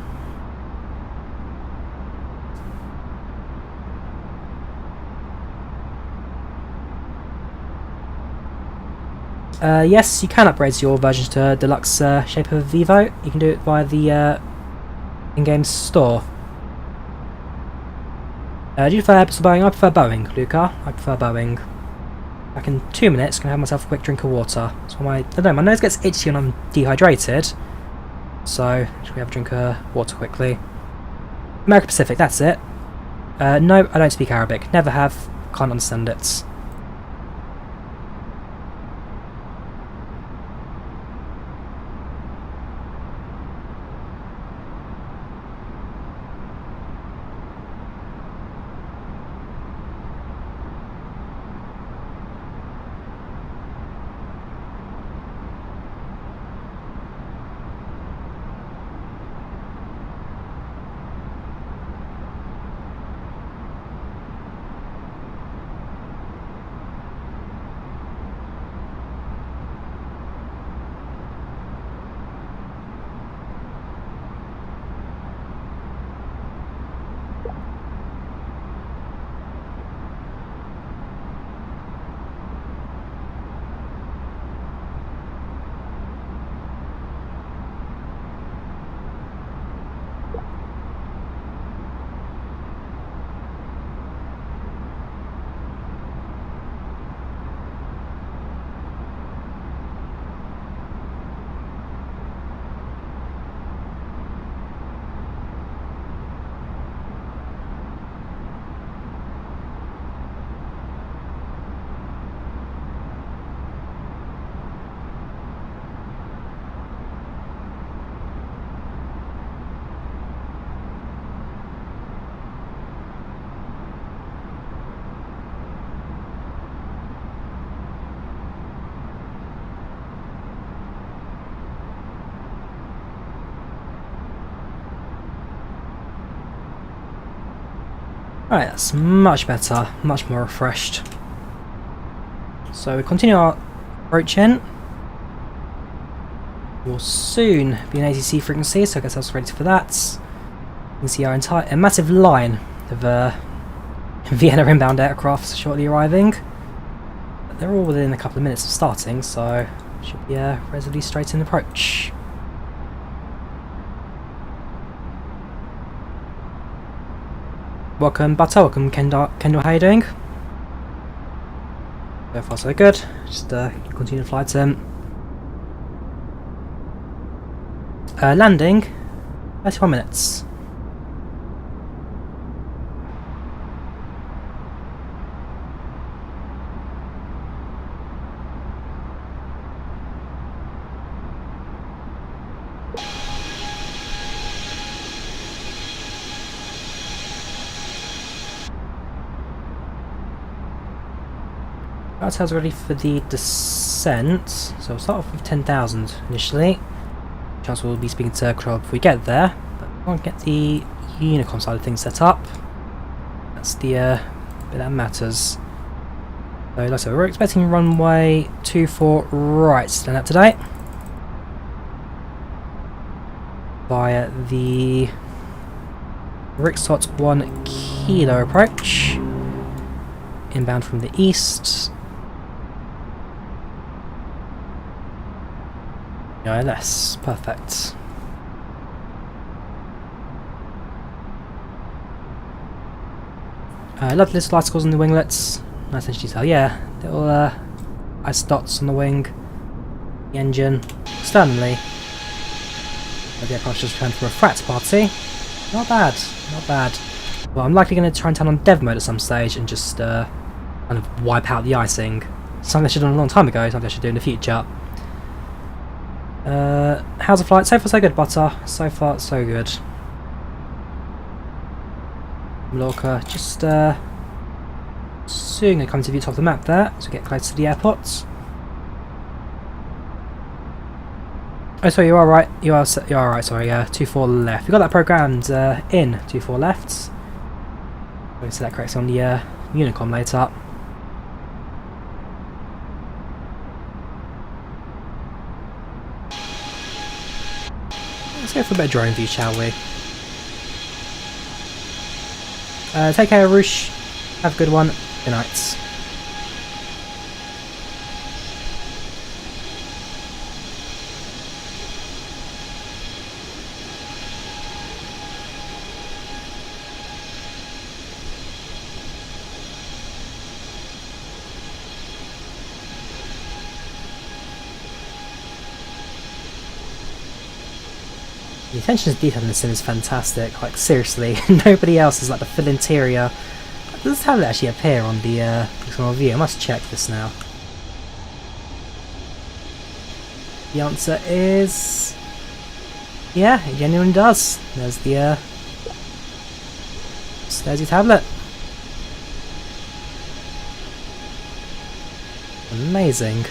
Yes, you can upgrade your versions to deluxe shape of Vivo. You can do it via the in-game store. Do you prefer Airbus or Boeing? I prefer Boeing, Luca. I prefer Boeing. Back in 2 minutes, gonna have myself a quick drink of water. So I don't know, my nose gets itchy when I'm dehydrated. So, should we have a drink of water quickly? American Pacific, that's it. No, I don't speak Arabic. Never have. Can't understand it. Alright, that's much better, much more refreshed. So we continue our approaching. We'll soon be an ATC frequency, so I guess I was ready for that. You can see our a massive line of Vienna inbound aircraft shortly arriving. But they're all within a couple of minutes of starting, so should be a relatively straight in approach. Welcome Butter, welcome Kendall, how are you doing? So far so good, just continue the flight. Landing, 31 minutes. Hotels ready for the descent, so we'll start off with 10,000 initially. Chance we'll be speaking to control before we get there, but we want to get the Unicom side of things set up. That's the bit that matters. So like I said, we're expecting runway 24 right to land up today via the Rixtot 1 Kilo approach, inbound from the east. ILS, perfect. Lovely little icicles on the winglets, nice and detail. Yeah, little ice dots on the wing, the engine, externally. The aircraft just returned from a frat party. Not bad, not bad. Well, I'm likely going to try and turn on dev mode at some stage and just kind of wipe out the icing. Something I should have done a long time ago, something I should do in the future. How's the flight? So far so good, Butter. So far so good. Mallorca, just soon going to come to the top of the map there as we get close to the airport. Oh, sorry, you are right. You are right. Sorry, 24 left. We got that programmed in 24 left. We'll set that correctly on the Unicom later. Let's go for a bit of drone view, shall we? Take care, Roosh. Have a good one. Good night. The attention to detail in this sim is fantastic, like seriously, nobody else is like the full interior. This is how it actually appear on the external view. I must check this now. The answer is... yeah, it genuinely does. There's the there's your tablet. Amazing.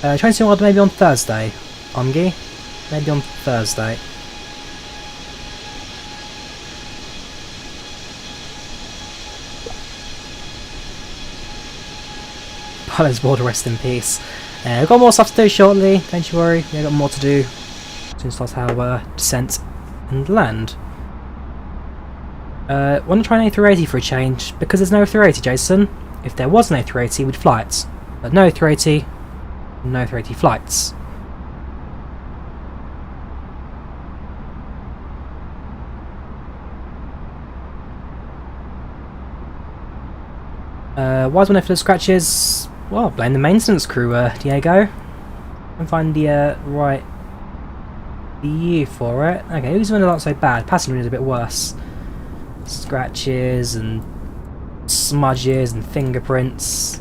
Trying to see what maybe on Thursday, Omgi. Maybe on Thursday. Pilot's board, rest in peace. We've got more stuff to do shortly, don't you worry. We've got more to do soon as that's our descent and land. Want to try an A380 for a change, because there's no A380, Jason. If there was an A380, we'd fly it. But no A380, no A380 flights. Why is one for the scratches? Well, blame the maintenance crew, Diego. And find the right view for it. Okay, these ones are not so bad. Passenger is a bit worse. Scratches and smudges and fingerprints.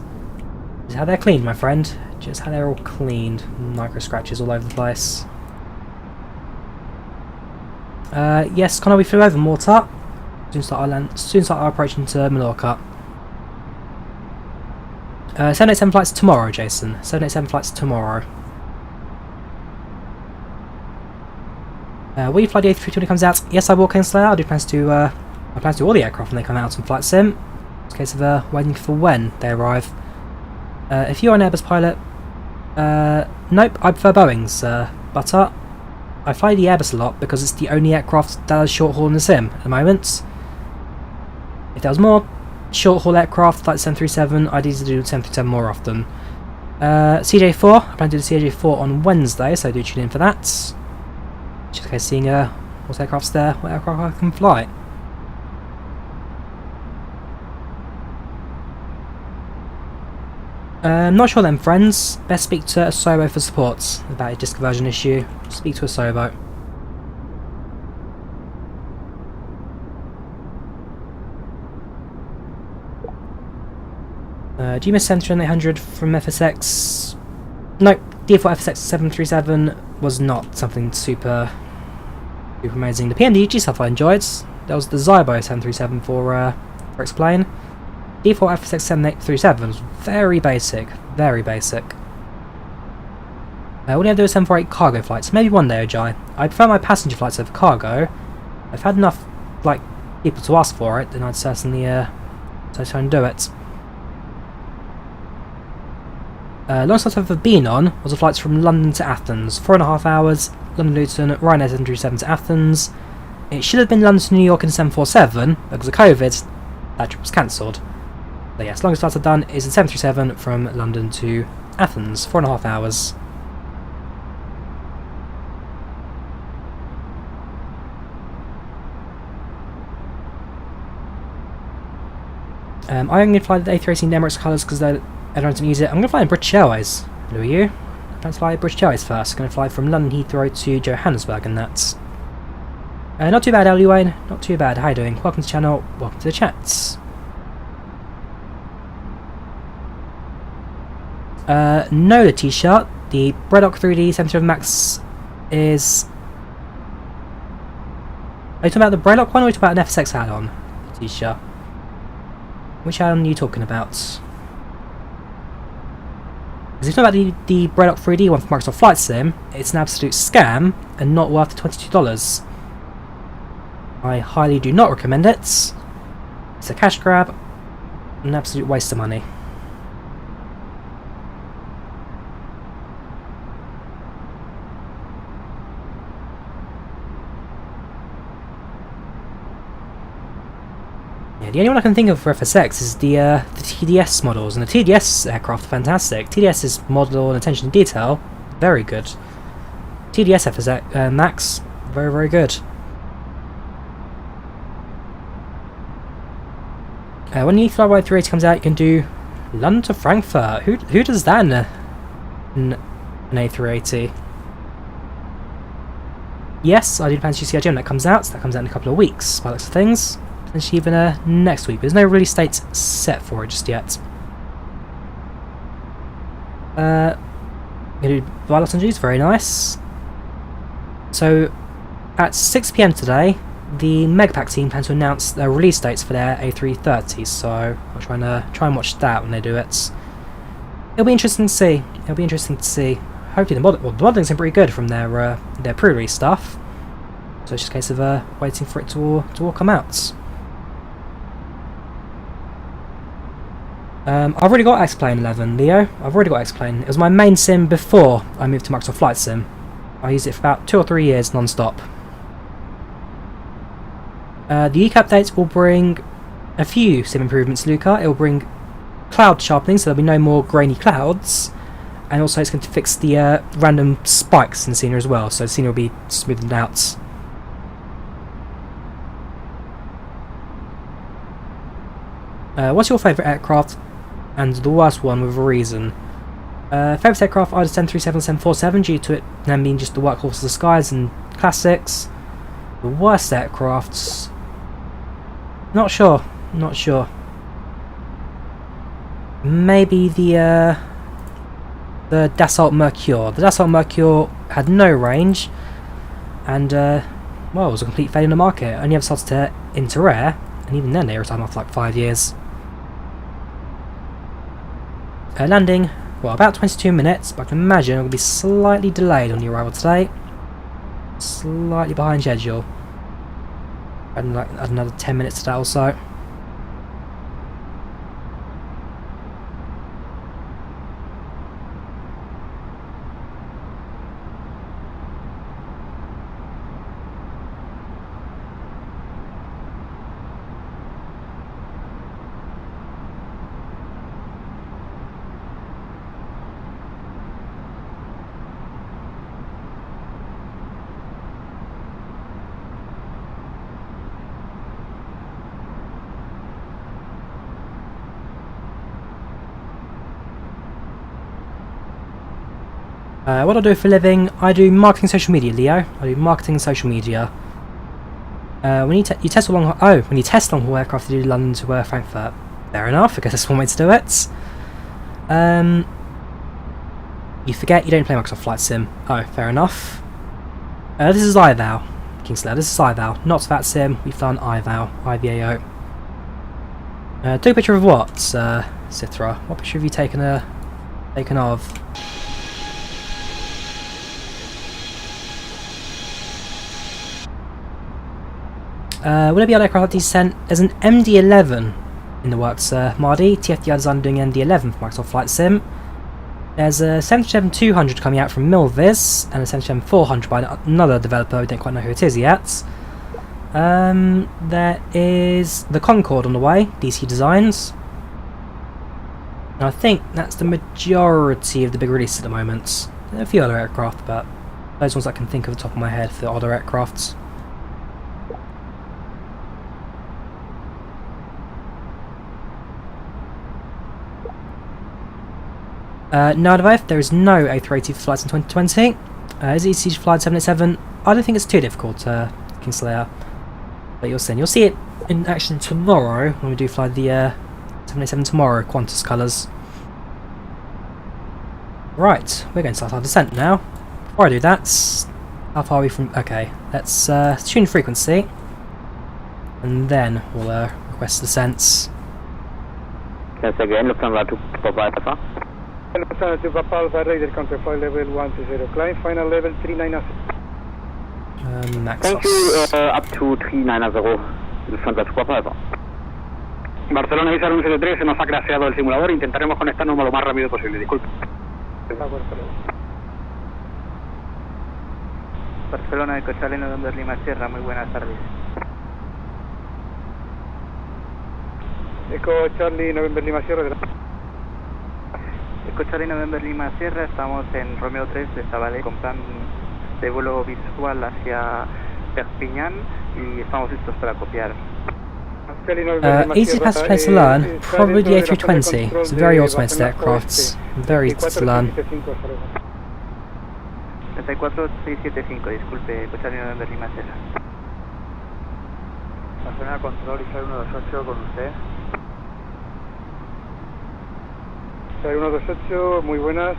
Just how they're cleaned, my friend. Just how they're all cleaned. Micro scratches all over the place. Yes, Connor, we flew over Malta. Soon start our approach into Mallorca. 787 flights tomorrow, Jason. 787 flights tomorrow. Will you fly the A320 when it comes out? Yes, I will, Kingslayer. I plan to do all the aircraft when they come out on Flight Sim. It's a case of waiting for when they arrive. If you're an Airbus pilot, nope, I prefer Boeing's, but I fly the Airbus a lot because it's the only aircraft that has short haul in the sim at the moment. If there was more short haul aircraft like the 737, I'd easily do the 737 more often. CJ4, I plan to do the CJ4 on Wednesday, so do tune in for that. Just in case seeing what aircraft's there, what aircraft I can fly. Not sure then, friends. Best speak to Asobo for support about a disk conversion issue. Speak to Asobo. Do you miss Centurion 800 from FSX? No, default FSX 737 was not something super amazing. The PMDG stuff I enjoyed. That was the Zybo 737 for explain. Default FSX 7837 was very basic, very basic. All you have to do is 748 cargo flights. Maybe one day, Ojai. I prefer my passenger flights over cargo. I've had enough like people to ask for it, then I'd certainly try and do it. Longest I've ever been on was the flights from London to Athens. 4.5 hours, London Luton, Ryanair 737 to Athens. It should have been London to New York in 747, but because of COVID, that trip was cancelled. But yes, longest flights I've done is the 737 from London to Athens. 4.5 hours. I'm going to fly the A380 in Emirates colours because I don't use it. I'm going to fly in British Airways. Who are you? I'm going to fly British Airways first. I'm going to fly from London Heathrow to Johannesburg and that's... not too bad, Ellie Wayne. Not too bad. How you doing? Welcome to the channel. Welcome to the chats. No, the t-shirt. The Bredock 3D 77 Max is... Are you talking about the Bredock one or are you talking about an FSX add-on? T-shirt. Which add-on are you talking about? If you're talking about the Bredock 3D one from Microsoft Flight Sim, it's an absolute scam and not worth the $22. I highly do not recommend it. It's a cash grab, an absolute waste of money. Yeah, the only one I can think of for FSX is the TDS models, and the TDS aircraft are fantastic. TDS's model and attention to detail, very good. TDS FSX Max, very, very good. When the FlyLive 380 comes out, you can do London to Frankfurt. Who does that in an A380? Yes, I do plan to see CRG when that comes out. So that comes out in a couple of weeks, by the looks of things. Potentially even next week. But there's no release date set for it just yet. Gonna do Los Angeles, very nice. So at 6 PM today, the Megapack team plan to announce their release dates for their A330s, so I'll try and watch that when they do it. It'll be interesting to see. Hopefully the modeling's been pretty good from their pre-release stuff. So it's just a case of waiting for it to all come out. I've already got X-Plane 11, Leo. I've already got X-Plane. It was my main sim before I moved to Microsoft Flight Sim. I used it for about 2 or 3 years non-stop. The UK update will bring a few sim improvements, Luca. It will bring cloud sharpening, so there'll be no more grainy clouds, and also it's going to fix the random spikes in the scenery as well, so the scenery will be smoothed out. What's your favourite aircraft, and the worst one with a reason? Favourite aircraft, either 737 or 747, due to it then being just the workhorse of the skies and classics. The worst aircrafts... Not sure. Maybe the Dassault Mercure. The Dassault Mercure had no range, and well, it was a complete failure in the market. It only ever started to enter air, and even then they retired after like 5 years. Landing, well, about 22 minutes, but I can imagine it will be slightly delayed on the arrival today. Slightly behind schedule. And like another 10 minutes to that or so. What I do for a living, I do marketing social media, Leo. I do marketing and social media. When you test long haul aircraft, you do London to Frankfurt. Fair enough, I guess that's one way to do it. You forget you don't play Microsoft Flight Sim. Oh, fair enough. This is IVAO, Kingslayer. This is IVAO, not that sim. We've done IVAO. Do a picture of what, Citra? What picture have you taken of? Will there be other aircraft descent? There's an MD-11 in the works, Mardi. TFDi design doing MD-11 for Microsoft Flight Sim. There's a 737-200 coming out from Milviz, and a 737-400 by another developer, we don't quite know who it is yet. There is the Concorde on the way, DC Designs. And I think that's the majority of the big releases at the moment. There are a few other aircraft, but those ones I can think of off the top of my head for the other aircrafts. No, there is no A380 flights in 2020. Is it easy to fly 787? I don't think it's too difficult, Kingslayer. But you'll see it in action tomorrow when we do fly the 787 tomorrow, Qantas colours. Right, we're going to start our descent now. Before I do that, how far are we from... Okay, let's tune frequency, and then we'll request descents. Yes, again, Lufthansa to Papa Alpha. Lufthansa to Papa Alpha, radar counter flight level 120, climb final level 39. Maxos. Thank you, up to 390, Lufthansa to Papa. Barcelona Visa 173, se nos ha crasheado el simulador, intentaremos conectarnos lo más rápido posible, disculpe. Barcelona, Eco Charlie November Lima Sierra, muy buenas tardes. Eco Charlie November Lima Sierra. Eco Charlie November Lima Sierra, estamos en Romeo 3 de Sabadell con plan de vuelo visual hacia Perpignan y estamos listos para copiar. Easy fast place to learn, probably the A320. It's a very automated aircraft, very easy to learn. 34675, disculpe, Eco Charlie November Lima Sierra. Barcelona Control y 128 con usted. 128, muy buenas.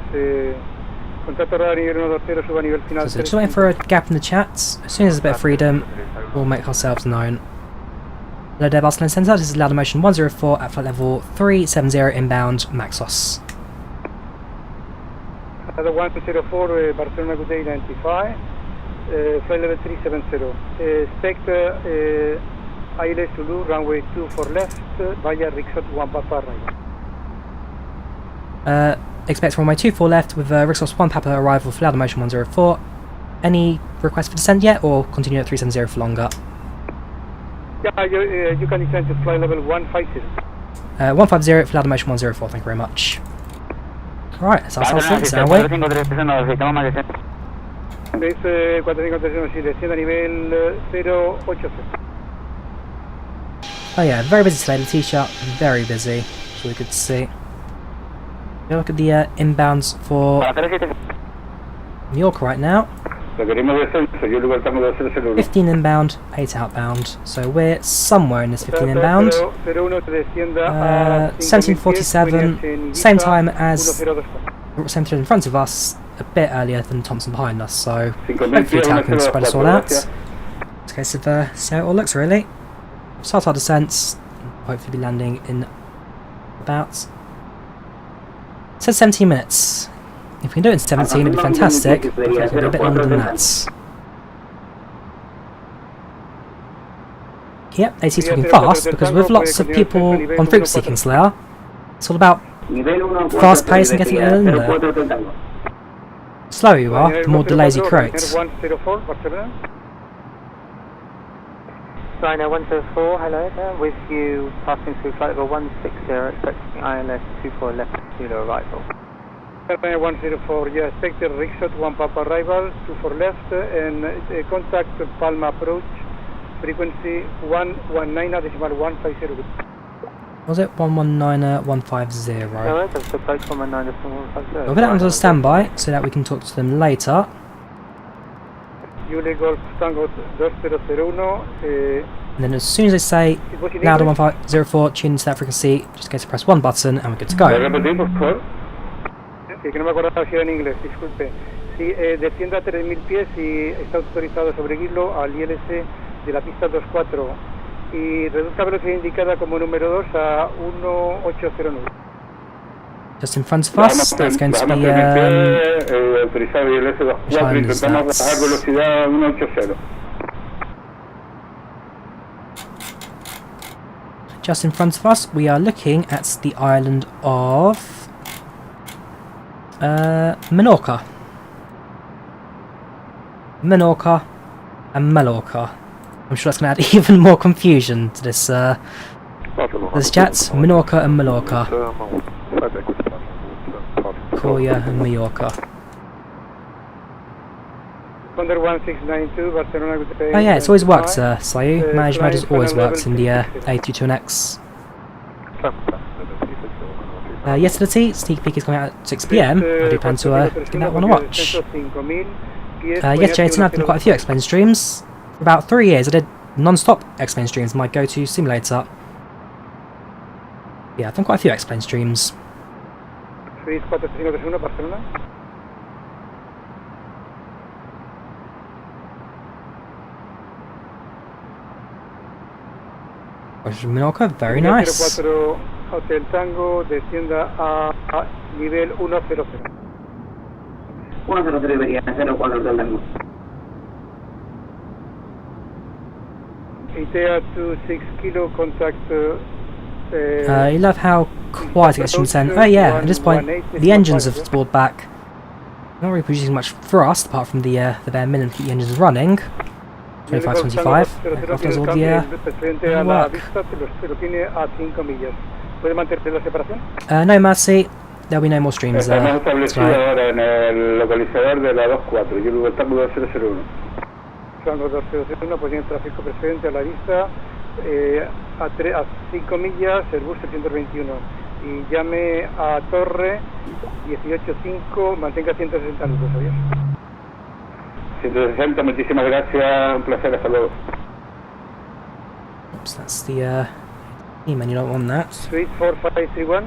Contacto radar nivel 120, suba a nivel final. So just waiting for a gap in the chat. As soon as there's a bit of freedom, we'll make ourselves known. Hello there, Barcelona Centre. This is Lauda Motion 104 at flight level 370 inbound Maxos. Lauda 104, Barcelona good day, identify. Flight level 370. Expect ILS Zulu, runway 24 left, via Rixot 1 Papa right. Expect runway 24 left with Rixos 1 Papa arrival for Lauda Motion 104. Any request for descent yet, or continue at 370 for longer? Yeah, you can descend to flight level 150. 150 for Lauda Motion 104, thank you very much. Alright, that's our seats, are we? 4531, sí, descienda a nivel 080. Oh yeah, very busy today, the T-shirt, very busy. It's really good to see. Look at the inbounds for Majorca right now. 15 inbound, 8 outbound. So we're somewhere in this 15 inbound. 1747, same time as Centre in front of us, a bit earlier than Thompson behind us. So hopefully Tau can spread us all out. It's a case of see how it all looks really. Start our descents, hopefully be landing in about. It says 17 minutes. If we can do it in 17, it'd be fantastic. But I think it'll be a bit longer than that. Yep, AT's talking fast because with lots of people on frequency seeking Slayer, it's all about fast pace and getting it in there. The slower you are, the more delays you create. Ryanair 104, hello there, with you passing through flight level 160, expecting ILS 24 left Zulu arrival. Ryanair 104, yeah, expect the Rixot 1 Papa arrival, 24 left, and contact Palma approach, frequency 119.150. Was it 119.150? No, that's the approach 119.150. We'll put it onto the standby so that we can talk to them later. Julie Golf Tango 2001. And then as soon as they say Lauda 1504, tune into that frequency, just go to press one button and we're good to go. Sí, que no me acordaba si era en inglés, disculpe. Sí, descienda a 3000 pies y está autorizado a sobreguirlo al ILS de la pista 24 y reduzca velocidad indicada como número 2 a 1809. Just in front of us, that's going to be autorizado ILS 24 intentamos bajar velocidad a 180. Just in front of us, we are looking at the island of Menorca. Menorca and Mallorca. I'm sure that's going to add even more confusion to this this chat. Menorca and Mallorca. Drawyah and Majorca. Oh yeah, it's always worked, Slayu. Managed mode has always worked in the A320neo. Yesterday, Sneak Peek is coming out at 6 PM. I do plan to give that one a watch. Yesterday, I've done quite a few X-Plane streams. For about 3 years, I did non-stop X-Plane streams, my go-to simulator. Yeah, I've done quite a few X-Plane streams. Menorca, very nice. Hotel Tango, descienda a nivel 100. 100 debería ser 4 Hotel Tango. ETA26 kilo, contact... you love how quiet it gets from 10. Oh yeah, at this point, the engines have spooled back. Not really producing much thrust, apart from the bare minimum to keep the engines running. 25-25, aircraft does all the work. No mercy, there'll be no more streams tonight. Rango 201, poniendo tráfico precedente a la vista, a 5 millas, Airbus 321. Y llame a Torre 185, mantenga 160 minutos, adiós. 160, muchísimas gracias, un placer, hasta luego. Oops, that's the email, you don't want that. Suite 4531.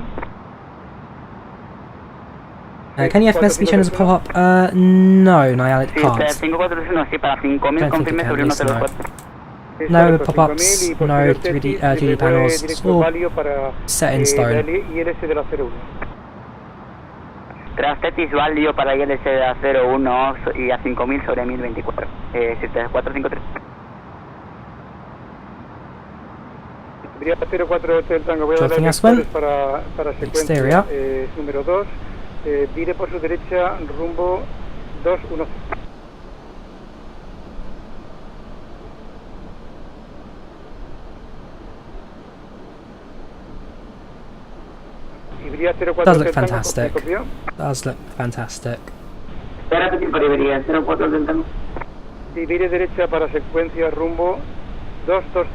Can you FMS be shown as a pop-up? No, Niall, it can't. No pop-ups, no 3D panels, it's all set in stone. Transtetis válido para ILS A01 y a 5000 sobre 1024. 7453. Iberia 04 Hotel Tango, voy a darle para secuencia número 2. Vire por su derecha, rumbo 210. Does look fantastic. Does look fantastic. Vire derecha para secuencia, rumbo 220.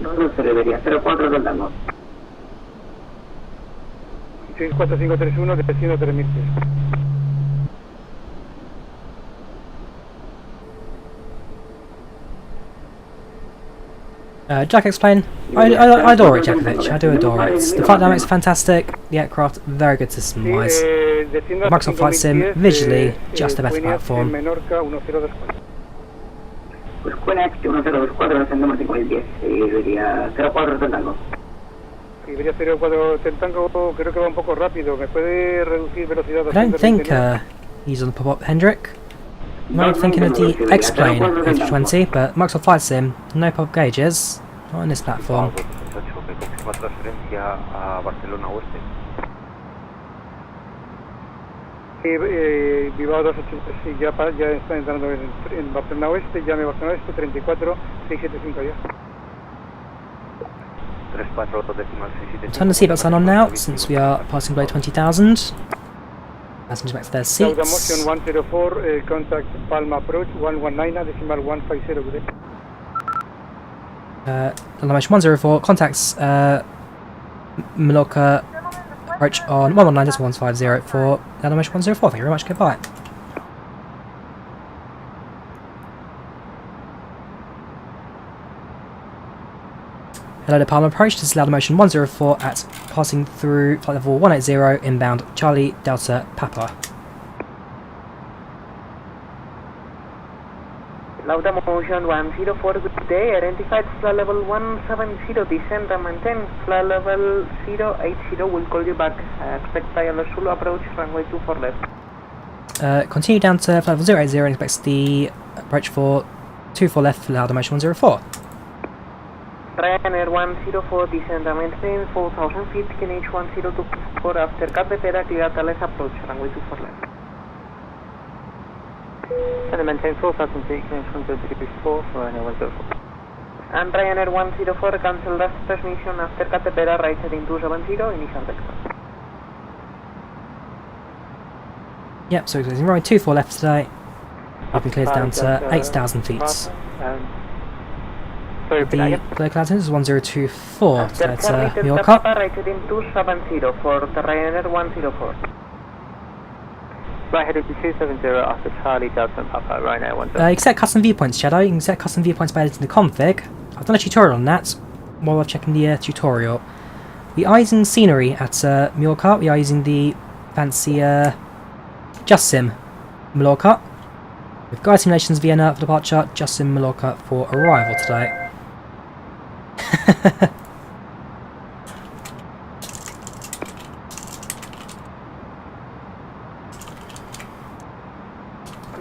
220 Iberia, 04 del Tango. 4531, destino 3000 pies. Jack explain. I adore it, Jakovic. I do adore it. The flight dynamics are fantastic. The aircraft very good system wise. Microsoft Flight Sim visually just the better platform. Menorca 1024. Pues Quenex 1024, descendemos 5010 y Iberia 04 del Tango. Iberia 04 del Tango creo que va un poco rápido. ¿Me puede reducir velocidad? I don't think he's on the pop-up, Hendrik. You might be thinking of the X-Plane A320, but Microsoft Flight Sim, no pop gauges, not on this platform. IVAO 280, sí, ya está entrando en Barcelona Oeste, llame Barcelona Oeste 34 675 ya. Turn the seatbelts on now, since we are passing below 20,000. Passengers back to their seats. Lauda motion 104, contact Palma approach 119, decimal 150, good day. Lauda motion 104, contacts Mallorca approach on 119.150 for Lauda motion 104. Thank you very much, goodbye. Hello to Palma approach, this is Lauda motion 104 at passing through flight level 180 inbound Charlie Delta Papa. Lauda motion 104, good day, identified flight level 170, descend and maintain, flight level 080, will call you back, expect Dial Zulu approach, runway 24 left. Continue down to flight level 080 and expects the approach for 24 left for Lauda motion 104. Ryanair 104, descend and maintain 4,000 feet, KNH 1024 after Carretera, clear Thales approach, runway 24 left. And maintain 4,000 feet, KNH 1024 for Ryanair 104. And Ryanair 104, cancel last transmission after Carretera, right heading 270, initial takeoff. Yep, so he's runway 24 left today. Up and clears down to 8,000 feet. The clear cloud is 1024, so that's Majorca. Right heading 270 for the Ryanair 104. Right heading to 270 after Charlie Delta Papa, Ryanair 104. You can set custom viewpoints, Shadow. You can set custom viewpoints by editing the config. I've done a tutorial on that while I'm checking the tutorial. We are using scenery at Majorca. We are using the fancy JustSim Mallorca. With Gaya Simulations Vienna for departure, JustSim Mallorca for arrival today.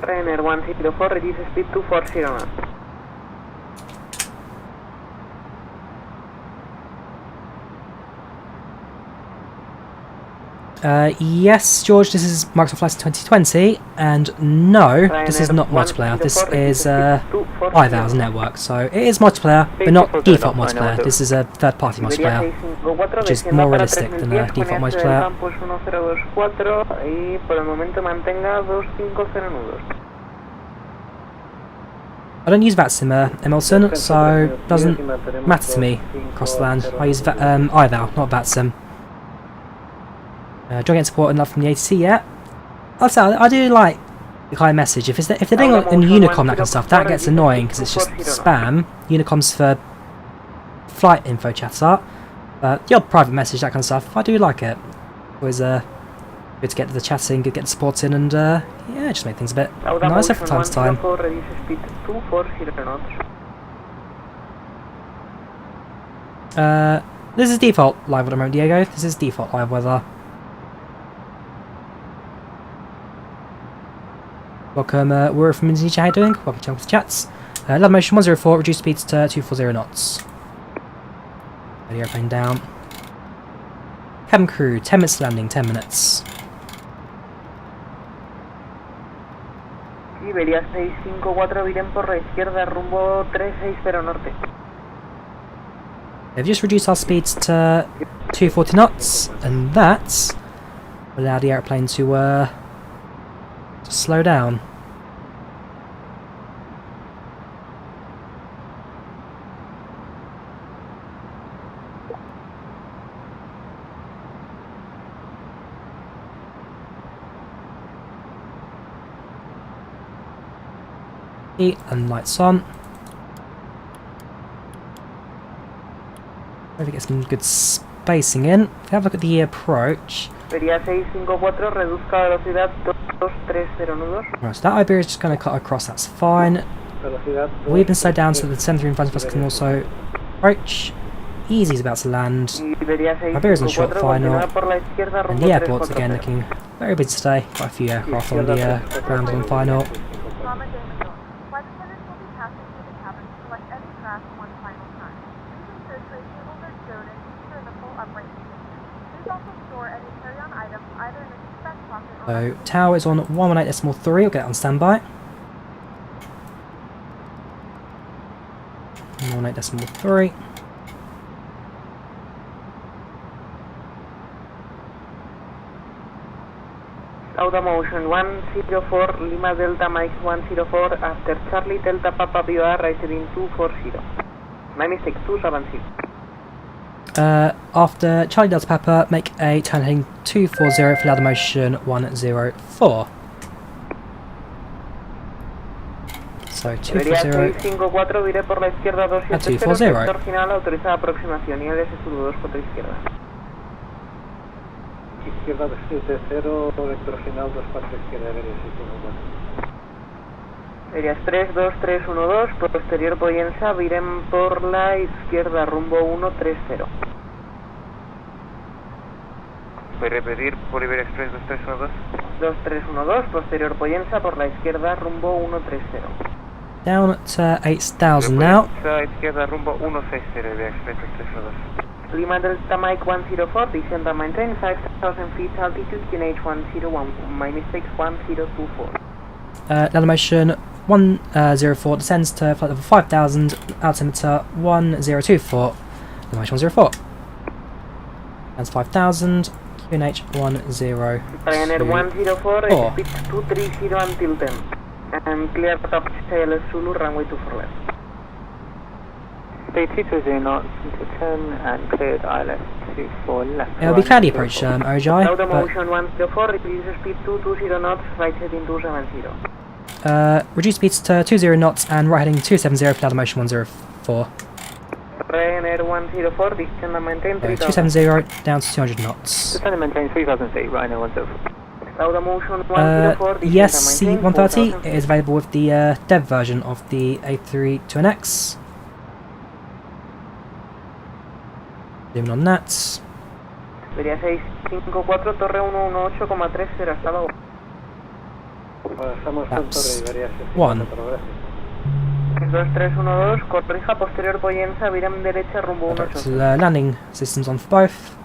Ryanair 104, reduce speed to 409. Yes, George, this is Microsoft Flight 2020, and no, this is not multiplayer. This is IVAO's network, so it is multiplayer, but not default multiplayer. This is a third-party multiplayer, which is more realistic than a default multiplayer. I don't use VATSIM, Emilson, so it doesn't matter to me across the land. I use IVAO, not VATSIM. Do I get support enough from the ATC yet? I'll say I do like the kind of message. If they're doing it in Unicom, that kind of stuff, that gets annoying because it's just spam. Unicom's for flight info chatter. The odd private message, that kind of stuff, I do like it. Always good to get the chatting, good to get the support in, and yeah, just make things a bit nicer from time to time. This is default live weather mode, Diego. This is default live weather. Welcome, we're from Indonesia, how you doing? Welcome to the chats. Level motion 104, reduce speeds to 240 knots. Let the airplane down. Cabin crew, 10 minutes landing, 10 minutes. Iberia 654, viren por la izquierda, rumbo 360 norte. They've just reduced our speeds to 240 knots, and that will allow the airplane to slow down. And lights on. Maybe get some good spacing in. If we have a look at the approach. Iberia 654, reduzca velocidad 230 nudos. Right, so that Iberia is just going to cut across, that's fine. We've been slowed down so the sensor in front of us can also approach. Easy's about to land. Iberia's on short final. And the airport's again looking very busy today. Quite a few aircraft on the ground on final. Palma de Mallorca. Flight attendants will be passing through the cabin to select any craft one final time. Please ensure tray tables are stowed and seats are in the full upright position. Please also store any carry-on items either in a seatback pocket or... So, tower is on 118.3, we'll get it on standby. 118.3. Lauda motion 104, Lima Delta Mike 104, after Charlie Delta Papa BOR, rising in 240. My mistake, 270. After Charlie Delta Papa, make a turn heading 240 for Lauda motion 104. So 240 viré por la izquierda 270, sector final, autorizada aproximación, ILS Zulu 24 izquierda. Izquierda 270, vector final 24 izquierda, Iberia 32312, posterior Boyensa, viren por la izquierda, rumbo 130. ¿Voy a repetir por Iberia 32312? 2312, posterior Boyensa, por la izquierda, rumbo 130. Down to 8,000 now. Izquierda, rumbo 160, Iberia 32312. Lima Delta Mike 104, descend and maintain 5,000 feet altitude, QNH 101, my mistake 1024. Lauda motion 104 descends to flight level 5,000, altimeter 1024. Lauda motion 104. That's 5,000, QNH 104. Ryanair 104, speed 230 until 10. And clear top tail Zulu, runway 24 left. Speed 220 knots into 10 and cleared ILS 24 left. It'll be cloudy approach, Ojai. Lauda motion 104, reduce speed 220 knots, right heading 270. Reduce speeds to 20 knots and right heading 270 for Lauda motion 104. Ryanair 104, descend and maintain 3000. 270 down to 200 knots. Descend and maintain 3000 feet, Ryanair 104. Lauda motion 104, yes, C130 it is available with the dev version of the A320neo. Zooming on that. Iberia 654, torre 118,30, hasta luego. That's 1. 2312, corrija posterior Boyensa, viren derecha rumbo 18. Landing systems on for both.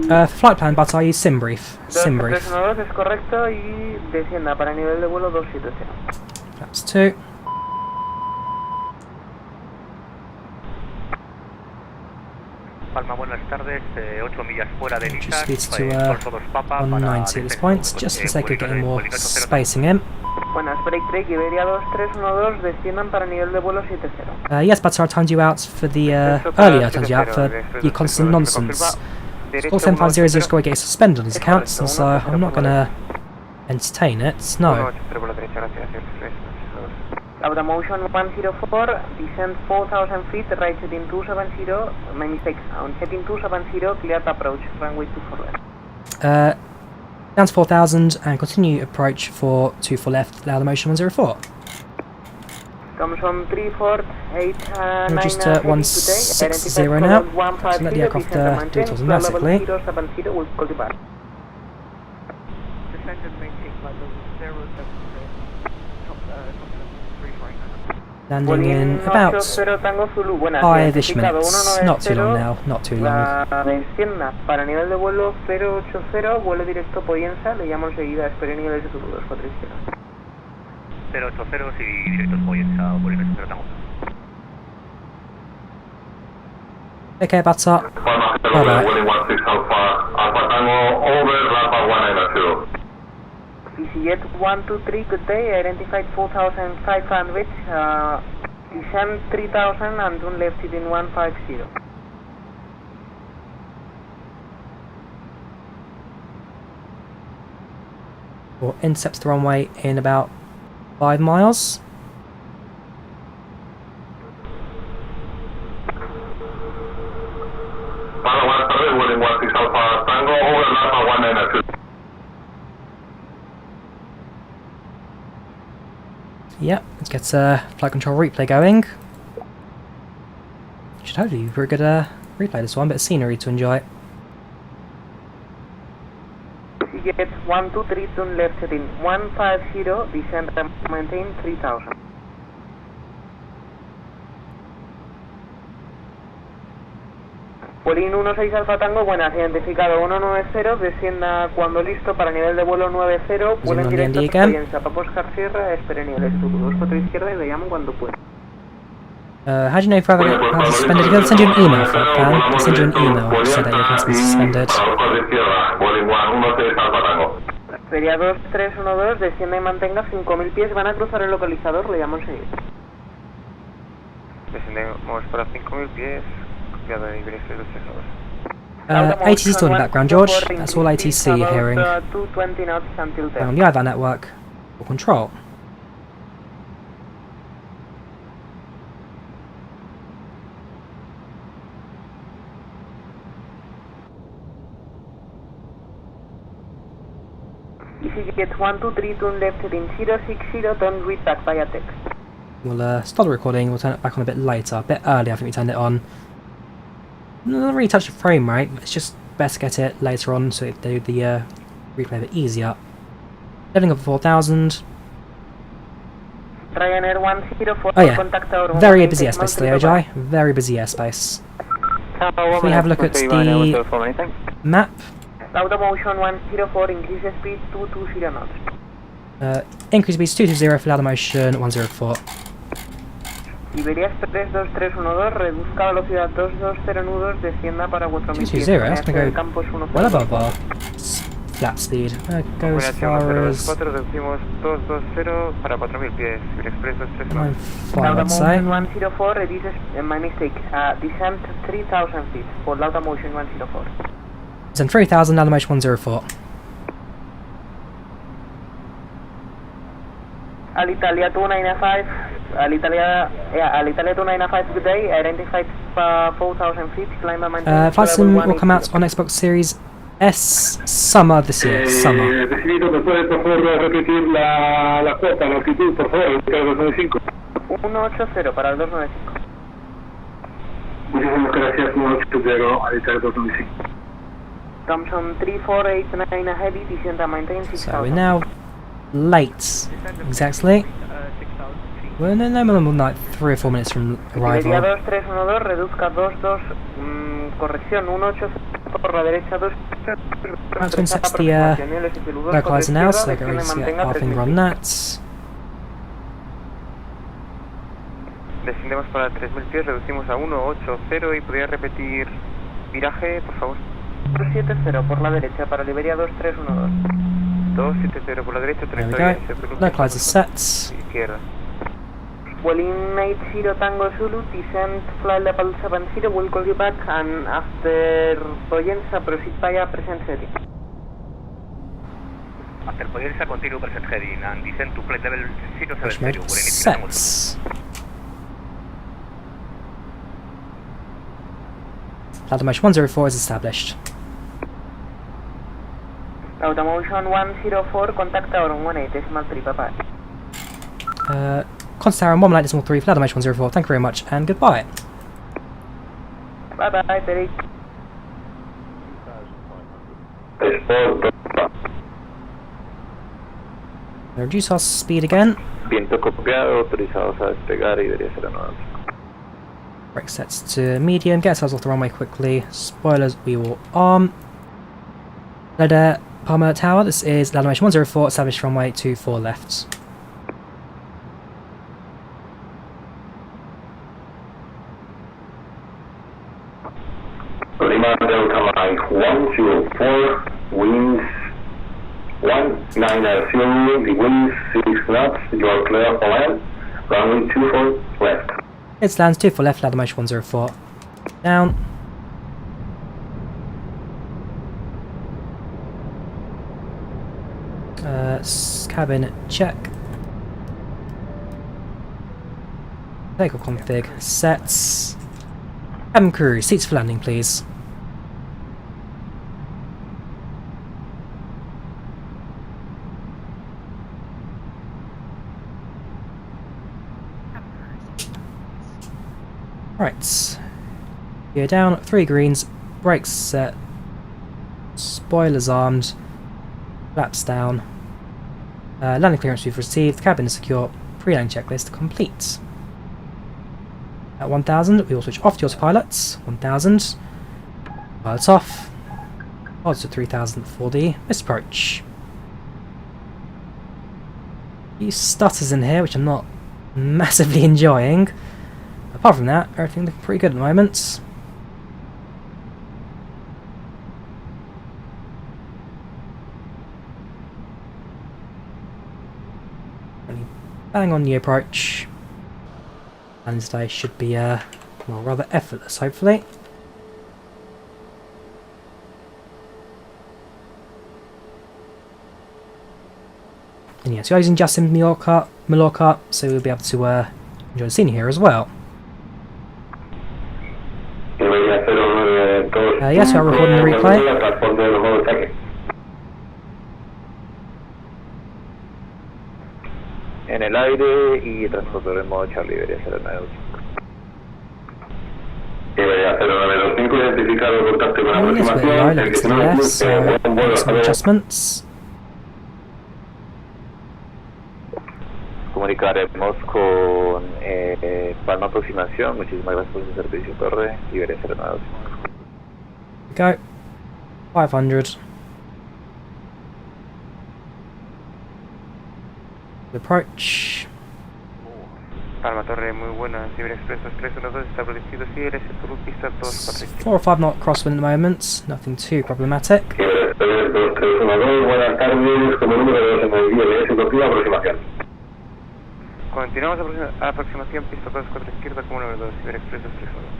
Flight plan, but I use sim brief. Sim brief. 312 es correcto y descienda para nivel de vuelo 270. Flaps 2. Palma, buenas tardes, 8 millas fuera de Which Lizar, speeds to 190 at this point, just for the sake of getting more spacing in. Buenas, break, Iberia 2312, desciendan para nivel de vuelo 70. Yes, but I timed you out for the earlier, I timed you out for your constant nonsense. Score 7500 is going to get suspended on his accounts, and so I'm not going to entertain it, no. Lauda motion 104, descend 4000 feet, right heading 270, my mistake, on heading 270, cleared approach, runway 24 left. Down to 4000 and continue approach for 24 left, Lauda motion 104. Thompson 348, We're just 160 now, so let the aircraft do it automatically. Will call you back. Landing in about 5-ish minutes, not too long now, not too long. Descienda para nivel de vuelo 080, vuelo directo Poyensa, le llamo enseguida, espere niveles de Zulu 24 izquierda. 080 y directos Poyensa, vuelo directo Tango. Okay, butts up. Bye-bye. EasyJet 123, good day, identified 4500, descend 3000 and turn left in 150. Or intercepts the runway in about 5 miles. Yep, let's get flight control replay going. Should hopefully be a very good replay this one, bit of scenery to enjoy. EasyJet 123, turn left heading 150, descend and maintain 3000. Bolín 16 Alfa Tango, buenas, identificado 190, descienda cuando listo para nivel de vuelo 90, vuelo en directo a Poyensa, para Oscar Sierra, espere niveles Zulu 24 izquierda y le llamo cuando pueda. How do you know if you're suspended? You're going to send you an email for it, plan. I'll send you an email to say that your account's been suspended. Feria 2312, descienda y mantenga 5000 pies, van a cruzar el localizador, le llamo enseguida. Descendemos para 5000 pies. ATC still in the background, George. That's all ATC you're hearing. 220 knots until 10. On the IVAO network, for control. EasyJet 123, turn left heading 060, turn read back via text. We'll stop the recording, we'll turn it back on a bit later. A bit early, I think we turned it on. Not really touch the frame rate, it's just best to get it later on so they do the replay a bit easier. Leveling up to 4000. Ryanair 104, oh yeah, very busy airspace today, OJ. Very busy airspace. If we have a look at the map. Lauda motion 104, increase speed 220 knots. Increase speed 220 for Lauda motion 104. Iberia Express 2312, reduzca velocidad 220 nudos, descienda para 4000 pies. 220, that's going to go well above our flat speed. Go as far as 220 para 4000 pies. Iberia Express 2312. 95, I'd say. Lauda motion 104, reduces, my mistake, descend 3000 feet for Lauda motion 104. Descend 3000, Lauda motion 104. Alitalia 295, Alitalia 295, good day, identified 4000 feet, climb and maintain. Flight Sim will come out on Xbox Series S summer this year, summer. ¿Me puede por favor repetir la cuota, la altitud, por favor, para el 295? 180 para el 295. Muchísimas gracias, 180, Alitalia 295. Thompson 3489 heavy, descend and maintain 6000. So we're now late, exactly. Well, no more than like 3 or 4 minutes from arrival. Iberia 2312, reduzca 22, corrección, 180. por la derecha 2. Right, so sets the localizer now, so get ready to get our finger on that. Descendemos para 3000 pies, reducimos a 180 y podría repetir viraje, por favor. 270 por la derecha para Liberia 2312. 270 por la derecha, There we go. Localizer set. Izquierda. Welling 80 Tango Zulu, descend flight level 70, we'll call you back and after Poyensa proceed via present heading. After Poyensa continue present heading and descend to flight level 070. Push mode set. Lauda Motion 104 is established. Lauda Motion 104, contact tower on 18.3, bye-bye. Contact tower on 118.3 for Lauda Motion 104, thank you very much, and goodbye. Bye-bye, Derek. Reduce our speed again. Viento copiado, autorizados a despegar y debería ser anual. Brake sets to medium, get ourselves off the runway quickly. Spoilers we will arm. Lauda Palma Tower, this is Lauda Motion 104, established runway 24 left. Lima Delta Line 104, winds 190, the winds 6 knots, you are clear for land, runway 24 left. It's lands 24 left, Lauda Motion 104. Down. Cabin check. Vehicle config. Sets. Cabin crew, seats for landing please. Right. Gear down, 3 greens, brakes set, spoilers armed, flaps down, landing clearance we've received, cabin is secure, pre-landing checklist complete. At 1000 we will switch off to autopilot, 1000, pilot off, odds to 3000 for the misapproach. A few stutters in here which I'm not massively enjoying. Apart from that, everything looking pretty good at the moment. Bang on the approach. And today should be well, rather effortless, hopefully. And yeah, so we're using JustSim Mallorca, so we'll be able to enjoy the scene here as well. Yes, we are recording the replay. En el aire y transportador en modo Charlie debería ser el 925. Identificado contacto con la Yes, we're low, left to the left, so make some adjustments. Comunicaremos con Palma aproximación. Muchísimas gracias por su servicio, torre, y debería ser el 925. Go. 500. Approach. Palma Torre, muy buena. Ciber Express 2312 está protegido. Ciber Sector pista 245. 4 or 5 knot crosswind at the moment. Nothing too problematic. Buenas tardes, como número 2 en el día de su aproximación. Continuamos aproximación pista 24 izquierda como número 2, Ciber Express 2312.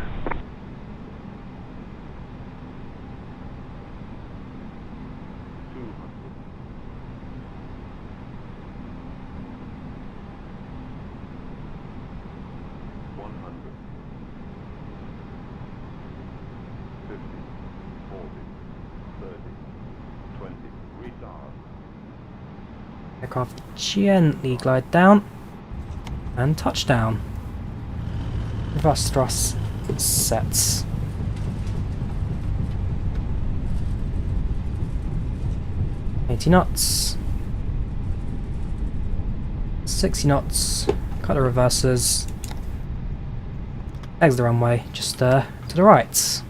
Aircraft gently glide down and touchdown. Reverse thrust sets. $80 knots. 60 knots. Couple of reversers. Exit the runway, just to the right.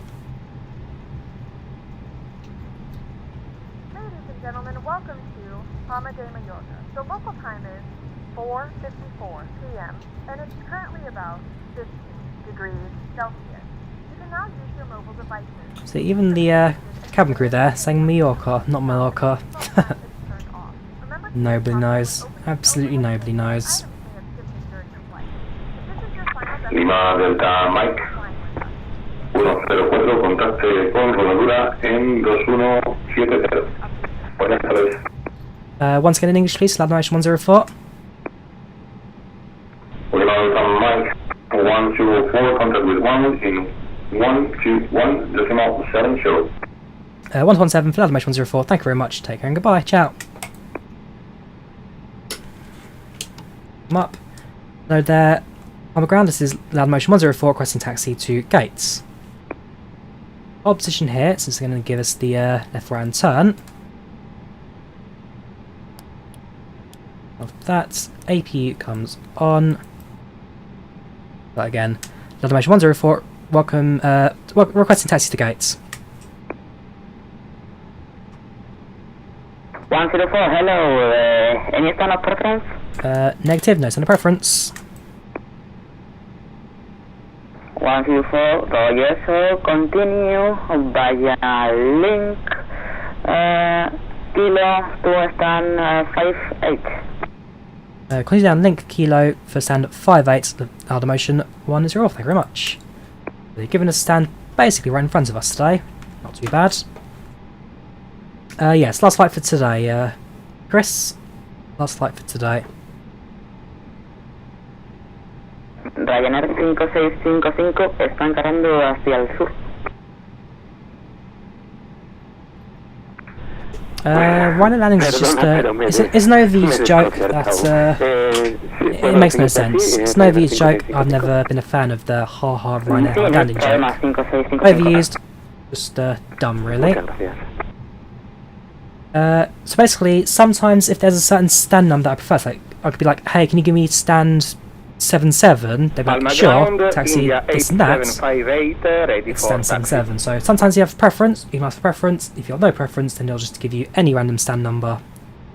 Palma de Mallorca. The local time is 4:54 p.m. and it's currently about 15 degrees Celsius. You can now use your mobile devices. So even the cabin crew there saying Majorca, not Mallorca. Nobody knows. Absolutely nobody knows. Lima Delta Mike 104, contacte con rodadura en 2170. Buenas tardes. Once again in English please, Lauda Motion 104. Lima Delta Mike 104, contact with 1 in 121.70. 117 for Lauda Motion 104, thank you very much, take care and goodbye, ciao. Come up. Hello there. On the ground, this is Lauda Motion 104 requesting taxi to gates. Hold position here, so it's going to give us the left right hand turn. Of that, APU comes on. That again. Lauda Motion 104, welcome, requesting taxi to gates. 104, hello, any kind of preference? Negative, no sign of preference. 104, Roger, so continue via link Kilo to stand 58. Continue down link Kilo for stand 58, Lauda Motion 104, thank you very much. They've given us a stand basically right in front of us today, not too bad. Yes, last flight for today, Chris, last flight for today. Ryanair 5655 está encarando hacia el sur. Ryanair landing is just it's Novi's joke that it makes no sense. It's Novi's joke. I've never been a fan of the ha Ryanair landing joke. Overused, just dumb really. So basically, sometimes if there's a certain stand number that I prefer, like I could be like, hey, can you give me stand 77? They'd be like, sure, taxi this and that. It's stand 77. So sometimes you have a preference, you can ask for preference. If you have no preference, then they'll just give you any random stand number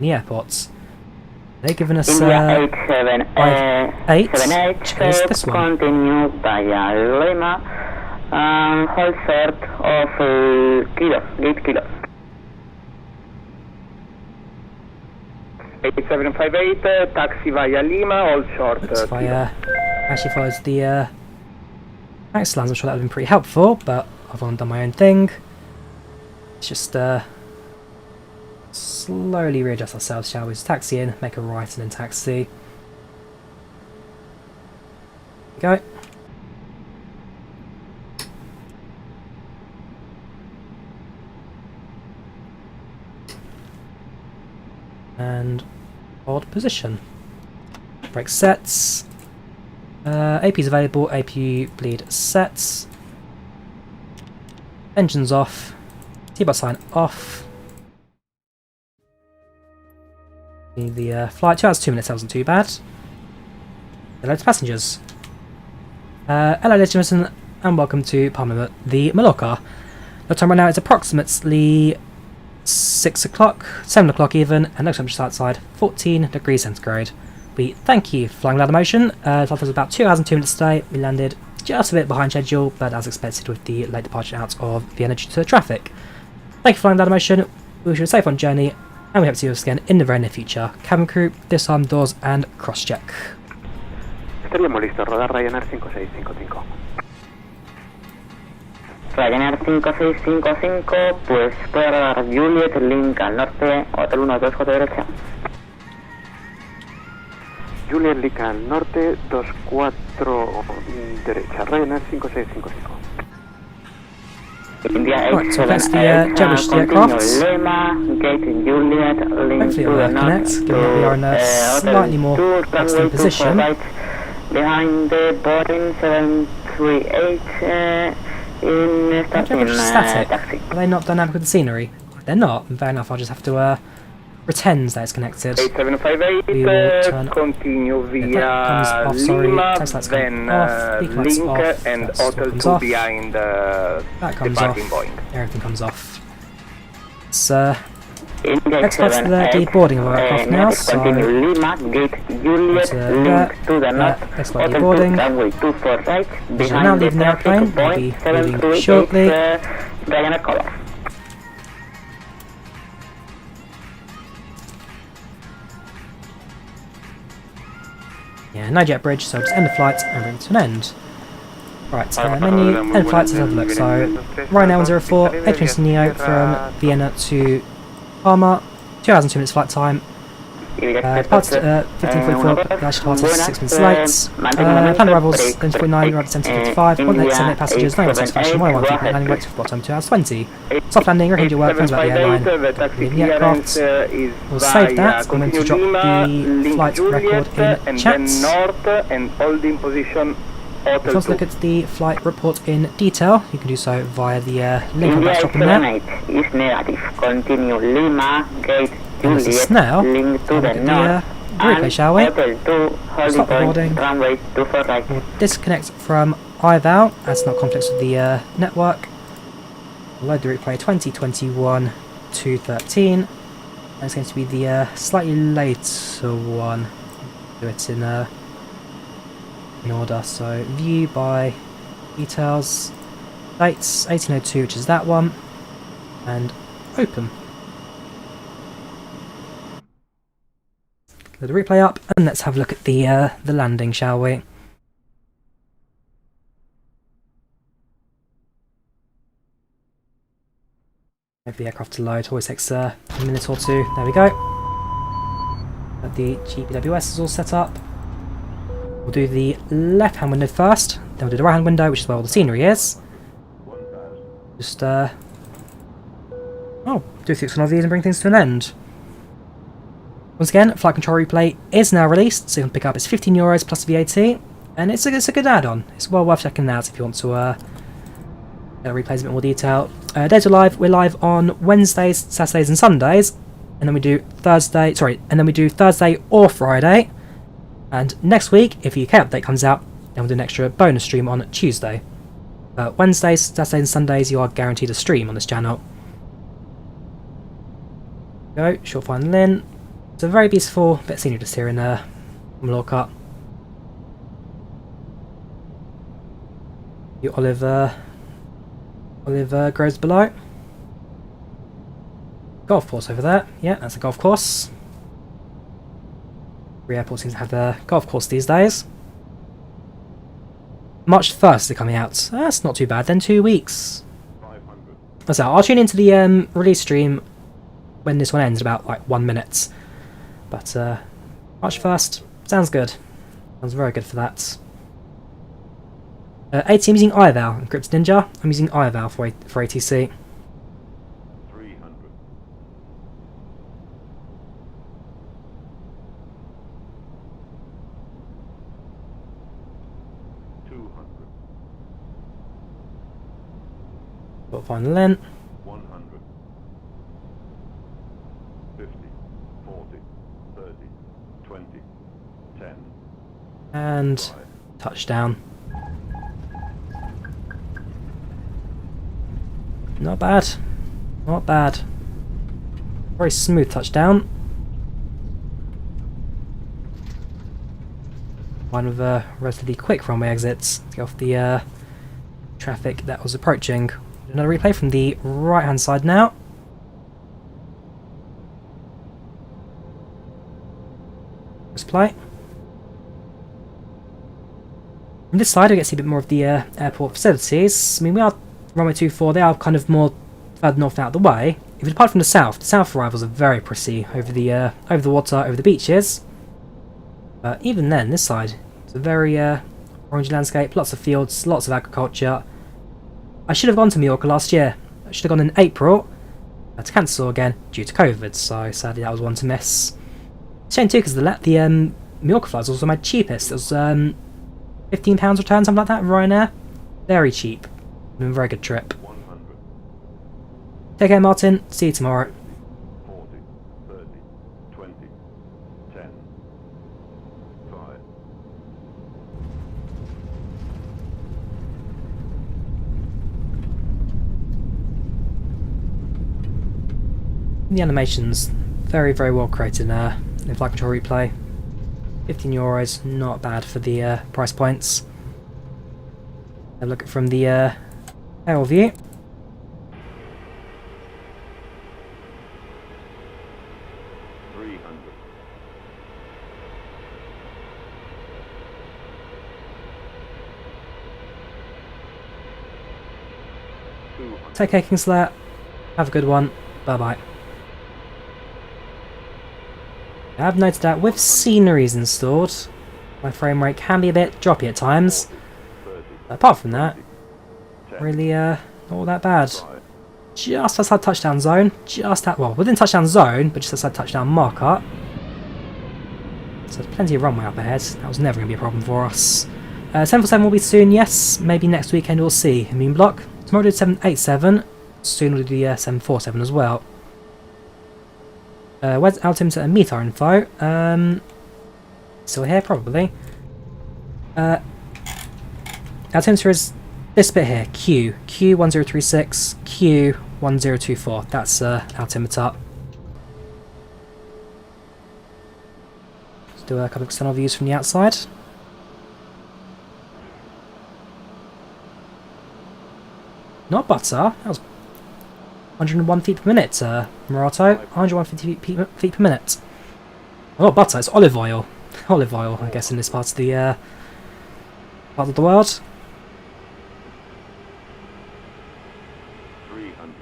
in the airports. They've given us 58, which is this one. Continue via Lima, hold short of Kilo, gate Kilo. 8758, taxi via Lima, all short. Actually follows the max lands. I'm sure that would have been pretty helpful, but I've gone and done my own thing. Let's just slowly readjust ourselves, shall we? Just taxi in, make a right and then taxi. There we go. And hold position. Brake sets. AP is available. APU bleed sets. Engines off. T-bar sign off. The flight 2 hours 2 minutes. That wasn't too bad. Hello to passengers. Hello, ladies and gentlemen, and welcome to Palma de Mallorca. The time right now is approximately 6 o'clock, 7 o'clock even, and next temperature outside 14 degrees centigrade. We thank you for flying Lauda Motion. It was about 2 hours and 2 minutes today. We landed just a bit behind schedule, but as expected with the late departure out of Vienna due to traffic. Thank you for flying Lauda Motion. We wish you a safe on journey, and we hope to see you again in the very near future. Cabin crew, disarm doors and cross check. Estaríamos listos, rodar Ryanair 5655. Ryanair 5655, pues puede rodar Juliet, link al norte, hotel 124 derecha. Juliet, link al norte, 24 derecha, Ryanair 5655. Right, so that's the Jewish aircraft. Hopefully it'll connect, given that we are in a slightly more extended position. Behind the Boeing 738 in static. taxi. Are they not dynamic with the scenery? They're not. Fair enough, I'll just have to pretend that it's connected. 8758, we will turn continue via Lima, then link off, and hotel 2 behind that comes the parking off. Boeing. Everything comes off. It's Experts the boarding of our aircraft now, so Lima, gate Juliet, link to the north, expert the boarding. runway 24 right, We are now leaving the airplane, we'll be leaving shortly. Ryanair color. Yeah, no jet bridge, so just end the flight and bring it to an end. Right, menu, end flights, let's have a look. So, Ryanair-104, A320neo from Vienna to Palma, 2 hours and 2 minutes flight time. Departed 15:44, dash departed 6 minutes late. Planned arrivals 10:49, arrived at 10:55. 178 passengers, 91 satisfaction, 101 frequent landing weight, bottom 2 hours 20. Soft landing, reheat your work, friends about the airline, leaving the aircraft. We'll save that. I'm going to drop the flight record in chat. If you want to look at the flight report in detail, you can do so via the link I'm dropping there. Is negative. Continue Lima, gate Juliet, now, link to the north, replay, shall we? Stop the boarding. Runway 24 right. We'll disconnect from IVAO, as not conflicts with the network. We'll load the replay 2021 213. And it's going to be the slightly later one. Do it in order. So view by details, dates 1802, which is that one, and open. Load the replay up, and let's have a look at the landing, shall we? Wait for the aircraft to load. Always takes a minute or two. There we go. The GPWS is all set up. We'll do the left-hand window first, then we'll do the right-hand window, which is where all the scenery is. Just do a few of these and bring things to an end. Once again, FlightControlReplay is now released, so you can pick up. It's €15 plus VAT, and it's a good add-on. It's well worth checking out if you want to replays a bit more detail. Days are live. We're live on Wednesdays, Saturdays, and Sundays, and then we do Thursday. And then we do Thursday or Friday. And next week, if the UK update comes out, then we'll do an extra bonus stream on Tuesday. Wednesdays, Saturdays, and Sundays, you are guaranteed a stream on this channel. Go, short final in. It's a very beautiful bit of scenery just here in Mallorca. The olive grows below. Golf course over there. Yeah, that's a golf course. Every airport seems to have a golf course these days. March 1st they're coming out. That's not too bad then, 2 weeks. So I'll tune into the release stream when this one ends, about like 1 minute. But March 1st, sounds good. Sounds very good for that. 80, I'm using IVAO, Encrypted Ninja. I'm using IVAO for ATC. 300. 200. Got final in. 100. 50. 40. 30. 20. 10. And 5. touchdown. Not bad. Not bad. Very smooth touchdown. One with a relatively quick runway exits to get off the traffic that was approaching. Another replay from the right hand side now. Let's play. From this side, I get to see a bit more of the airport facilities. I mean, we are runway 24, they are kind of more further north out of the way. If you depart from the south arrivals are very pretty over the water, over the beaches. But even then, this side, it's a very orangey landscape, lots of fields, lots of agriculture. I should have gone to Majorca last year. I should have gone in April. I had to cancel again due to COVID, so sadly that was one to miss. Shame too, because the Majorca flight was also my cheapest. It was £15 return, something like that, Ryanair. Very cheap. Been a very good trip. 100. Take care, Martin. See you tomorrow. 40. 30. 20. 10. 5. The animation's very, very well created in FlightControlReplay. €15, not bad for the price points. Have a look at from the aerial view. Take care, Kingslayer. Have a good one. Bye bye. I have noted that with sceneries installed, my frame rate can be a bit droppy at times. But apart from that, really not all that bad. Just outside touchdown zone, well, within touchdown zone, but just outside touchdown marker. So there's plenty of runway up ahead. That was never going to be a problem for us. 747 will be soon, yes. Maybe next weekend we'll see. Moon block. Tomorrow we'll do 787. Soon we'll do the 747 as well. Where's altimeter and meter info? Still here, probably. Altimeter is this bit here, Q1036, Q1024. That's altimeter. Let's do a couple of external views from the outside. Not butter. That was 101 feet per minute, Murato. 150 feet per minute. Oh, not butter. It's olive oil. Olive oil, I guess, in this part of the world. 300.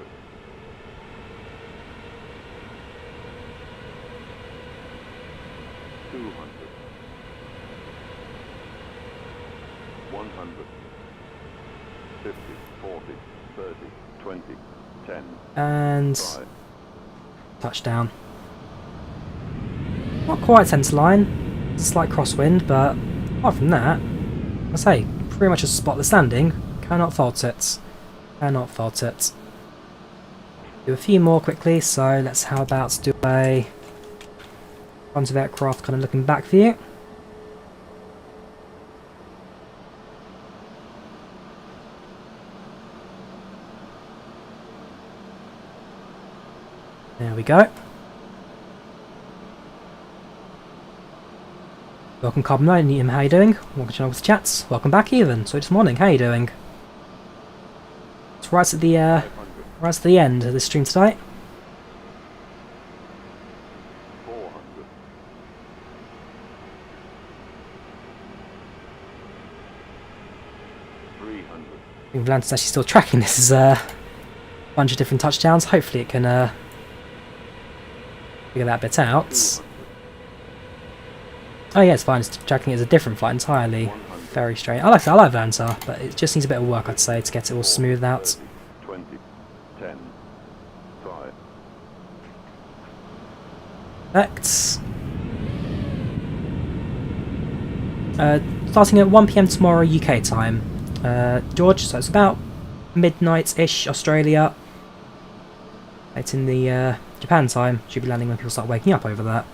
200. 100. 50, 40, 30, 20, 10. And 5. Touchdown. Not quite centre line. It's a slight crosswind, but apart from that, I say pretty much a spotless landing. Cannot fault it. Cannot fault it. Do a few more quickly. So let's how about do a front of aircraft kind of looking back view. There we go. Welcome Carbon 9, Needham, how you doing? Welcome to Channel Chats. Welcome back even. So this morning, how you doing? It's right at the end of the stream today. 400. 300. I think Volanta's actually still tracking this as a bunch of different touchdowns. Hopefully it can figure that bit out. Oh yeah, it's fine. It's tracking it as a different flight entirely. Very strange. I like Volanta, but it just needs a bit of work, I'd say, to get it all smoothed out. 20, 10, 5. Perfect. Starting at 1 PM tomorrow UK time. George, so it's about midnight-ish Australia. It's in the Japan time. Should be landing when people start waking up over that.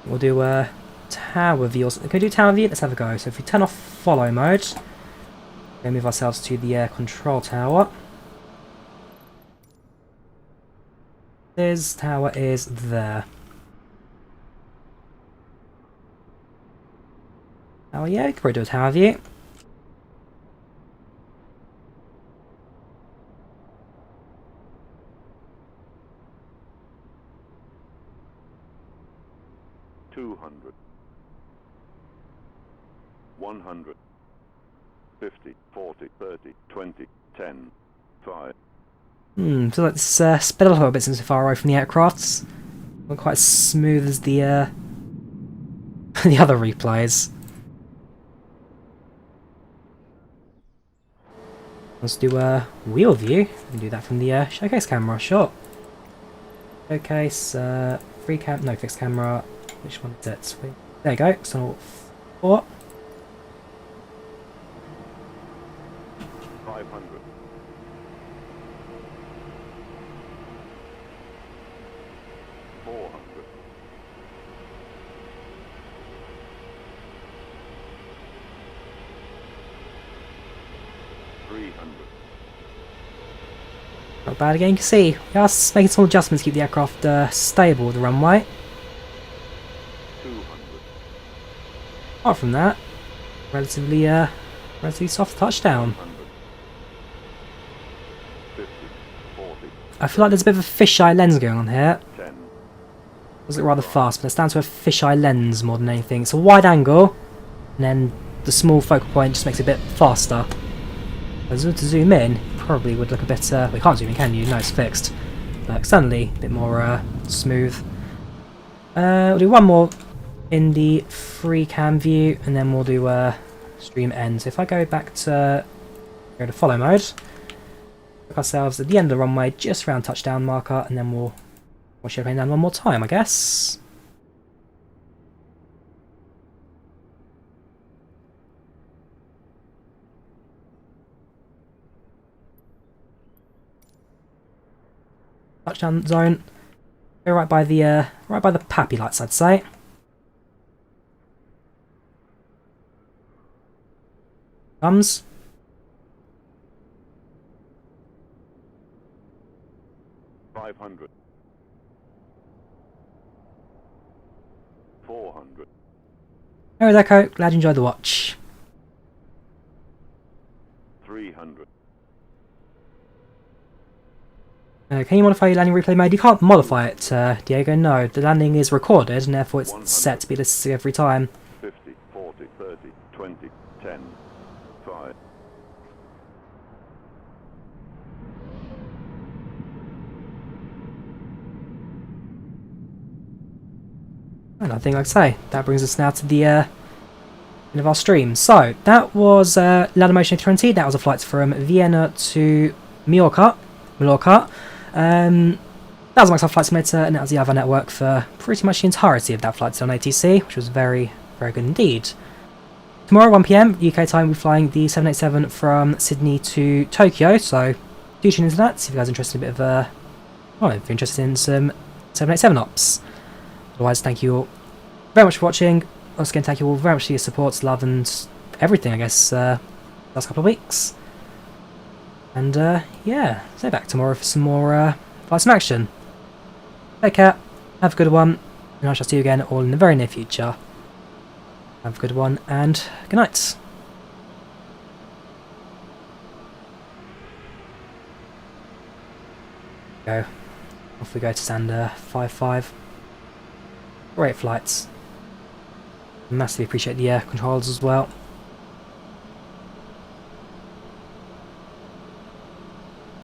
We'll do tower view. Can we do tower view? Let's have a go. So if we turn off follow mode, we'll move ourselves to the control tower. This tower is there. Oh yeah, we could probably do a tower view. $200. 100. 50, 40, 30, 20, 10, 5. So let's sped up a little bit since we're far away from the aircrafts. Not quite as smooth as the the other replays. Let's do a wheel view. We can do that from the showcase camera. Sure. Showcase, fixed camera. Which one is it? There you go. External 4. 500. 400. 300. Not bad again. You can see we are making small adjustments to keep the aircraft stable with the runway. 200. Apart from that, relatively soft touchdown. 50, 40, I feel like there's a bit of a fisheye lens going on here. 10. It does look rather fast, but it's down to a fisheye lens more than anything. It's a wide angle, and then the small focal point just makes it a bit faster. As to zoom in, probably would look a bit. Well, you can't zoom in, can you? No, it's fixed. But externally, a bit more smooth. We'll do one more in the free cam view, and then we'll do stream end. So if I go back to follow mode, look ourselves at the end of the runway, just around touchdown marker, and then we'll watch it plane down one more time, I guess. Touchdown zone. Go right by the pappy lights, I'd say. Comes. $500. 400. There is Echo. Glad you enjoyed the watch. 300. Can you modify your landing replay mode? You can't modify it, Diego. No, the landing is recorded, and therefore it's 100. set to be listed every time. 50, 40, 30, 20, 10, 5. And I think, like I say, that brings us now to the end of our stream. So, that was Lauda A320. That was a flight from Vienna to Majorca. That was Microsoft Flight Simulator, and that was the IVAO network for pretty much the entirety of that flight on ATC, which was very, very good indeed. Tomorrow, 1 PM UK time, we'll be flying the 787 from Sydney to Tokyo, so do tune into that, see if you guys are interested in a bit of, well, if you're interested in some 787 ops. Otherwise, thank you all very much for watching. Once again, thank you all very much for your support, love, and everything, I guess, last couple of weeks. And, yeah, so back tomorrow for some more Flight Sim action. Take care, have a good one, and I shall see you again all in the very near future. Have a good one, and good night. Go. Off we go to stand 5-5. Great flights. Massively appreciate the controls as well.